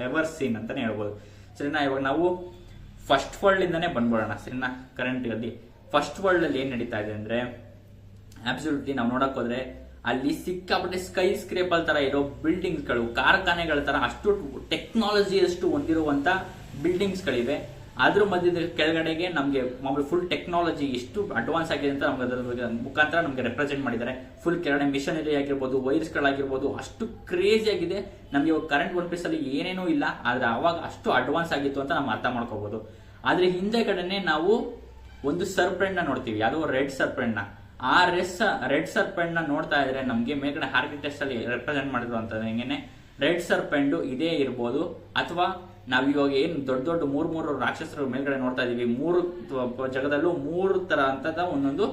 ಎವರ್ ಸೀನ್ ಅಂತಾನೆ ಹೇಳ್ಬೋದು, ಸರಿನಾ. ಇವಾಗ ನಾವು ಫಸ್ಟ್ ವರ್ಲ್ಡ್ ಇಂದಾನೆ ಬಂದ್ಬಿಡೋಣ, ಸರಿನಾ. ಕರೆಂಟ್ ಅಲ್ಲಿ ಫಸ್ಟ್ ವರ್ಲ್ಡ್ ಅಲ್ಲಿ ಏನ್ ನಡೀತಾ ಇದೆ ಅಂದ್ರೆ, ಅಬ್ಸಲ್ಯೂಟ್ಲಿ ನಾವು ನೋಡಕ್ ಹೋದ್ರೆ ಅಲ್ಲಿ ಸಿಕ್ಕಾಪಟ್ಟೆ ಸ್ಕೈ ಸ್ಕ್ರೇಪಲ್ ತರ ಇರೋ ಬಿಲ್ಡಿಂಗ್ಸ್ ಗಳು, ಕಾರ್ಖಾನೆಗಳ ತರ ಅಷ್ಟು ಟೆಕ್ನಾಲಜಿ ಅಷ್ಟು ಹೊಂದಿರುವಂತ ಬಿಲ್ಡಿಂಗ್ಸ್ ಗಳಿವೆ. ಅದ್ರ ಮಧ್ಯದ ಕೆಳಗಡೆಗೆ ನಮಗೆ ಮಾಮೂಲಿ ಫುಲ್ ಟೆಕ್ನಾಲಜಿ ಎಷ್ಟು ಅಡ್ವಾನ್ಸ್ ಆಗಿದೆ ಅಂತ ನಮ್ಗೆ ಅದರ ಮುಖಾಂತರ ನಮಗೆ ರೆಪ್ರೆಸೆಂಟ್ ಮಾಡಿದ್ದಾರೆ. ಫುಲ್ ಕೆಳಗಡೆ ಮಿಷನರಿ ಆಗಿರ್ಬೋದು, ವೈರ್ಸ್ ಗಳಾಗಿರ್ಬೋದು, ಅಷ್ಟು ಕ್ರೇಜಿ ಆಗಿದೆ. ನಮ್ಗೆ ಇವಾಗ ಕರೆಂಟ್ ಒನ್ ಪೀಸ್ ಅಲ್ಲಿ ಏನೇನೂ ಇಲ್ಲ, ಆದ್ರೆ ಅವಾಗ ಅಷ್ಟು ಅಡ್ವಾನ್ಸ್ ಆಗಿತ್ತು ಅಂತ ನಾವು ಅರ್ಥ ಮಾಡ್ಕೋಬಹುದು. ಆದ್ರೆ ಹಿಂದೆ ಕಡೆನೆ ನಾವು ಒಂದು ಸರ್ಪೆಂಟ್ ನ ನೋಡ್ತೀವಿ, ಯಾವುದು ರೆಡ್ ಸರ್ಪೆಂಟ್ ನ. ಆ ರೆಡ್ ಸರ್ಪೆಂಟ್ ನ ನೋಡ್ತಾ ಇದ್ರೆ ನಮ್ಗೆ ಮೇಲ್ಗಡೆ ಆರ್ಕಿಟೆಕ್ಟ್ ಅಲ್ಲಿ ರೆಪ್ರೆಸೆಂಟ್ ಮಾಡಿರುವಂತದ್ದು ಹೆಂಗೇನೆ ರೆಡ್ ಸರ್ಪೆಂಟ್ ಇದೇ ಇರ್ಬೋದು, ಅಥವಾ ನಾವ್ ಇವಾಗ ಏನ್ ದೊಡ್ಡ ದೊಡ್ಡ ಮೂರು ರಾಕ್ಷಸರು ಮೇಲ್ಗಡೆ ನೋಡ್ತಾ ಇದೀವಿ, 3 ಜಗದಲ್ಲೂ 3 ತರ ಅಂತದ ಒಂದೊಂದು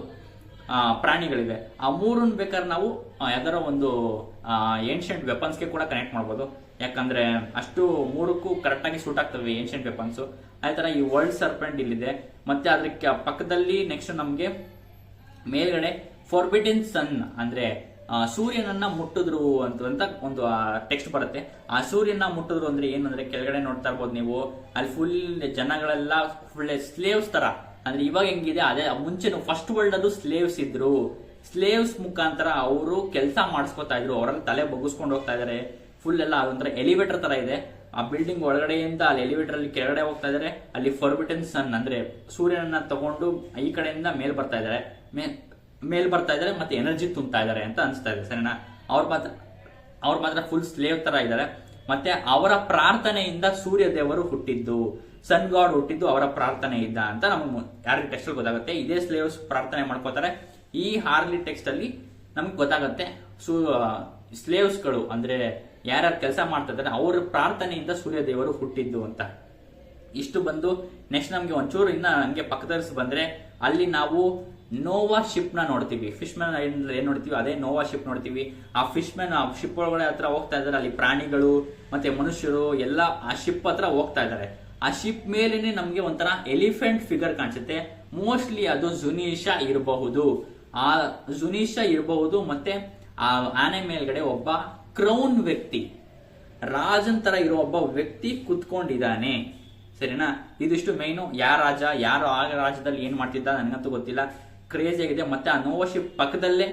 ಪ್ರಾಣಿಗಳಿವೆ. ಆ 3 ಬೇಕಾದ್ರೆ ನಾವು ಯಾವ್ದಾರ ಒಂದು ಏನ್ಷಿಯಂಟ್ ವೆಪನ್ಸ್ಗೆ ಕೂಡ ಕನೆಕ್ಟ್ ಮಾಡ್ಬೋದು. ಯಾಕಂದ್ರೆ ಅಷ್ಟು 3ಕ್ಕೂ ಕರೆಕ್ಟ್ ಆಗಿ ಸೂಟ್ ಆಗ್ತವೆ ಏನ್ಷಿಯಂಟ್ ವೆಪನ್ಸ್. ಅದೇ ತರ ಈ ವರ್ಲ್ಡ್ ಸರ್ಪೆಂಟ್ ಇಲ್ಲಿದೆ. ಮತ್ತೆ ಅದಕ್ಕೆ ಪಕ್ಕದಲ್ಲಿ ನೆಕ್ಸ್ಟ್ ನಮ್ಗೆ ಮೇಲ್ಗಡೆ ಫಾರ್ಬಿಡನ್ ಸನ್ ಅಂದ್ರೆ ಸೂರ್ಯನನ್ನ ಮುಟ್ಟಿದ್ರು ಅಂತ ಒಂದು ಟೆಕ್ಸ್ಟ್ ಬರುತ್ತೆ. ಆ ಸೂರ್ಯನ ಮುಟ್ಟಿದ್ರು ಅಂದ್ರೆ ಏನು ಅಂದ್ರೆ ಕೆಳಗಡೆ ನೋಡ್ತಾ ಇರ್ಬೋದು ನೀವು, ಅಲ್ಲಿ ಫುಲ್ ಜನಗಳೆಲ್ಲ ಫುಲ್ ಸ್ಲೇವ್ಸ್ ತರ. ಅಂದ್ರೆ ಇವಾಗ ಹೆಂಗಿದೆ ಅದೇ ಮುಂಚೆ ಫಸ್ಟ್ ವರ್ಲ್ಡ್ ಅದು ಸ್ಲೇವ್ಸ್ ಇದ್ರು. ಸ್ಲೇವ್ಸ್ ಮುಖಾಂತರ ಅವರು ಕೆಲಸ ಮಾಡಿಸ್ಕೊತಾ ಇದ್ರು, ಅವರೆಲ್ಲ ತಲೆ ಬಗ್ಗಿಸ್ಕೊಂಡು ಹೋಗ್ತಾ ಇದಾರೆ. ಫುಲ್ ಎಲ್ಲ ಅದೊಂಥರ ಎಲಿವೇಟರ್ ತರ ಇದೆ. ಆ ಬಿಲ್ಡಿಂಗ್ ಒಳಗಡೆಯಿಂದ ಅಲ್ಲಿ ಎಲಿವೇಟರ್ ಅಲ್ಲಿ ಕೆಳಗಡೆ ಹೋಗ್ತಾ ಇದಾರೆ. ಅಲ್ಲಿ ಫಾರ್ಬಿಡನ್ ಸನ್ ಅಂದ್ರೆ ಸೂರ್ಯನನ್ನ ತಗೊಂಡು ಈ ಕಡೆಯಿಂದ ಮೇಲ್ ಬರ್ತಾ ಇದಾರೆ ಮತ್ತೆ ಎನರ್ಜಿ ತುಂಬ್ತಾ ಇದಾರೆ ಅಂತ ಅನ್ಸ್ತಾ ಇದೆ, ಸರಿನಾ. ಅವ್ರ ಮಾತ್ರ ಫುಲ್ ಸ್ಲೇವ್ ತರ ಇದ್ದಾರೆ. ಮತ್ತೆ ಅವರ ಪ್ರಾರ್ಥನೆಯಿಂದ ಸೂರ್ಯ ದೇವರು ಹುಟ್ಟಿದ್ದು. ಸನ್ ಗಾಡ್ ಹುಟ್ಟಿದ್ದು ಅವರ ಪ್ರಾರ್ಥನೆ ಇದ್ದ ಅಂತ ನಮ್ಗೆ ಯಾರಿಗೆ ಟೆಕ್ಸ್ಟ್ ಗೊತ್ತಾಗುತ್ತೆ. ಇದೇ ಸ್ಲೇವ್ಸ್ ಪ್ರಾರ್ಥನೆ ಮಾಡ್ಕೋತಾರೆ. ಈ ಹಾರ್ಲಿ ಟೆಕ್ಸ್ಟ್ ಅಲ್ಲಿ ನಮ್ಗೆ ಗೊತ್ತಾಗುತ್ತೆ ಸ್ಲೇವ್ಸ್ಗಳು ಅಂದ್ರೆ ಯಾರ್ಯಾರು ಕೆಲಸ ಮಾಡ್ತಾ ಇದ್ದಾರೆ ಅವ್ರ ಪ್ರಾರ್ಥನೆಯಿಂದ ಸೂರ್ಯ ದೇವರು ಹುಟ್ಟಿದ್ದು ಅಂತ. ಇಷ್ಟು ಬಂದು ನೆಕ್ಸ್ಟ್ ನಮ್ಗೆ ಒಂಚೂರು ಇನ್ನ ಹಂಗೆ ಪಕ್ಕದಲ್ಲಿ ಬಂದ್ರೆ ಅಲ್ಲಿ ನಾವು ನೋವಾ ಶಿಪ್ ನ ನೋಡ್ತೀವಿ. ಫಿಶ್ ಮ್ಯಾನ್ ಏನ್ ನೋಡ್ತೀವಿ ಅದೇ ನೋವಾ ಶಿಪ್ ನೋಡ್ತೀವಿ. ಆ ಫಿಶ್ ಮ್ಯಾನ್ ಆ ಶಿಪ್ ಒಳಗಡೆ ಹತ್ರ ಹೋಗ್ತಾ ಇದಾರೆ. ಅಲ್ಲಿ ಪ್ರಾಣಿಗಳು ಮತ್ತೆ ಮನುಷ್ಯರು ಎಲ್ಲ ಆ ಶಿಪ್ ಹತ್ರ ಹೋಗ್ತಾ ಇದಾರೆ. ಆ ಶಿಪ್ ಮೇಲೇನೆ ನಮ್ಗೆ ಒಂಥರ ಎಲಿಫೆಂಟ್ ಫಿಗರ್ ಕಾಣಿಸುತ್ತೆ. ಮೋಸ್ಟ್ಲಿ ಅದು ಜುನೀಷಾ ಇರಬಹುದು. ಆ ಜುನೀಷಾ ಇರಬಹುದು. ಮತ್ತೆ ಆ ಆನೆ ಮೇಲ್ಗಡೆ ಒಬ್ಬ ಕ್ರೌನ್ ವ್ಯಕ್ತಿ, ರಾಜನ್ ತರ ಇರೋ ಒಬ್ಬ ವ್ಯಕ್ತಿ ಕುತ್ಕೊಂಡಿದ್ದಾನೆ. ಸರಿನಾ? ಇದಿಷ್ಟು ಮೈನು. ಯಾರ ರಾಜ, ಯಾರು ಆ ರಾಜ್ಯದಲ್ಲಿ ಏನ್ ಮಾಡ್ತಿದ್ದ ನನಗಂತೂ ಗೊತ್ತಿಲ್ಲ. ಕ್ರೇಜಿ ಆಗಿದೆ. ಮತ್ತೆ ಆ ನೋವಾ ಶಿಪ್ ಪಕ್ಕದಲ್ಲೇ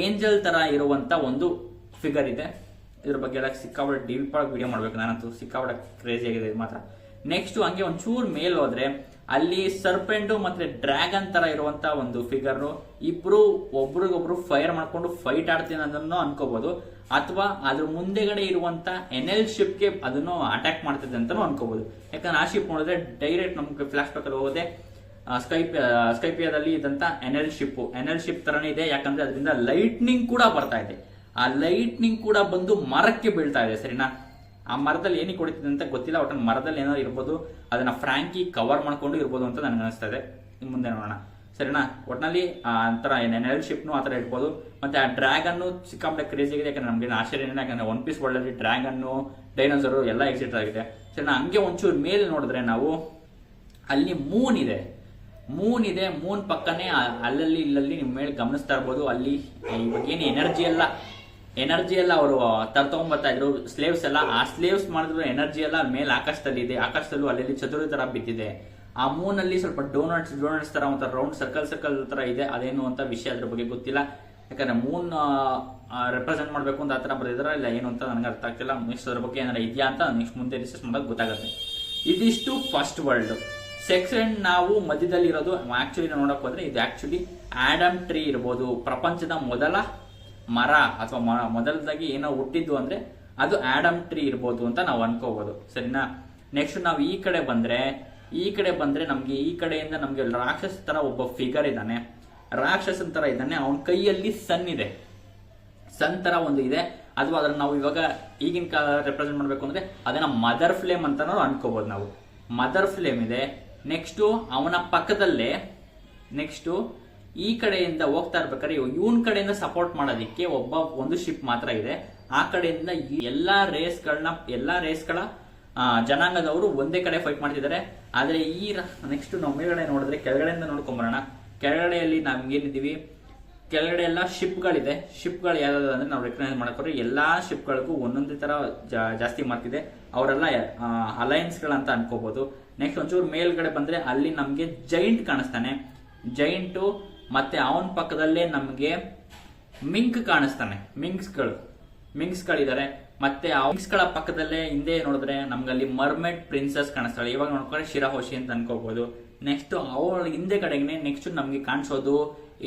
ಏಂಜಲ್ ತರ ಇರುವಂತ ಒಂದು ಫಿಗರ್ ಇದೆ. ಇದ್ರ ಬಗ್ಗೆ ಎಲ್ಲ ಸಿಕ್ಕಾಪಟ್ಟೆ ಡೀಪ್ ಆಗಿ ವಿಡಿಯೋ ಮಾಡ್ಬೇಕು. ನಾನಂತೂ ಸಿಕ್ಕಾಪಟ್ಟೆ ಕ್ರೇಜಿ ಆಗಿದೆ ಮಾತ್ರ. ನೆಕ್ಸ್ಟ್ ಹಂಗೆ ಒಂಚೂರ್ ಮೇಲ್ ಹೋದ್ರೆ ಅಲ್ಲಿ ಸರ್ಪೆಂಟ್ ಮತ್ತೆ ಡ್ರ್ಯಾಗನ್ ತರ ಇರುವಂತ ಒಂದು ಫಿಗರ್. ಇಬ್ರು ಒಬ್ರಿಗೊಬ್ರು ಫೈರ್ ಮಾಡ್ಕೊಂಡು ಫೈಟ್ ಆಡ್ತೀನಿ ಅದನ್ನು ಅನ್ಕೋಬಹುದು. ಅಥವಾ ಅದ್ರ ಮುಂದೆಗಡೆ ಇರುವಂತ ಎನ್ಎಲ್ ಶಿಪ್ ಗೆ ಅದನ್ನು ಅಟ್ಯಾಕ್ ಮಾಡ್ತಿದೆ ಅಂತಾನು ಅನ್ಕೋಬಹುದು. ಯಾಕಂದ್ರೆ ಆ ಶಿಪ್ ನೋಡಿದ್ರೆ ಡೈರೆಕ್ಟ್ ನಮ್ಗೆ ಫ್ಲಾಶ್ ಬ್ಯಾಕ್ ಅಲ್ಲಿ ಹೋಗೋದೆ ಸ್ಕೈಪಿಯಾದಲ್ಲಿ ಇದಂತ ಎನ್ಎಲ್ ಶಿಪ್ ತರನೇ ಇದೆ. ಯಾಕಂದ್ರೆ ಅದರಿಂದ ಲೈಟ್ನಿಂಗ್ ಕೂಡ ಬರ್ತಾ ಇದೆ. ಆ ಲೈಟ್ನಿಂಗ್ ಕೂಡ ಬಂದು ಮರಕ್ಕೆ ಬೀಳ್ತಾ ಇದೆ. ಸರಿನಾ? ಆ ಮರದಲ್ಲಿ ಏನಕ್ಕೆ ಹೊಡಿತಿದೆ ಅಂತ ಗೊತ್ತಿಲ್ಲ. ಒಟ್ಟು ಮರದಲ್ಲಿ ಏನಾದ್ರು ಇರ್ಬೋದು. ಅದನ್ನ ಫ್ರಾಂಕಿ ಕವರ್ ಮಾಡ್ಕೊಂಡು ಇರ್ಬೋದು ಅಂತ ನನ್ಗೆ ಅನಿಸ್ತಾ ಇದೆ. ಮುಂದೆ ನೋಡೋಣ. ಸರಿನಾ? ಒಟ್ನಲ್ಲಿ ಅಂತರ ಎನ್ಎಲ್ ಶಿಪ್ನು ಆತರ ಇರ್ಬೋದು. ಮತ್ತೆ ಆ ಡ್ರ್ಯಾಗನ್ ಸಿಕ್ಕಾಪಟ್ಟೆ ಕ್ರೇಜಿ ಆಗಿದೆ. ಯಾಕಂದ್ರೆ ನಮ್ಗೆ ಆಶ್ಚರ್ಯ ಏನಿಲ್ಲ. ಯಾಕಂದ್ರೆ ಒನ್ ಪೀಸ್ ವರ್ಲ್ಡ್ ಅಲ್ಲಿ ಡ್ರ್ಯಾಗನ್, ಡೈನೋಸರ್ ಎಲ್ಲ ಎಕ್ಸಿಟ್ ಆಗಿದೆ. ಸರಿನಾ? ಹಂಗೆ ಒಂಚೂರು ಮೇಲೆ ನೋಡಿದ್ರೆ ನಾವು ಅಲ್ಲಿ ಮೂನ್ ಇದೆ. ಮೂನ್ ಪಕ್ಕನೆ ಅಲ್ಲಲ್ಲಿ ಇಲ್ಲಲ್ಲಿ ನಿಮ್ ಮೇಲೆ ಗಮನಿಸ್ತಾ ಇರ್ಬೋದು. ಅಲ್ಲಿ ಇವಾಗ ಏನು ಎನರ್ಜಿ ಎಲ್ಲ ಅವರು ತಗೊಂಬರ್ತಾ ಇದ್ರು ಸ್ಲೇವ್ಸ್ ಎಲ್ಲ. ಆ ಸ್ಲೇವ್ಸ್ ಮಾಡಿದ್ರು ಎನರ್ಜಿ ಎಲ್ಲ ಮೇಲೆ ಆಕಾಶದಲ್ಲಿ ಇದೆ. ಆಕಾಶದಲ್ಲೂ ಅಲ್ಲಿ ಚದುರು ತರ ಬಿದ್ದಿದೆ. ಆ ಮೂನ್ ಅಲ್ಲಿ ಸ್ವಲ್ಪ ಡೋನಟ್ಸ್ ತರ ಒಂಥರ ರೌಂಡ್ ಸರ್ಕಲ್ ತರ ಇದೆ. ಅದೇನು ಅಂತ ವಿಷಯ ಅದ್ರ ಬಗ್ಗೆ ಗೊತ್ತಿಲ್ಲ. ಯಾಕಂದ್ರೆ ಮೂನ್ ರೆಪ್ರೆಸೆಂಟ್ ಮಾಡ್ಬೇಕು ಅಂತ ಆತರ ಬರ್ದಿದಾರ ಇಲ್ಲ ಏನು ಅಂತ ನನಗೆ ಅರ್ಥ ಆಗ್ತಿಲ್ಲ. ನೆಕ್ಸ್ಟ್ ಅದ್ರ ಬಗ್ಗೆ ಏನಾರ ಇದೆಯಾ ಅಂತ ನೆಕ್ಸ್ಟ್ ಮುಂದೆ ರಿಸರ್ಚ್ ಮಾಡೋದು ಗೊತ್ತಾಗುತ್ತೆ. ಇದಿಷ್ಟು ಫಸ್ಟ್ ವರ್ಲ್ಡ್. ಸೆಕೆಂಡ್ ನಾವು ಮಧ್ಯದಲ್ಲಿ ಇರೋದು ಆಕ್ಚುಲಿ ನೋಡಕ್ ಹೋದ್ರೆ ಇದು ಆಕ್ಚುಲಿ ಆಡಮ್ ಟ್ರೀ ಇರ್ಬೋದು. ಪ್ರಪಂಚದ ಮೊದಲ ಮರ ಅಥವಾ ಮೊದಲದಾಗಿ ಏನೋ ಹುಟ್ಟಿದ್ದು ಅಂದ್ರೆ ಅದು ಆಡಮ್ ಟ್ರೀ ಇರ್ಬೋದು ಅಂತ ನಾವು ಅನ್ಕೋಬಹುದು. ಸರಿನಾ? ನೆಕ್ಸ್ಟ್ ನಾವು ಈ ಕಡೆ ಬಂದ್ರೆ ನಮ್ಗೆ ಈ ಕಡೆಯಿಂದ ನಮ್ಗೆ ರಾಕ್ಷಸ ತರ ಒಬ್ಬ ಫಿಗರ್ ಇದ್ದಾನೆ. ರಾಕ್ಷಸನ್ ತರ ಇದ್ದಾನೆ. ಅವನ ಕೈಯಲ್ಲಿ ಸನ್ ಇದೆ. ಸನ್ ತರ ಒಂದು ಇದೆ. ಅಥವಾ ಅದನ್ನ ನಾವು ಇವಾಗ ಈಗಿನ ಕಾಲ ರೆಪ್ರೆಸೆಂಟ್ ಮಾಡ್ಬೇಕು ಅಂದ್ರೆ ಅದನ್ನ ಮದರ್ ಫ್ಲೇಮ್ ಅಂತ ಅನ್ಕೋಬಹುದು ನಾವು. ಮದರ್ ಫ್ಲೇಮ್ ಇದೆ. ನೆಕ್ಸ್ಟ್ ಅವನ ಪಕ್ಕದಲ್ಲೇ ಈ ಕಡೆಯಿಂದ ಹೋಗ್ತಾ ಇರ್ಬೇಕಾದ್ರೆ ಇವನ್ ಕಡೆಯಿಂದ ಸಪೋರ್ಟ್ ಮಾಡೋದಿಕ್ಕೆ ಒಂದು ಶಿಪ್ ಮಾತ್ರ ಇದೆ. ಆ ಕಡೆಯಿಂದ ಎಲ್ಲಾ ರೇಸ್ಗಳ ಜನಾಂಗದವರು ಒಂದೇ ಕಡೆ ಫೈಟ್ ಮಾಡ್ತಿದ್ದಾರೆ. ಆದ್ರೆ ಈ ನೆಕ್ಸ್ಟ್ ನಾವು ಮೇಲ್ಗಡೆ ನೋಡಿದ್ರೆ ಕೆಳಗಡೆಯಿಂದ ನೋಡ್ಕೊಂಬರೋಣ. ಕೆಳಗಡೆಯಲ್ಲಿ ನಮ್ಗೇನಿದೀವಿ, ಕೆಳಗಡೆ ಎಲ್ಲ ಶಿಪ್ಗಳಿದೆ. ಶಿಪ್ಗಳು ಯಾವ್ದು ಅಂದ್ರೆ ನಾವು ರೆಕಗ್ನೈಸ್ ಮಾಡ್ಕೊಂಡ್ರೆ ಎಲ್ಲಾ ಶಿಪ್ಗಳಿಗೂ ಒಂದೊಂದೇ ತರ ಜಾಸ್ತಿ ಮಾರ್ಕ್ ಇದೆ. ಅವರೆಲ್ಲ ಅಲಯನ್ಸ್ ಗಳಂತ ಅನ್ಕೋಬಹುದು. ನೆಕ್ಸ್ಟ್ ಒಂಚೂರು ಮೇಲ್ಗಡೆ ಬಂದ್ರೆ ಅಲ್ಲಿ ನಮ್ಗೆ ಜೈಂಟ್ ಕಾಣಿಸ್ತಾನೆ. ಜೈಂಟು ಮತ್ತೆ ಅವನ ಪಕ್ಕದಲ್ಲೇ ನಮ್ಗೆ ಮಿಂಕ್ ಕಾಣಿಸ್ತಾನೆ. ಮಿಂಕ್ಸ್ಗಳಿದ್ದಾರೆ. ಮತ್ತೆ ಆ ಮಿಂಕ್ಸ್ಗಳ ಪಕ್ಕದಲ್ಲೇ ಹಿಂದೆ ನೋಡಿದ್ರೆ ನಮ್ಗಲ್ಲಿ ಮರ್ಮೆಡ್ ಪ್ರಿನ್ಸಸ್ ಕಾಣಿಸ್ತಾಳೆ. ಇವಾಗ ನೋಡ್ಕೊಂಡ್ರೆ ಶಿರಾಹೋಶಿ ಅಂತ ಅನ್ಕೋಬಹುದು. ನೆಕ್ಸ್ಟ್ ಅವಳ ಹಿಂದೆ ಕಡೆಗೆ ನೆಕ್ಸ್ಟ್ ನಮ್ಗೆ ಕಾಣಿಸೋದು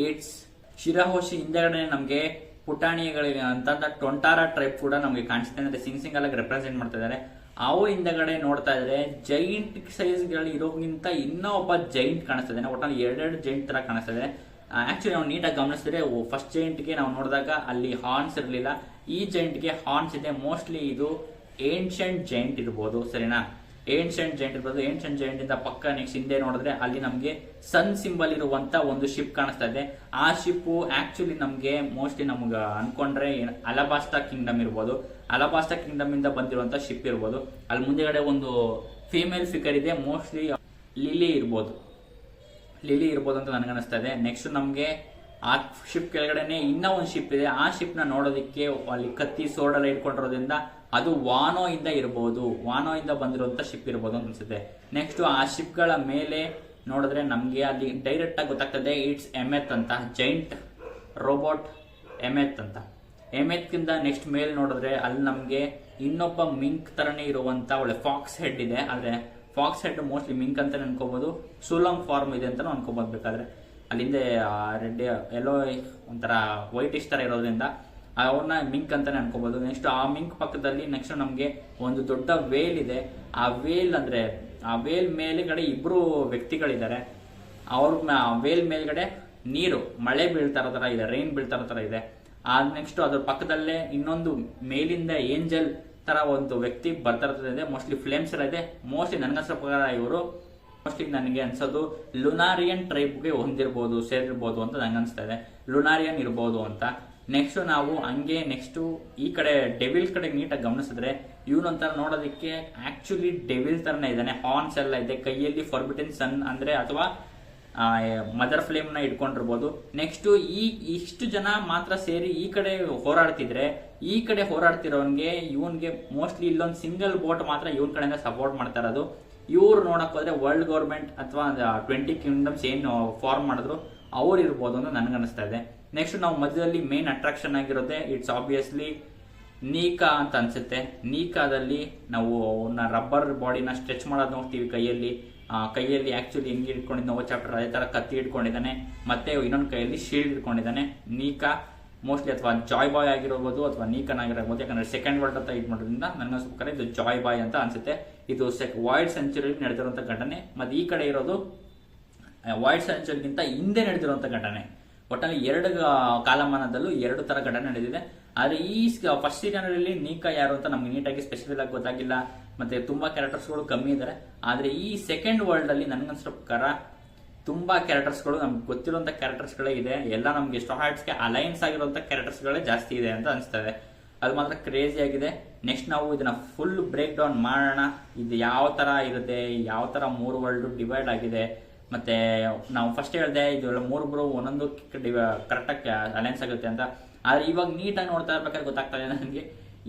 ಇಟ್ಸ್ ಶಿರಾಹೋಶಿ. ಹಿಂದೆಗಡೆ ನಮ್ಗೆ ಪುಟಾಣಿಗಳಿಗೆ ಅಂತ ಟೊಂಟಾರಾ ಟ್ರೈಬ್ ಕೂಡ ನಮ್ಗೆ ಕಾಣಿಸುತ್ತೆ. ಅಂದ್ರೆ ಸಿಂಗ್ ಆಗಿ ರೆಪ್ರೆಸೆಂಟ್ ಮಾಡ್ತಾ ಇದಾರೆ. ಅವು ಹಿಂದೆಗಡೆ ನೋಡ್ತಾ ಇದ್ರೆ ಜೈಂಟ್ ಸೈಜ್ ಗಳು ಇರೋಕ್ಕಿಂತ ಇನ್ನೂ ಒಬ್ಬ ಜೈಂಟ್ ಕಾಣಿಸ್ತಾ ಇದ್ದಾನೆ. ಒಟ್ಟಲ್ಲಿ ಎರಡೆರಡು ಜೈಂಟ್ ತರ ಕಾಣಿಸ್ತಾ ಇದೆ. ಆಕ್ಚುಲಿ ನಾವು ನೀಟಾಗಿ ಗಮನಿಸಿದ್ರೆ ಫಸ್ಟ್ ಜೈಂಟ್ಗೆ ನಾವು ನೋಡಿದಾಗ ಅಲ್ಲಿ ಹಾರ್ನ್ಸ್ ಇರಲಿಲ್ಲ. ಈ ಜೈಂಟ್ಗೆ ಹಾರ್ನ್ಸ್ ಇದೆ. ಮೋಸ್ಟ್ಲಿ ಇದು ಏನ್ಷಂಟ್ ಜೈಂಟ್ ಇರ್ಬೋದು. ಸರಿನಾ? ಏನ್ಷಂಟ್ ಜೈಂಟ್ ಇರ್ಬೋದು. ಏನ್ಷಂಟ್ ಜೈಂಟ್ ಇಂದ ಪಕ್ಕ ನೆಕ್ಸ್ಟ್ ಹಿಂದೆ ನೋಡಿದ್ರೆ ಅಲ್ಲಿ ನಮ್ಗೆ ಸನ್ ಸಿಂಬಲ್ ಇರುವಂತ ಒಂದು ಶಿಪ್ ಕಾಣಿಸ್ತಾ ಇದೆ. ಆ ಶಿಪ್ ಆಕ್ಚುಲಿ ನಮ್ಗೆ ಮೋಸ್ಟ್ಲಿ ನಮ್ಗೆ ಅನ್ಕೊಂಡ್ರೆ ಅಲಬಾಸ್ಟಾ ಕಿಂಗ್ಡಮ್ ಇರ್ಬೋದು. ಅಲಬಾಸ್ಟಾ ಕಿಂಗ್ಡಮ್ ಇಂದ ಬಂದಿರುವಂತ ಶಿಪ್ ಇರ್ಬೋದು. ಅಲ್ಲಿ ಮುಂದೆಗಡೆ ಒಂದು ಫೀಮೇಲ್ ಫಿಗರ್ ಇದೆ. ಮೋಸ್ಟ್ಲಿ ಲಿಲಿ ಇರ್ಬೋದು ಅಂತ ನನಗನ್ನಿಸ್ತಾ ಇದೆ. ನೆಕ್ಸ್ಟ್ ನಮ್ಗೆ ಆ ಶಿಪ್ ಕೆಳಗಡೆನೆ ಇನ್ನೂ ಒಂದು ಶಿಪ್ ಇದೆ. ಆ ಶಿಪ್ ನ ನೋಡೋದಕ್ಕೆ ಅಲ್ಲಿ ಕತ್ತಿ ಸೋಡೆಲ್ಲ ಇಟ್ಕೊಂಡಿರೋದ್ರಿಂದ ಅದು ವಾನೋ ಇಂದ ಇರಬಹುದು. ವಾನೋ ಇಂದ ಬಂದಿರುವಂತ ಶಿಪ್ ಇರಬಹುದು ಅಂತ ಅನ್ಸುತ್ತೆ. ನೆಕ್ಸ್ಟ್ ಆ ಶಿಪ್ ಗಳ ಮೇಲೆ ನೋಡಿದ್ರೆ ನಮ್ಗೆ ಅಲ್ಲಿ ಡೈರೆಕ್ಟ್ ಆಗಿ ಗೊತ್ತಾಗ್ತದೆ ಇಟ್ಸ್ ಎಮೆತ್ ಅಂತ. ಜೈಂಟ್ ರೋಬೋಟ್ ಎಮೆತ್ ಅಂತ. ಎಮೆತ್ ಕಿಂದ ನೆಕ್ಸ್ಟ್ ಮೇಲ್ ನೋಡಿದ್ರೆ ಅಲ್ಲಿ ನಮ್ಗೆ ಇನ್ನೊಬ್ಬ ಮಿಂಕ್ ತರನೇ ಇರುವಂತ ಒಳ್ಳೆ ಫಾಕ್ಸ್ ಹೆಡ್ ಇದೆ. ಆದ್ರೆ ಫಾಕ್ಸ್ ಹೆಡ್ ಮೋಸ್ಟ್ಲಿ ಮಿಂಕ್ ಅಂತ ಅನ್ಕೋಬಹುದು. ಸೂಲಾಂಗ್ ಫಾರ್ಮ್ ಇದೆ ಅಂತ ಅನ್ಕೋಬಹುದು. ಬೇಕಾದ್ರೆ ಅಲ್ಲಿಂದ ರೆಡ್ ಎಲ್ಲೋ ಒಂಥರ ವೈಟ್ ಇಷ್ಟ ತರ ಇರೋದ್ರಿಂದ ಅವನ್ನ ಮಿಂಕ್ ಅಂತಾನೆ ಅನ್ಕೋಬಹುದು. ನೆಕ್ಸ್ಟ್ ಆ ಮಿಂಕ್ ಪಕ್ಕದಲ್ಲಿ ನೆಕ್ಸ್ಟ್ ನಮ್ಗೆ ಒಂದು ದೊಡ್ಡ ವೇಲ್ ಇದೆ. ಆ ವೇಲ್ ಅಂದ್ರೆ ಆ ವೇಲ್ ಮೇಲ್ಗಡೆ ಇಬ್ರು ವ್ಯಕ್ತಿಗಳಿದ್ದಾರೆ. ಅವ್ರ ವೇಲ್ ಮೇಲ್ಗಡೆ ನೀರು ಮಳೆ ಬೀಳ್ತಾ ಇರೋ ತರ ಇದೆ, ರೈನ್ ಬೀಳ್ತಾ ಇರೋ ತರ ಇದೆ. ನೆಕ್ಸ್ಟ್ ಅದ್ರ ಪಕ್ಕದಲ್ಲೇ ಇನ್ನೊಂದು ಮೇಲಿಂದ ಏಂಜಲ್ ತರ ಒಂದು ವ್ಯಕ್ತಿ ಬರ್ತಾ ಇರ್ತದೆ. ಮೋಸ್ಟ್ಲಿ ಫ್ಲೇಮ್ಸ್ ಎಲ್ಲ ಇದೆ. ಮೋಸ್ಟ್ಲಿ ನನಗನ್ಸೋ ಪ್ರಕಾರ ಇವರು ಮೋಸ್ಟ್ಲಿ ನನಗೆ ಅನ್ಸೋದು ಲುನಾರಿಯನ್ ಟ್ರೈಬ್ಗೆ ಹೊಂದಿರ್ಬೋದು, ಸೇರಿರ್ಬೋದು ಅಂತ ನಂಗೆ ಅನ್ಸ್ತಾ ಇದೆ. ಲುನಾರಿಯನ್ ಇರ್ಬೋದು ಅಂತ. ನೆಕ್ಸ್ಟ್ ನಾವು ಹಂಗೆ ನೆಕ್ಸ್ಟ್ ಈ ಕಡೆ ಡೆವಿಲ್ ಕಡೆ ನೀಟಾಗಿ ಗಮನಿಸಿದ್ರೆ ಇವನೊಂಥರ ನೋಡೋದಕ್ಕೆ ಆಕ್ಚುಲಿ ಡೆವಿಲ್ ತರನೇ ಇದ್ದಾನೆ. ಹಾರ್ನ್ಸ್ ಎಲ್ಲ ಇದೆ, ಕೈಯಲ್ಲಿ ಫಾರ್ಬಿಡನ್ ಸನ್ ಅಂದ್ರೆ ಅಥವಾ ಮದರ್ ಫ್ಲೇಮ್ ನ ಇಟ್ಕೊಂಡಿರ್ಬೋದು. ನೆಕ್ಸ್ಟ್ ಇಷ್ಟು ಜನ ಮಾತ್ರ ಸೇರಿ ಈ ಕಡೆ ಹೋರಾಡ್ತಿದ್ರೆ, ಈ ಕಡೆ ಹೋರಾಡ್ತಿರೋನ್ಗೆ ಇವನ್ಗೆ ಮೋಸ್ಟ್ಲಿ ಇಲ್ಲೊಂದು ಸಿಂಗಲ್ ಬೋಟ್ ಮಾತ್ರ ಇವನ್ ಕಡೆಯಿಂದ ಸಪೋರ್ಟ್ ಮಾಡ್ತಾ ಇರೋದು. ಇವ್ರು ನೋಡಕ್ ಹೋದ್ರೆ ವರ್ಲ್ಡ್ ಗೌರ್ಮೆಂಟ್ ಅಥವಾ 20 ಕಿಂಗ್ಡಮ್ಸ್ ಏನು ಫಾರ್ಮ್ ಮಾಡಿದ್ರು ಅವ್ರು ಇರ್ಬೋದು ಅಂತ ನನ್ಗನ್ನಿಸ್ತಾ ಇದೆ. ನೆಕ್ಸ್ಟ್ ನಾವು ಮಧ್ಯದಲ್ಲಿ ಮೇನ್ ಅಟ್ರಾಕ್ಷನ್ ಆಗಿರೋದೆ ಇಟ್ಸ್ ಆಬ್ವಿಯಸ್ಲಿ ನೀಕಾ ಅಂತ ಅನ್ಸುತ್ತೆ. ನೀಕಾದಲ್ಲಿ ನಾವು ರಬ್ಬರ್ ಬಾಡಿನ ಸ್ಟ್ರೆಚ್ ಮಾಡೋದು ನೋಡ್ತೀವಿ ಕೈಯಲ್ಲಿ ಆಕ್ಚುಲಿ ಹೆಂಗೆ ಇಟ್ಕೊಂಡಿದ್ದ ನೋವು ಚಾಪ್ಟರ್ ಅದೇ ತರ ಕತ್ತಿ ಇಟ್ಕೊಂಡಿದ್ದಾನೆ, ಮತ್ತೆ ಇನ್ನೊಂದು ಕೈಯಲ್ಲಿ ಶೀಲ್ಡ್ ಇಟ್ಕೊಂಡಿದ್ದಾನೆ. ನೀಕಾ ಮೋಸ್ಟ್ಲಿ ಅಥವಾ ಜಾಯ್ ಬಾಯ್ ಆಗಿರ್ಬೋದು ಅಥವಾ ನೀಕನ್ ಆಗಿರ್ಬೋದು, ಯಾಕಂದ್ರೆ ಸೆಕೆಂಡ್ ವರ್ಲ್ಡ್ ಅಂತ ಇದು ಮಾಡೋದ್ರಿಂದ ನನಗೋಸ್ಕರ ಇದು ಜಾಯ್ ಬಾಯ್ ಅಂತ ಅನ್ಸುತ್ತೆ. ಇದು ವಾಯ್ಡ್ ಸೆಂಚುರಿ ನಡೆದಿರುವಂತ ಘಟನೆ. ಮತ್ತೆ ಈ ಕಡೆ ಇರೋದು ವಾಯ್ಡ್ ಸೆಂಚುರಿಗಿಂತ ಹಿಂದೆ ನಡೆದಿರುವಂತ ಘಟನೆ. ಒಟ್ಟಲ್ಲಿ 2 ಕಾಲಮಾನದಲ್ಲೂ 2 ತರ ಘಟನೆ ನಡೆದಿದೆ. ಆದ್ರೆ ಈ ಫಸ್ಟ್ ಸೀಸನ್ ಅಲ್ಲಿ ನೀಕಾ ಯಾರು ಅಂತ ನಮ್ಗೆ ನೀಟಾಗಿ ಸ್ಪೆಸಿಫಿಕ್ ಆಗಿ ಗೊತ್ತಾಗಿಲ್ಲ. ಮತ್ತೆ ತುಂಬಾ ಕ್ಯಾರೆಕ್ಟರ್ಸ್ಗಳು ಕಮ್ಮಿ ಇದಾರೆ. ಆದ್ರೆ ಈ ಸೆಕೆಂಡ್ ವರ್ಲ್ಡ್ ಅಲ್ಲಿ ನನ್ಗನ್ಸೋ ಪ್ರಕಾರ ತುಂಬಾ ಕ್ಯಾರೆಕ್ಟರ್ಸ್ಗಳು ನಮ್ಗೆ ಗೊತ್ತಿರುವಂತ ಕ್ಯಾರೆಕ್ಟರ್ಸ್ಗಳೇ ಇದೆ. ಎಲ್ಲ ನಮ್ಗೆ ಸ್ಟೋ ಹಾರ್ಟ್ಸ್ಗೆ ಅಲೈನ್ಸ್ ಆಗಿರುವಂತ ಕ್ಯಾರೆಕ್ಟರ್ಸ್ಗಳೇ ಜಾಸ್ತಿ ಇದೆ ಅಂತ ಅನಿಸ್ತದೆ. ಅದು ಮಾತ್ರ ಕ್ರೇಜಿ ಆಗಿದೆ. ನೆಕ್ಸ್ಟ್ ನಾವು ಇದನ್ನ ಫುಲ್ ಬ್ರೇಕ್ ಡೌನ್ ಮಾಡೋಣ. ಇದು ಯಾವ ತರ ಇರುತ್ತೆ, ಯಾವ ತರ 3 ವರ್ಲ್ಡ್ ಡಿವೈಡ್ ಆಗಿದೆ. ಮತ್ತೆ ನಾವು ಫಸ್ಟ್ ಹೇಳ್ದೆ ಇದು 3 ಒಂದೊಂದು ಕರೆಕ್ಟಾಗಿ ಅಲೈನ್ಸ್ ಆಗುತ್ತೆ ಅಂತ. ಆದ್ರೆ ಇವಾಗ ನೀಟಾಗಿ ನೋಡ್ತಾ ಇರ್ಬೇಕಾದ್ರೆ ಗೊತ್ತಾಗ್ತಾ ಇದೆ ನನಗೆ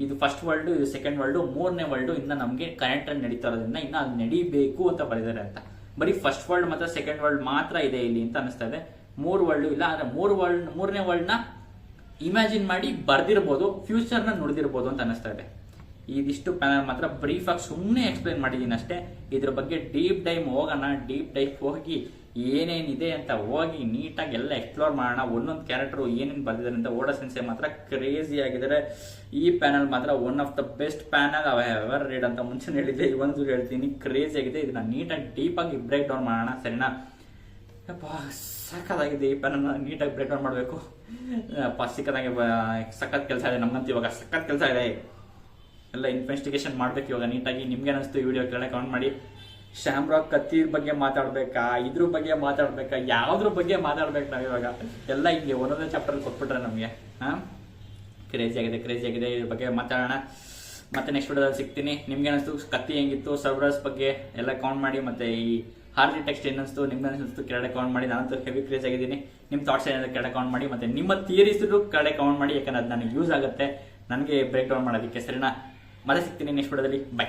ಇದು ಫಸ್ಟ್ ವರ್ಲ್ಡ್, ಇದು ಸೆಕೆಂಡ್ ವರ್ಲ್ಡ್, 3ನೇ ವರ್ಲ್ಡ್ ಇನ್ನ ನಮಗೆ ಕರೆಂಟ್ ಅಲ್ಲಿ ನಡೀತಾ ಇರೋದ್ರಿಂದ ಇನ್ನ ಅದು ನಡೀಬೇಕು ಅಂತ ಬರೆದಿದ್ದಾರೆ ಅಂತ. ಬರೀ ಫಸ್ಟ್ ವರ್ಲ್ಡ್ ಮತ್ತೆ ಸೆಕೆಂಡ್ ವರ್ಲ್ಡ್ ಮಾತ್ರ ಇದೆ ಇಲ್ಲಿ ಅಂತ ಅನಿಸ್ತಾ ಇದೆ. 3 ವರ್ಲ್ಡ್ ಇಲ್ಲ. ಆದ್ರೆ 3ನೇ ವರ್ಲ್ಡ್ ನ ಇಮ್ಯಾಜಿನ್ ಮಾಡಿ ಬರ್ದಿರ್ಬೋದು, ಫ್ಯೂಚರ್ ನ ನುಡಿದಿರ್ಬೋದು ಅಂತ ಅನಿಸ್ತಾ ಇದೆ. ಇದಿಷ್ಟು ಪ್ಯಾನಲ್ ಮಾತ್ರ ಬ್ರೀಫ್ ಆಗಿ ಸುಮ್ಮನೆ ಎಕ್ಸ್ಪ್ಲೈನ್ ಮಾಡಿದೀನಿ ಅಷ್ಟೇ. ಇದ್ರ ಬಗ್ಗೆ ಡೀಪ್ ಡೈವ್ ಹೋಗೋಣ. ಡೀಪ್ ಡೈವ್ ಹೋಗಿ ಏನೇನಿದೆ ಅಂತ ಹೋಗಿ ನೀಟಾಗಿ ಎಲ್ಲ ಎಕ್ಸ್ಪ್ಲೋರ್ ಮಾಡೋಣ. ಒಂದೊಂದು ಕ್ಯಾರೆಕ್ಟರ್ ಏನೇನು ಬಂದಿದ್ದಾರೆ ಅಂತ. ಓಡಾ ಸೆನ್ಸೆ ಮಾತ್ರ ಕ್ರೇಜಿ ಆಗಿದ್ದಾರೆ. ಈ ಪ್ಯಾನಲ್ ಮಾತ್ರ one of the best panel ever read ಅಂತ ಮುಂಚೆ ಹೇಳಿದ್ದೆ, ಇವೊಂದು ಹೇಳ್ತೀನಿ. ಕ್ರೇಜಿ ಆಗಿದೆ. ಇದನ್ನ ನೀಟಾಗಿ ಡೀಪ್ ಆಗಿ ಬ್ರೇಕ್ ಡೌನ್ ಮಾಡೋಣ, ಸರಿನಾ? ಸಖತ್ತಾಗಿದೆ ಈ ಪ್ಯಾನಲ್. ನೀಟಾಗಿ ಬ್ರೇಕ್ ಡೌನ್ ಮಾಡಬೇಕು. ಸಿಕ್ಕದಾಗಿ ಸಖತ್ ಕೆಲಸ ಇದೆ ನಮ್ಗಂತೂ. ಇವಾಗ ಸಖತ್ ಕೆಲಸ ಇದೆ. ಎಲ್ಲ ಇನ್ವೆಸ್ಟಿಗೇಷನ್ ಮಾಡ್ಬೇಕು ಇವಾಗ ನೀಟಾಗಿ. ನಿಮ್ಗೆ ಅನಿಸ್ತು ವಿಡಿಯೋ ಕೆಳಗೆ ಕಮೆಂಟ್ ಮಾಡಿ. ಶ್ಯಾಮ್ರಾಕ್ ಕತ್ತಿ ಬಗ್ಗೆ ಮಾತಾಡ್ಬೇಕಾ, ಇದ್ರ ಬಗ್ಗೆ ಮಾತಾಡ್ಬೇಕಾ, ಯಾವ್ದ್ರ ಬಗ್ಗೆ ಮಾತಾಡ್ಬೇಕು ನಾವ್ ಇವಾಗ? ಎಲ್ಲ ಹಿಂಗೆ ಒಂದೊಂದೇ ಚಾಪ್ಟರ್ ಕೊಟ್ಬಿಟ್ರೆ ನಮ್ಗೆ ಕ್ರೇಜಿ ಆಗಿದೆ. ಇದ್ರ ಬಗ್ಗೆ ಮಾತಾಡೋಣ. ಮತ್ತೆ ನೆಕ್ಸ್ಟ್ ವಿಡಿಯೋದಲ್ಲಿ ಸಿಗ್ತೀನಿ. ನಿಮ್ಗೆ ಅನಿಸ್ತು ಕತ್ತಿ ಹೆಂಗಿತ್ತು, ಸರ್ವರ್ಸ್ ಬಗ್ಗೆ ಎಲ್ಲ ಕಮೆಂಟ್ ಮಾಡಿ. ಮತ್ತೆ ಈ ಹಾರ್ಲಿ ಟೆಕ್ಸ್ಟ್ ಏನಿಸ್ತು ನಿಮ್ಗೆ ಅನಿಸ್ತು ಕೆಳಗಡೆ ಕಮೆಂಟ್ ಮಾಡಿ. ನಾನಂತೂ ಹೆವಿ ಕ್ರೇಜ್ ಆಗಿದ್ದೀನಿ. ನಿಮ್ಮ ಥಾಟ್ಸ್ ಏನಾದ್ರು ಕೆಳಗಡೆ ಕಮೆಂಟ್ ಮಾಡಿ. ಮತ್ತೆ ನಿಮ್ಮ ಥಿಯರೀಸ್ ಕೆಳಗಡೆ ಕಮೆಂಟ್ ಮಾಡಿ, ಯಾಕಂದ್ರೆ ಅದು ನನಗೆ ಯೂಸ್ ಆಗುತ್ತೆ ನನಗೆ ಬ್ರೇಕ್ ಡೌನ್ ಮಾಡೋದಕ್ಕೆ, ಸರಿನಾ? ಮತ್ತೆ ಸಿಗ್ತೀನಿ ನೆಕ್ಸ್ಟ್ ವಿಡಿಯೋದಲ್ಲಿ. ಬೈ.